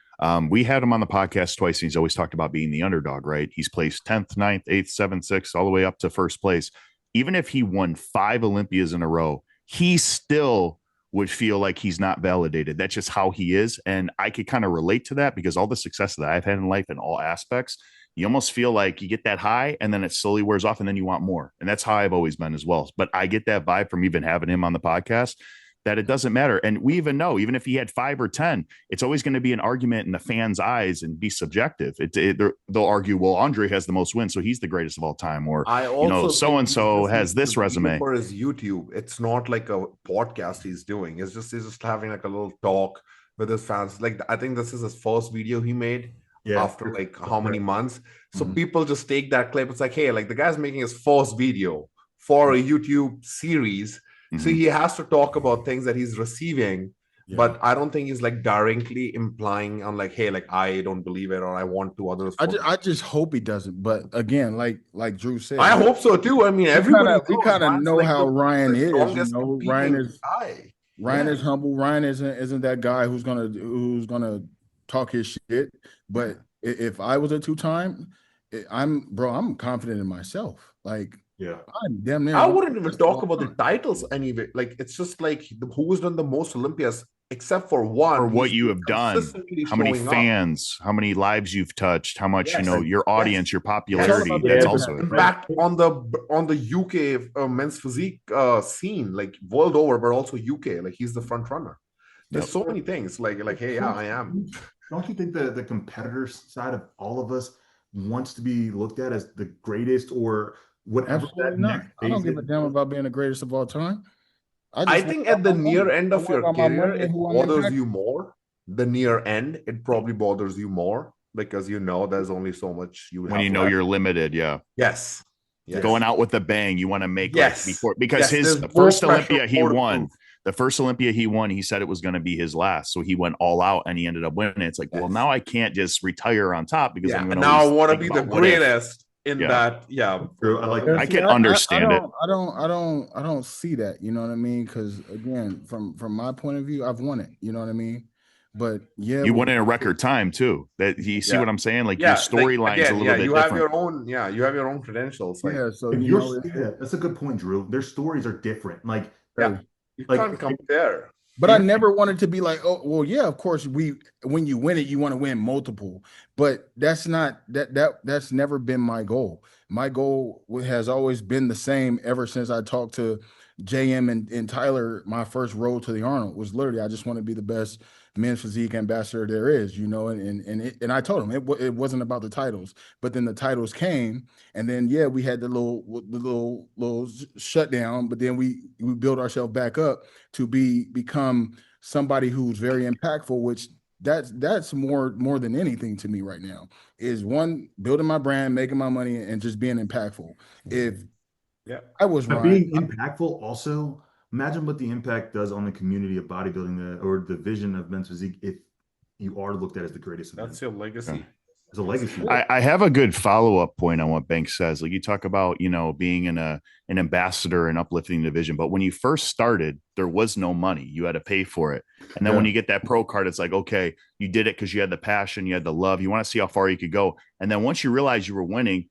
We had him on the podcast twice, and he's always talked about being the underdog, right? He's placed 10th, 9th, 8th, 7th, 6th, all the way up to first place. Even if he won 5 Olympias in a row, he still would feel like he's not validated. That's just how he is. And I could kind of relate to that because all the success that I've had in life in all aspects, you almost feel like you get that high and then it slowly wears off and then you want more. And that's how I've always been as well. But I get that vibe from even having him on the podcast, that it doesn't matter. And we even know, even if he had 5 or 10, it's always going to be an argument in the fans' eyes and be subjective. They'll argue, well, Andre has the most wins, so he's the greatest of all time. Or, so-and-so has this resume.
For his YouTube, it's not like a podcast he's doing. He's just having like a little talk with his fans. Like, I think this is his first video he made after like how many months. So people just take that clip. It's like, hey, like the guy's making his first video for a YouTube series. So he has to talk about things that he's receiving, but I don't think he's like directly implying on like, hey, like I don't believe it or I want to others.
I just hope he doesn't. But again, like Drew said,
I hope so too. I mean,
we kind of know how Ryan is. Ryan is humble. Ryan isn't that guy who's gonna talk his shit. But if I was a 2-time, I'm confident in myself. Like.
Yeah,
I'm damn near.
I wouldn't even talk about the titles anyway. Like, it's just like who's done the most Olympias, except for one.
For what you have done, how many fans, how many lives you've touched, how much your audience, your popularity. That's also
impact on the UK men's physique scene, like world over, but also UK. Like, he's the front runner. There's so many things. Like hey, I am.
Don't you think the competitor side of all of us wants to be looked at as the greatest or whatever?
Absolutely not. I don't give a damn about being the greatest of all time.
I think at the near end of your career, it bothers you more. The near end, it probably bothers you more because there's only so much you have.
When you're limited,
Yes.
Going out with a bang, you want to make before, because his first Olympia he won. The first Olympia he won, he said it was going to be his last. So he went all out and he ended up winning. It's like, well, now I can't just retire on top because I'm going to
now I want to be the greatest. That.
I like.
I can understand it.
I don't see that. You know what I mean? Because again, from my point of view, I've won it. You know what I mean? But
you won in a record time too. That you see what I'm saying? Like your storyline is a little bit different.
You have your own credentials. Like,
so
that's a good point, Drew. Their stories are different. Like,
you can't compare.
But I never wanted to be like, oh, well, yeah, of course, when you win it, you want to win multiple. But that's not that's never been my goal. My goal has always been the same ever since I talked to JM and Tyler. My first road to the Arnold was literally, I just want to be the best men's physique ambassador there is, and I told him it wasn't about the titles, but then the titles came, and then we had the little shutdown, but then we built ourselves back up to become somebody who's very impactful, which that's more than anything to me right now is one, building my brand, making my money, and just being impactful. If I was
being impactful also. Imagine what the impact does on the community of bodybuilding or the vision of men's physique if you are looked at as the greatest.
That's your legacy.
It's a legacy.
I have a good follow-up point on what Banks says. Like you talk about, being in an ambassador and uplifting division, but when you first started, there was no money. You had to pay for it. And then when you get that pro card, it's like, okay, you did it because you had the passion, you had the love, you want to see how far you could go. And then once you realize you were winning,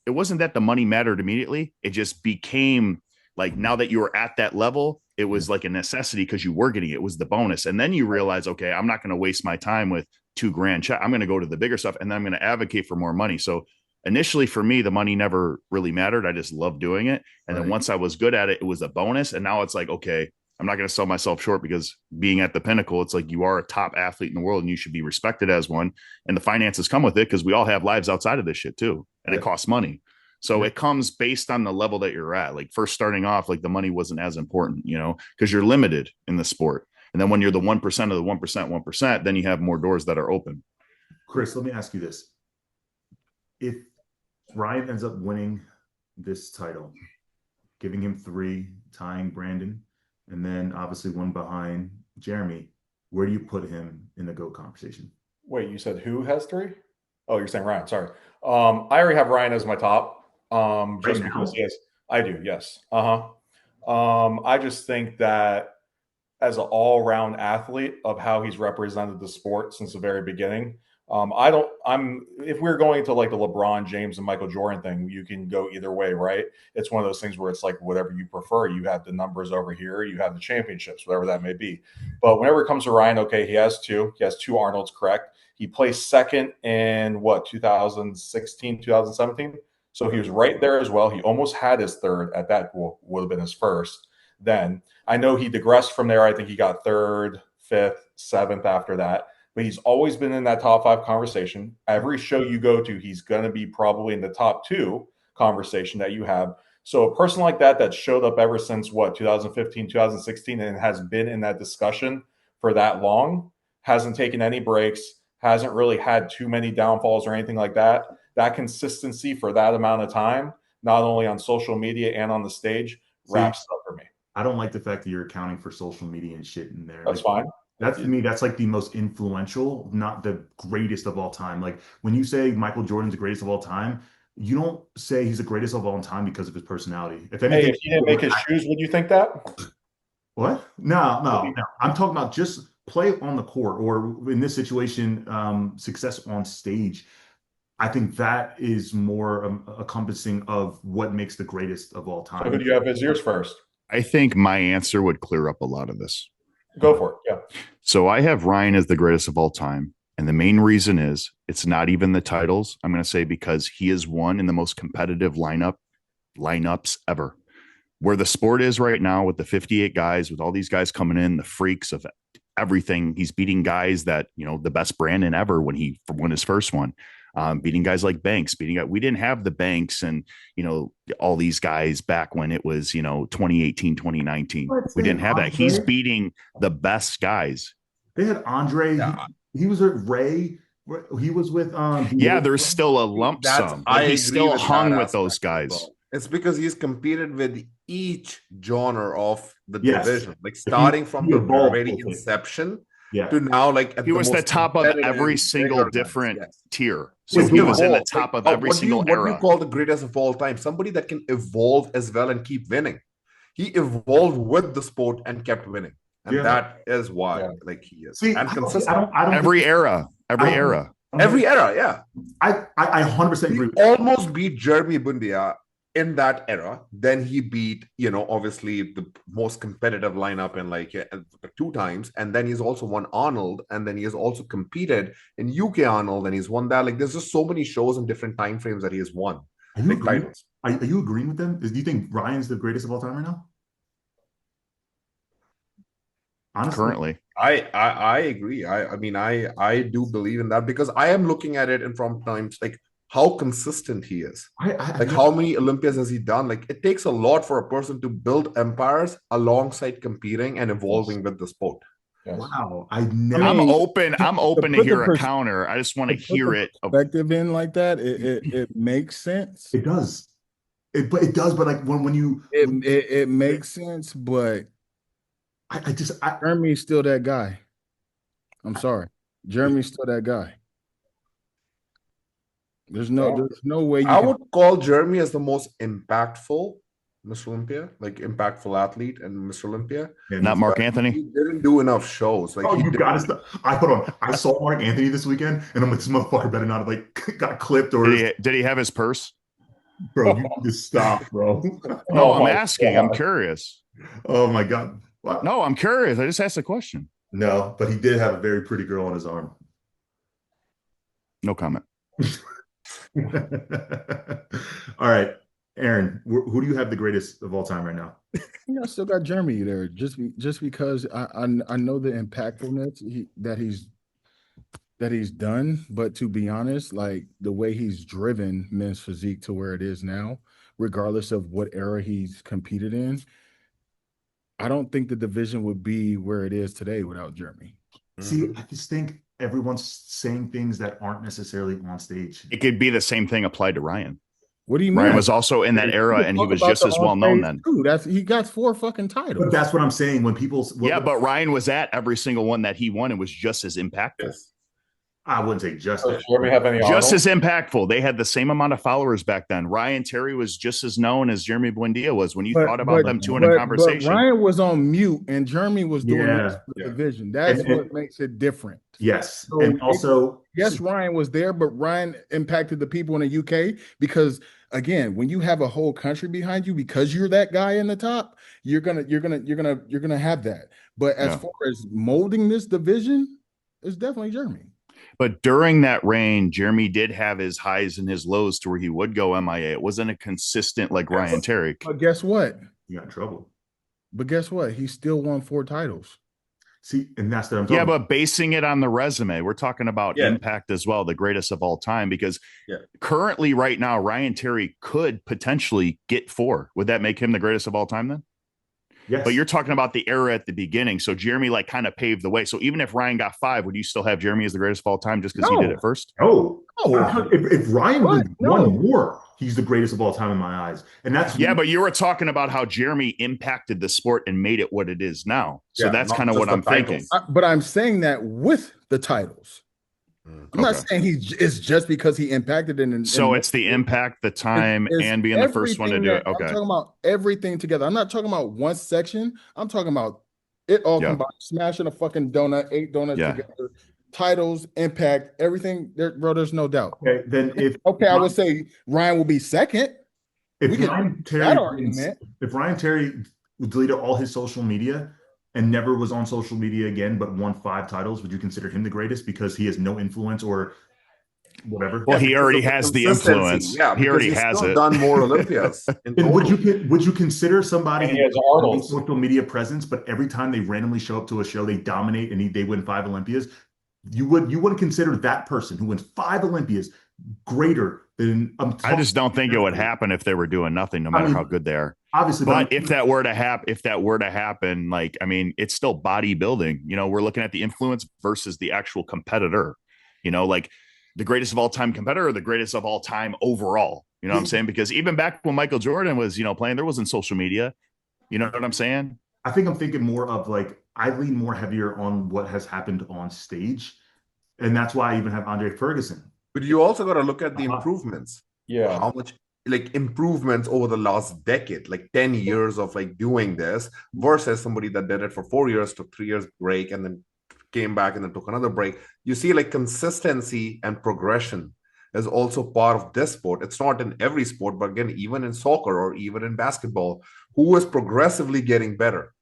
it wasn't that the money mattered immediately. It just became like, now that you were at that level, it was like a necessity because you were getting it. It was the bonus. And then you realize, okay, I'm not going to waste my time with $2,000 check. I'm going to go to the bigger stuff, and then I'm going to advocate for more money. So initially for me, the money never really mattered. I just loved doing it. And then once I was good at it, it was a bonus. And now it's like, okay, I'm not going to sell myself short, because being at the pinnacle, it's like you are a top athlete in the world and you should be respected as one. And the finances come with it, because we all have lives outside of this shit too. And it costs money. So it comes based on the level that you're at. Like first starting off, like the money wasn't as important, because you're limited in the sport. And then when you're the 1% of the 1%, then you have more doors that are open.
Chris, let me ask you this. If Ryan ends up winning this title, giving him 3, tying Brandon, and then obviously one behind Jeremy, where do you put him in the GOAT conversation?
Wait, you said who has 3? Oh, you're saying Ryan. Sorry. I already have Ryan as my top. Just
right
because, yes, I do. Yes. I just think that as an all-round athlete of how he's represented the sport since the very beginning, if we're going to like the LeBron James and Michael Jordan thing, you can go either way, right? It's one of those things where it's like whatever you prefer. You have the numbers over here, you have the championships, whatever that may be. But whenever it comes to Ryan, okay, he has 2. He has 2 Arnolds, correct? He placed second in 2016, 2017. So he was right there as well. He almost had his third at that, would have been his first. Then I know he digressed from there. I think he got 3rd, 5th, 7th after that. But he's always been in that top 5 conversation. Every show you go to, he's going to be probably in the top 2 conversation that you have. So a person like that showed up ever since 2015, 2016, and has been in that discussion for that long, hasn't taken any breaks, hasn't really had too many downfalls or anything like that. That consistency for that amount of time, not only on social media and on the stage, wraps up for me.
I don't like the fact that you're accounting for social media and shit in there.
That's fine.
That's to me, that's like the most influential, not the greatest of all time. Like when you say Michael Jordan's the greatest of all time, you don't say he's the greatest of all time because of his personality. If anything,
if he didn't make his shoes, would you think that?
What? No. I'm talking about just play on the court, or in this situation, success on stage. I think that is more encompassing of what makes the greatest of all time.
So who do you have as yours first?
I think my answer would clear up a lot of this.
Go for it. Yeah.
So I have Ryan as the greatest of all time. And the main reason is it's not even the titles. I'm going to say because he is one in the most competitive lineups ever. Where the sport is right now with the 58 guys, with all these guys coming in, the freaks of everything. He's beating guys that, the best Brandon ever when he won his first one. Beating guys like Banks, we didn't have the Banks and, all these guys back when it was, 2018, 2019. We didn't have that. He's beating the best guys.
They had Andre. Yeah. He was with Ray. He was with
there's still a lump sum. He still hung with those guys.
It's because he's competed with each genre of the division, like starting from the very inception to now, like
he was the top of every single different tier. So he was in the top of every single era.
What do you call the greatest of all time? Somebody that can evolve as well and keep winning. He evolved with the sport and kept winning. And that is why he is. See, and consistent.
Every era. Every era,
yeah.
I 100% agree.
He almost beat Jeremy Buendia in that era. Then he beat, obviously the most competitive lineup in 2 times. And then he's also won Arnold. And then he has also competed in UK Arnold. And he's won that. Like, there's just so many shows in different time frames that he has won.
Are you agreeing with them? Do you think Ryan's the greatest of all time right now?
Honestly, currently,
I agree. I do believe in that, because I am looking at it in from times like how consistent he is. How many Olympias has he done? Like, it takes a lot for a person to build empires alongside competing and evolving with the sport.
Yes. Wow,
I'm open to hear a counter. I just want to hear it.
Perspective in like that, it makes sense.
It does. It does. But like when you,
it makes sense. But Jeremy's still that guy. I'm sorry, Jeremy's still that guy. There's no way you
I would call Jeremy as the most impactful Mr. Olympia, like impactful athlete and Mr. Olympia.
Not Mark Anthony.
He didn't do enough shows. Like,
you got to hold on. I saw Mark Anthony this weekend, and I'm like, this motherfucker better not have like got clipped or.
Did he have his purse?
Bro, you need to stop, bro.
No, I'm asking. I'm curious.
Oh my God. Wow.
No, I'm curious. I just asked a question.
No, but he did have a very pretty girl on his arm.
No comment.
All right, Erin, who do you have the greatest of all time right now?
I still got Jeremy there, just because I know the impactfulness that he's done, but to be honest, like the way he's driven men's physique to where it is now, regardless of what era he's competed in, I don't think the division would be where it is today without Jeremy.
See, I just think everyone's saying things that aren't necessarily on stage.
It could be the same thing applied to Ryan.
What do you mean?
Ryan was also in that era, and he was just as well known then.
He got 4 fucking titles.
But that's what I'm saying. When people,
but Ryan was at every single one that he won and was just as impactful.
Yes. I wouldn't say just.
Just as impactful. They had the same amount of followers back then. Ryan Terry was just as known as Jeremy Buendia was when you thought about them two in a conversation.
But Ryan was on mute and Jeremy was doing this for the division. That's what makes it different.
Yes. So and also,
yes, Ryan was there, but Ryan impacted the people in the UK because again, when you have a whole country behind you, because you're that guy in the top, you're gonna have that. But as far as molding this division, it's definitely Jeremy.
But during that reign, Jeremy did have his highs and his lows to where he would go MIA. It wasn't a consistent like Ryan Terry.
But guess what?
You got in trouble.
But guess what? He still won 4 titles.
See, and that's what I'm talking
about. But basing it on the resume, we're talking about impact as well, the greatest of all time, because currently right now, Ryan Terry could potentially get 4. Would that make him the greatest of all time then?
Yes.
But you're talking about the era at the beginning. So Jeremy like kind of paved the way. So even if Ryan got 5, would you still have Jeremy as the greatest of all time just because he did it first?
No. If Ryan won more, he's the greatest of all time in my eyes. And that's
but you were talking about how Jeremy impacted the sport and made it what it is now. So that's kind of what I'm thinking.
But I'm saying that with the titles. I'm not saying it's just because he impacted it.
So it's the impact, the time, and being the first one to do it. Okay.
I'm talking about everything together. I'm not talking about one section. I'm talking about it all combined. Smashing a fucking donut, 8 donuts together. Titles, impact, everything. Bro, there's no doubt.
Okay, then
I would say Ryan will be second.
If Ryan Terry deleted all his social media and never was on social media again, but won 5 titles, would you consider him the greatest because he has no influence or whatever?
Well, he already has the influence.
Yeah,
he already has it.
Done more Olympias.
And would you consider somebody who has no social media presence, but every time they randomly show up to a show, they dominate and they win 5 Olympias? You wouldn't consider that person who wins 5 Olympias greater than?
I just don't think it would happen if they were doing nothing, no matter how good they are.
Obviously,
but if that were to happen, like, I mean, it's still bodybuilding. You know, we're looking at the influence versus the actual competitor. You know, like the greatest of all time competitor or the greatest of all time overall. You know what I'm saying? Because even back when Michael Jordan was, playing, there wasn't social media. You know what I'm saying?
I think I'm thinking more of like, I lean more heavier on what has happened on stage. And that's why I even have Andre Ferguson.
But you also got to look at the improvements.
Yeah.
How much improvements over the last decade, like 10 years of doing this versus somebody that did it for 4 years, took 3 years break and then came back and then took another break. You see consistency and progression is also part of this sport. It's not in every sport, but again, even in soccer or even in basketball, who is progressively getting better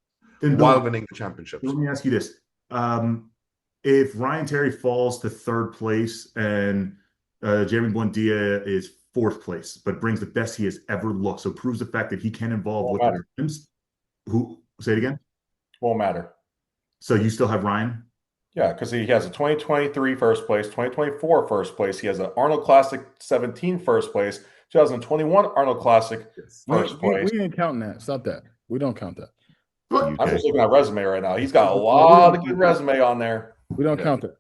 while winning the championships.
Let me ask you this. If Ryan Terry falls to 3rd place and Jeremy Buendia is 4th place, but brings the best he has ever looked, so proves the fact that he can involve with other teams. Who, say it again?
Won't matter.
So you still have Ryan?
Yeah, because he has a 2023 first place, 2024 first place. He has an Arnold Classic 17 first place, 2021 Arnold Classic first place.
We ain't counting that. Stop that. We don't count that.
I'm just looking at resume right now. He's got a lot of good resume on there.
We don't count that.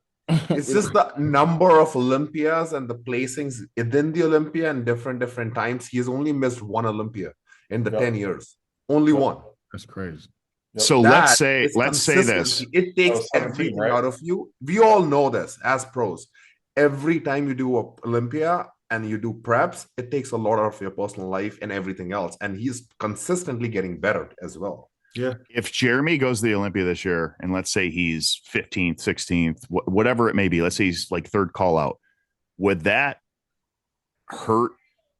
It's just the number of Olympias and the placings within the Olympia and different times. He's only missed 1 Olympia in the 10 years. Only 1.
That's crazy.
So let's say this.
It takes everything out of you. We all know this as pros. Every time you do an Olympia and you do preps, it takes a lot of your personal life and everything else. And he's consistently getting better as well.
Yeah.
If Jeremy goes to the Olympia this year, and let's say he's 15th, 16th, whatever it may be, let's say he's like third call out, would that hurt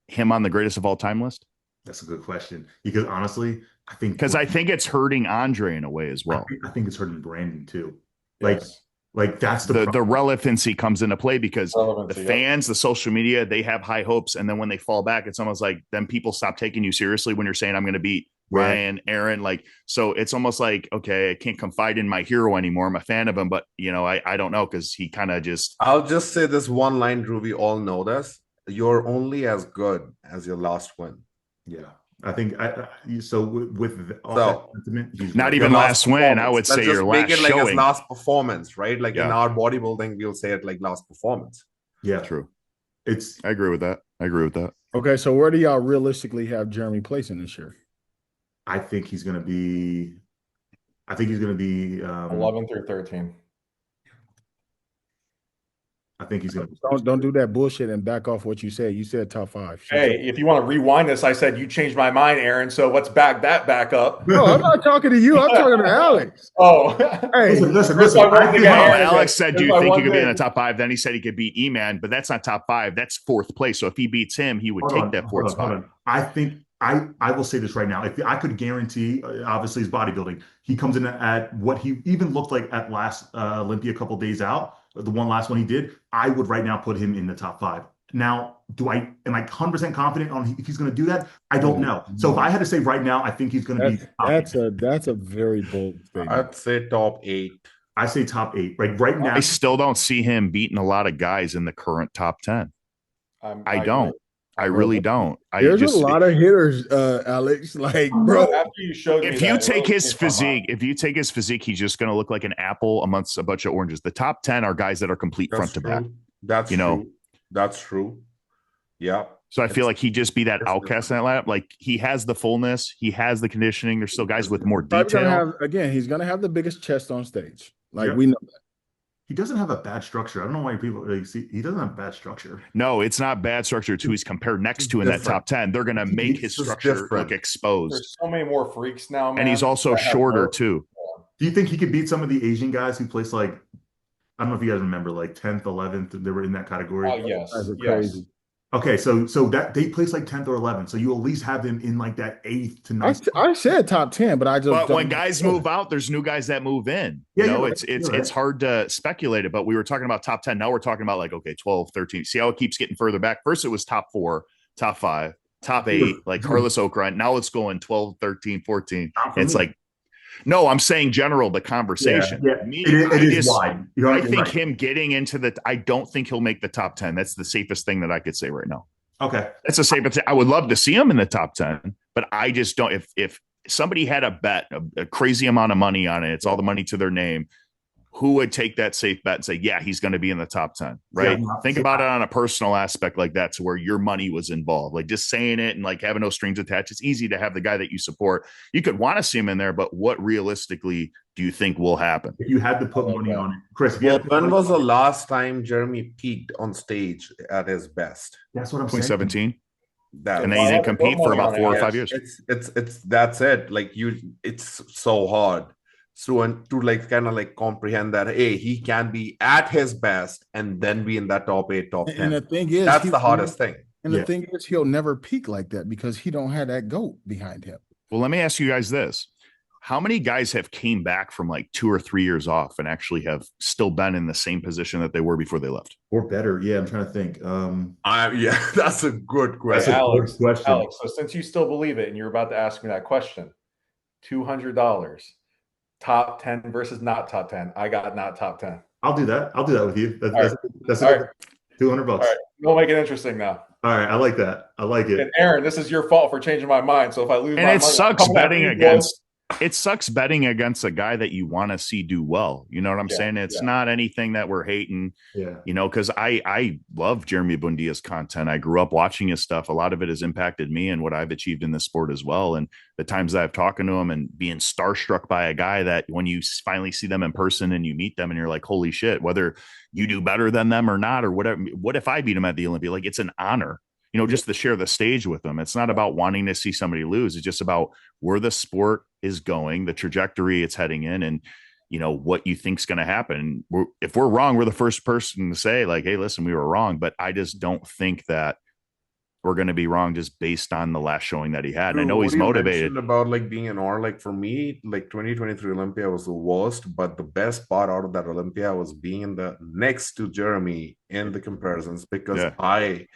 him on the greatest of all time list?
That's a good question. Because honestly, I think
it's hurting Andre in a way as well.
I think it's hurting Brandon too.
Yes.
Like that's
the relevancy comes into play because the fans, the social media, they have high hopes, and then when they fall back, it's almost like then people stop taking you seriously when you're saying I'm going to beat Ryan, Erin. Like, so it's almost like, okay, I can't confide in my hero anymore. I'm a fan of him, but I don't know, because he kind of just.
I'll just say this one line, Drew. We all know this. You're only as good as your last win.
Yeah. I think with all that sentiment,
not even last win. I would say your last showing.
Like his last performance, right? Like in our bodybuilding, we'll say it like last performance.
Yeah,
true. I agree with that.
Okay, so where do y'all realistically have Jeremy placing this year?
I think he's going to be
11 through 13.
I think he's going to
don't do that bullshit and back off what you said. You said top 5.
Hey, if you want to rewind this, I said you changed my mind, Erin. So let's back up.
No, I'm not talking to you. I'm talking to Alex.
Oh,
hey,
listen.
Alex said, "Do you think he could be in the top 5?" Then he said he could beat E-Man, but that's not top 5. That's 4th place. So if he beats him, he would take that 4th spot.
I think I will say this right now. If I could guarantee, obviously, his bodybuilding, he comes in at what he even looked like at last Olympia a couple days out. The last one he did, I would right now put him in the top 5. Now, am I 100% confident on if he's going to do that? I don't know. So if I had to say right now, I think he's going to be.
That's a very bold thing.
I'd say top 8.
I say top 8. Right now,
I still don't see him beating a lot of guys in the current top 10. I don't. I really don't.
There's a lot of hitters, Alex. Like, bro,
after you showed
if you take his physique, he's just going to look like an apple amongst a bunch of oranges. The top 10 are guys that are complete front to back.
That's true. That's true. Yeah.
So I feel like he'd just be that outcast in that lineup. Like, he has the fullness, he has the conditioning. There's still guys with more detail.
He's going to have the biggest chest on stage. Like, we know that.
He doesn't have a bad structure. I don't know why people see. He doesn't have bad structure.
No, it's not bad structure. It's who he's compared next to in that top 10. They're going to make his structure look exposed.
There's so many more freaks now, man.
And he's also shorter too.
Do you think he could beat some of the Asian guys who place like, I don't know if you guys remember, like 10th, 11th, they were in that category?
Oh, yes.
Crazy. Okay, so that they place like 10th or 11th. So you at least have them in like that 8th to 9th.
I said top 10, but I just.
But when guys move out, there's new guys that move in. It's hard to speculate it. But we were talking about top 10. Now we're talking about like, okay, 12, 13. See how it keeps getting further back. First, it was top 4, top 5, top 8, like Carlos Ocran. Now it's going 12, 13, 14. It's like, no, I'm saying general, the conversation.
It is wide.
I think him getting into I don't think he'll make the top 10. That's the safest thing that I could say right now.
Okay.
That's a safe. I would love to see him in the top 10, but I just don't. If somebody had a bet, a crazy amount of money on it, it's all the money to their name, who would take that safe bet and say, yeah, he's going to be in the top 10, right? Yeah, think about it on a personal aspect like that, to where your money was involved. Like, just saying it and like having no strings attached. It's easy to have the guy that you support. You could want to see him in there, but what realistically do you think will happen?
If you had to put money on it, Chris.
When was the last time Jeremy peaked on stage at his best?
That's what I'm
2017.
Saying.
And then he didn't compete for about 4 or 5 years.
It's that's it. Like, it's so hard. So to like kind of like comprehend that, hey, he can be at his best and then be in that top 8, top 10.
And the thing is,
that's the hardest thing.
And the thing is, he'll never peak like that because he don't have that GOAT behind him.
Well, let me ask you guys this. How many guys have came back from like 2 or 3 years off and actually have still been in the same position that they were before they left?
Or better? Yeah, I'm trying to think.
Yeah, that's a good question.
Alex, so since you still believe it and you're about to ask me that question, $200. Top 10 versus not top 10. I got not top 10.
I'll do that. I'll do that with you. That's
right.
$200.
All right. We'll make it interesting now.
All right. I like that. I like it.
And Erin, this is your fault for changing my mind. So if I lose,
and it sucks betting against. it sucks betting against a guy that you want to see do well. You know what I'm saying? It's not anything that we're hating, you know, because I love Jeremy Buendia's content. I grew up watching his stuff. A lot of it has impacted me and what I've achieved in this sport as well. And the times that I've talked to him and being starstruck by a guy that when you finally see them in person and you meet them and you're like, holy shit, whether you do better than them or not, or whatever, what if I beat him at the Olympia? Like, it's an honor, you know, just to share the stage with them. It's not about wanting to see somebody lose. It's just about where the sport is going, the trajectory it's heading in, and, you know, what you think's going to happen. If we're wrong, we're the first person to say, like, hey, listen, we were wrong. But I just don't think that we're going to be wrong just based on the last showing that he had. And I know he's motivated.
About like being an R, like for me, like 2023 Olympia was the worst, but the best part out of that Olympia was being in the next to Jeremy in the comparisons, because I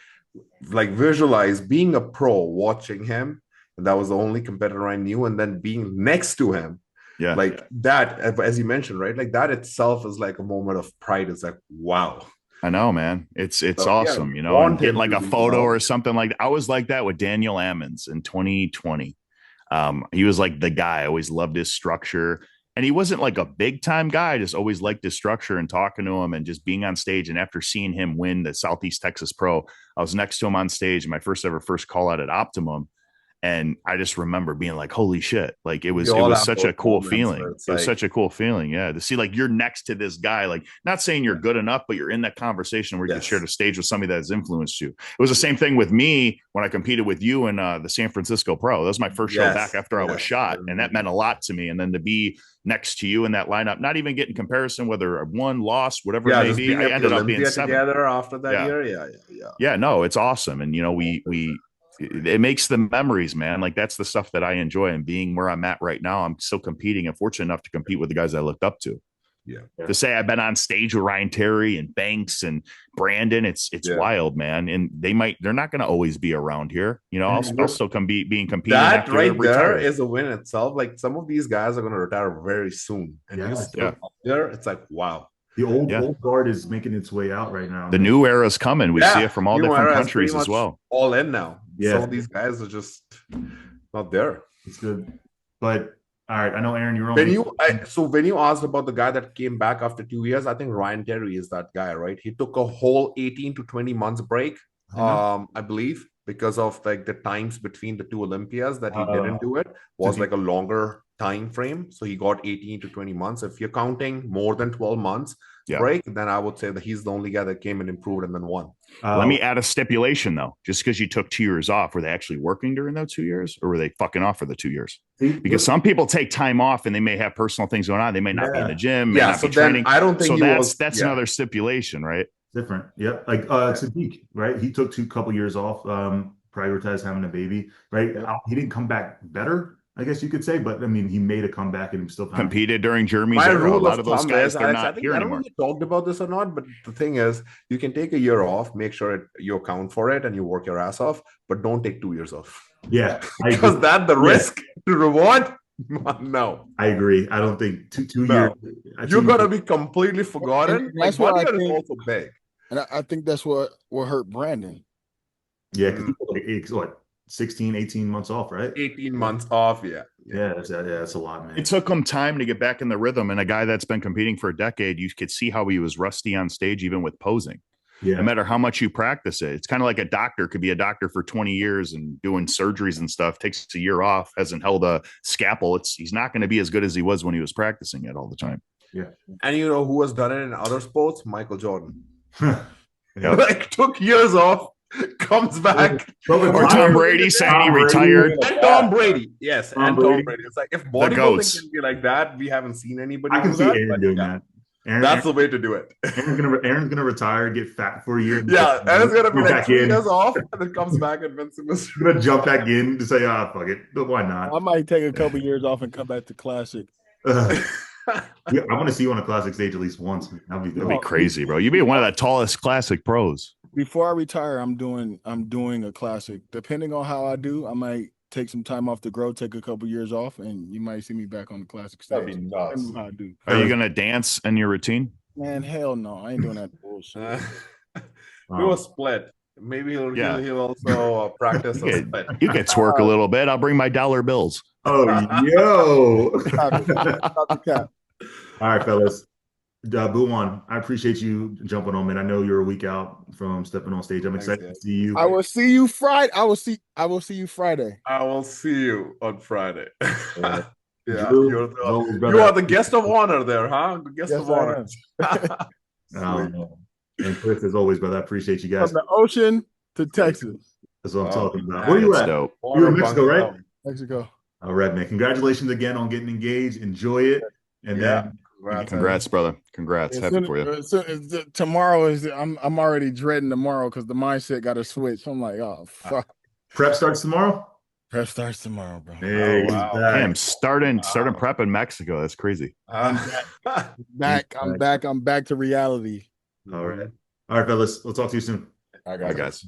like visualize being a pro watching him, and that was the only competitor I knew, and then being next to him, like that, as you mentioned, right, like that itself is like a moment of pride. It's like, wow,
I know, man, it's awesome, you know, and getting like a photo or something like that. I was like that with Daniel Ammons in 2020. He was like the guy. I always loved his structure. And he wasn't like a big time guy. I just always liked his structure and talking to him and just being on stage. And after seeing him win the Southeast Texas Pro, I was next to him on stage, my first call out at Optimum. And I just remember being like, holy shit. Like it was such a cool feeling. It was such a cool feeling. Yeah. To see like you're next to this guy, like not saying you're good enough, but you're in that conversation where you can share the stage with somebody that has influenced you. It was the same thing with me when I competed with you in the San Francisco Pro. That was my first show back after I was shot. And that meant a lot to me. And then to be next to you in that lineup, not even get in comparison whether I won, lost, whatever it may be. I ended up being seventh
together after that year.
Yeah, no, it's awesome. And you know, it makes the memories, man. Like that's the stuff that I enjoy, and being where I'm at right now, I'm still competing and fortunate enough to compete with the guys I looked up to. To say I've been on stage with Ryan Terry and Banks and Brandon, it's wild, man. And they're not going to always be around here. You know, I'll still competing.
That right there is a win itself. Like some of these guys are going to retire very soon, and you're still up there. It's like, wow.
The old guard is making its way out right now.
The new era is coming. We see it from all different countries as well.
All in now. Some of these guys are just not there.
It's good. But all right, I know, Erin, you're on.
So when you asked about the guy that came back after 2 years, I think Ryan Terry is that guy, right? He took a whole 18 to 20 months break, I believe, because of like the times between the two Olympias that he didn't do it was like a longer time frame. So he got 18 to 20 months. If you're counting more than 12 months break, then I would say that he's the only guy that came and improved and then won.
Let me add a stipulation though. Just because you took 2 years off, were they actually working during those 2 years, or were they fucking off for the 2 years? Because some people take time off and they may have personal things going on. They may not be in the gym, may not be training.
I don't think
that's another stipulation, right?
Different. Yeah. Like Sadiq, right? He took couple years off, prioritized having a baby, right? He didn't come back better, I guess you could say, but I mean, he made a comeback and still
competed during Jeremy's era. A lot of those guys, they're not here anymore.
I don't know if you talked about this or not, but the thing is, you can take a year off, make sure you account for it and you work your ass off, but don't take 2 years off.
Yeah.
Because that's the risk to reward. No.
I agree. I don't think two years.
You're going to be completely forgotten.
That's what I think.
Is also big.
And I think that's what hurt Brandon.
Yeah, because what? 16, 18 months off, right?
18 months off,
yeah, that's a lot, man.
It took him time to get back in the rhythm, and a guy that's been competing for a decade, you could see how he was rusty on stage, even with posing. No matter how much you practice it. It's kind of like a doctor could be a doctor for 20 years and doing surgeries and stuff, takes a year off, hasn't held a scalpel. He's not going to be as good as he was when he was practicing it all the time.
Yeah.
And you know who has done it in other sports? Michael Jordan. Like took years off, comes back.
Or Tom Brady saying he retired.
And Tom Brady. Yes, Tom Brady. It's like if bodybuilding can be like that, we haven't seen anybody.
I can see Erin doing that.
That's the way to do it.
Aaron's gonna retire, get fat for a year.
Yeah, Aaron's gonna be like 2 years off, and then comes back and wins.
Gonna jump back in to say, fuck it, but why not?
I might take a couple years off and come back to Classic.
Yeah, I want to see you on a Classic stage at least once.
That'd be crazy, bro. You'd be one of the tallest Classic pros.
Before I retire, I'm doing a Classic. Depending on how I do, I might take some time off to grow, take a couple years off, and you might see me back on the Classic stage.
That'd be nuts.
How I do.
Are you gonna dance in your routine?
Man, hell no, I ain't doing that bullshit.
We were split. Maybe he'll also practice.
You can twerk a little bit. I'll bring my dollar bills.
Oh, yo.
All
right, fellas. Bhuwan, I appreciate you jumping on, man. I know you're a week out from stepping on stage. I'm excited to see you.
I will see you Friday. I will see you Friday.
I will see you on Friday. Yeah,
Drew,
you are the guest of honor there, huh? The guest of honor.
And Chris, as always, brother, I appreciate you guys.
From the ocean to Texas.
That's what I'm talking about. Where are you at? You're in Mexico, right?
Mexico.
All right, man. Congratulations again on getting engaged. Enjoy it. And then
congrats, brother. Congrats. Happy for you.
Tomorrow is I'm already dreading tomorrow because the mindset got to switch. I'm like, oh fuck.
Prep starts tomorrow?
Prep starts tomorrow, bro.
Hey,
Damn, starting prep in Mexico. That's crazy.
I'm back to reality.
All right, fellas. We'll talk to you soon.
All right, guys.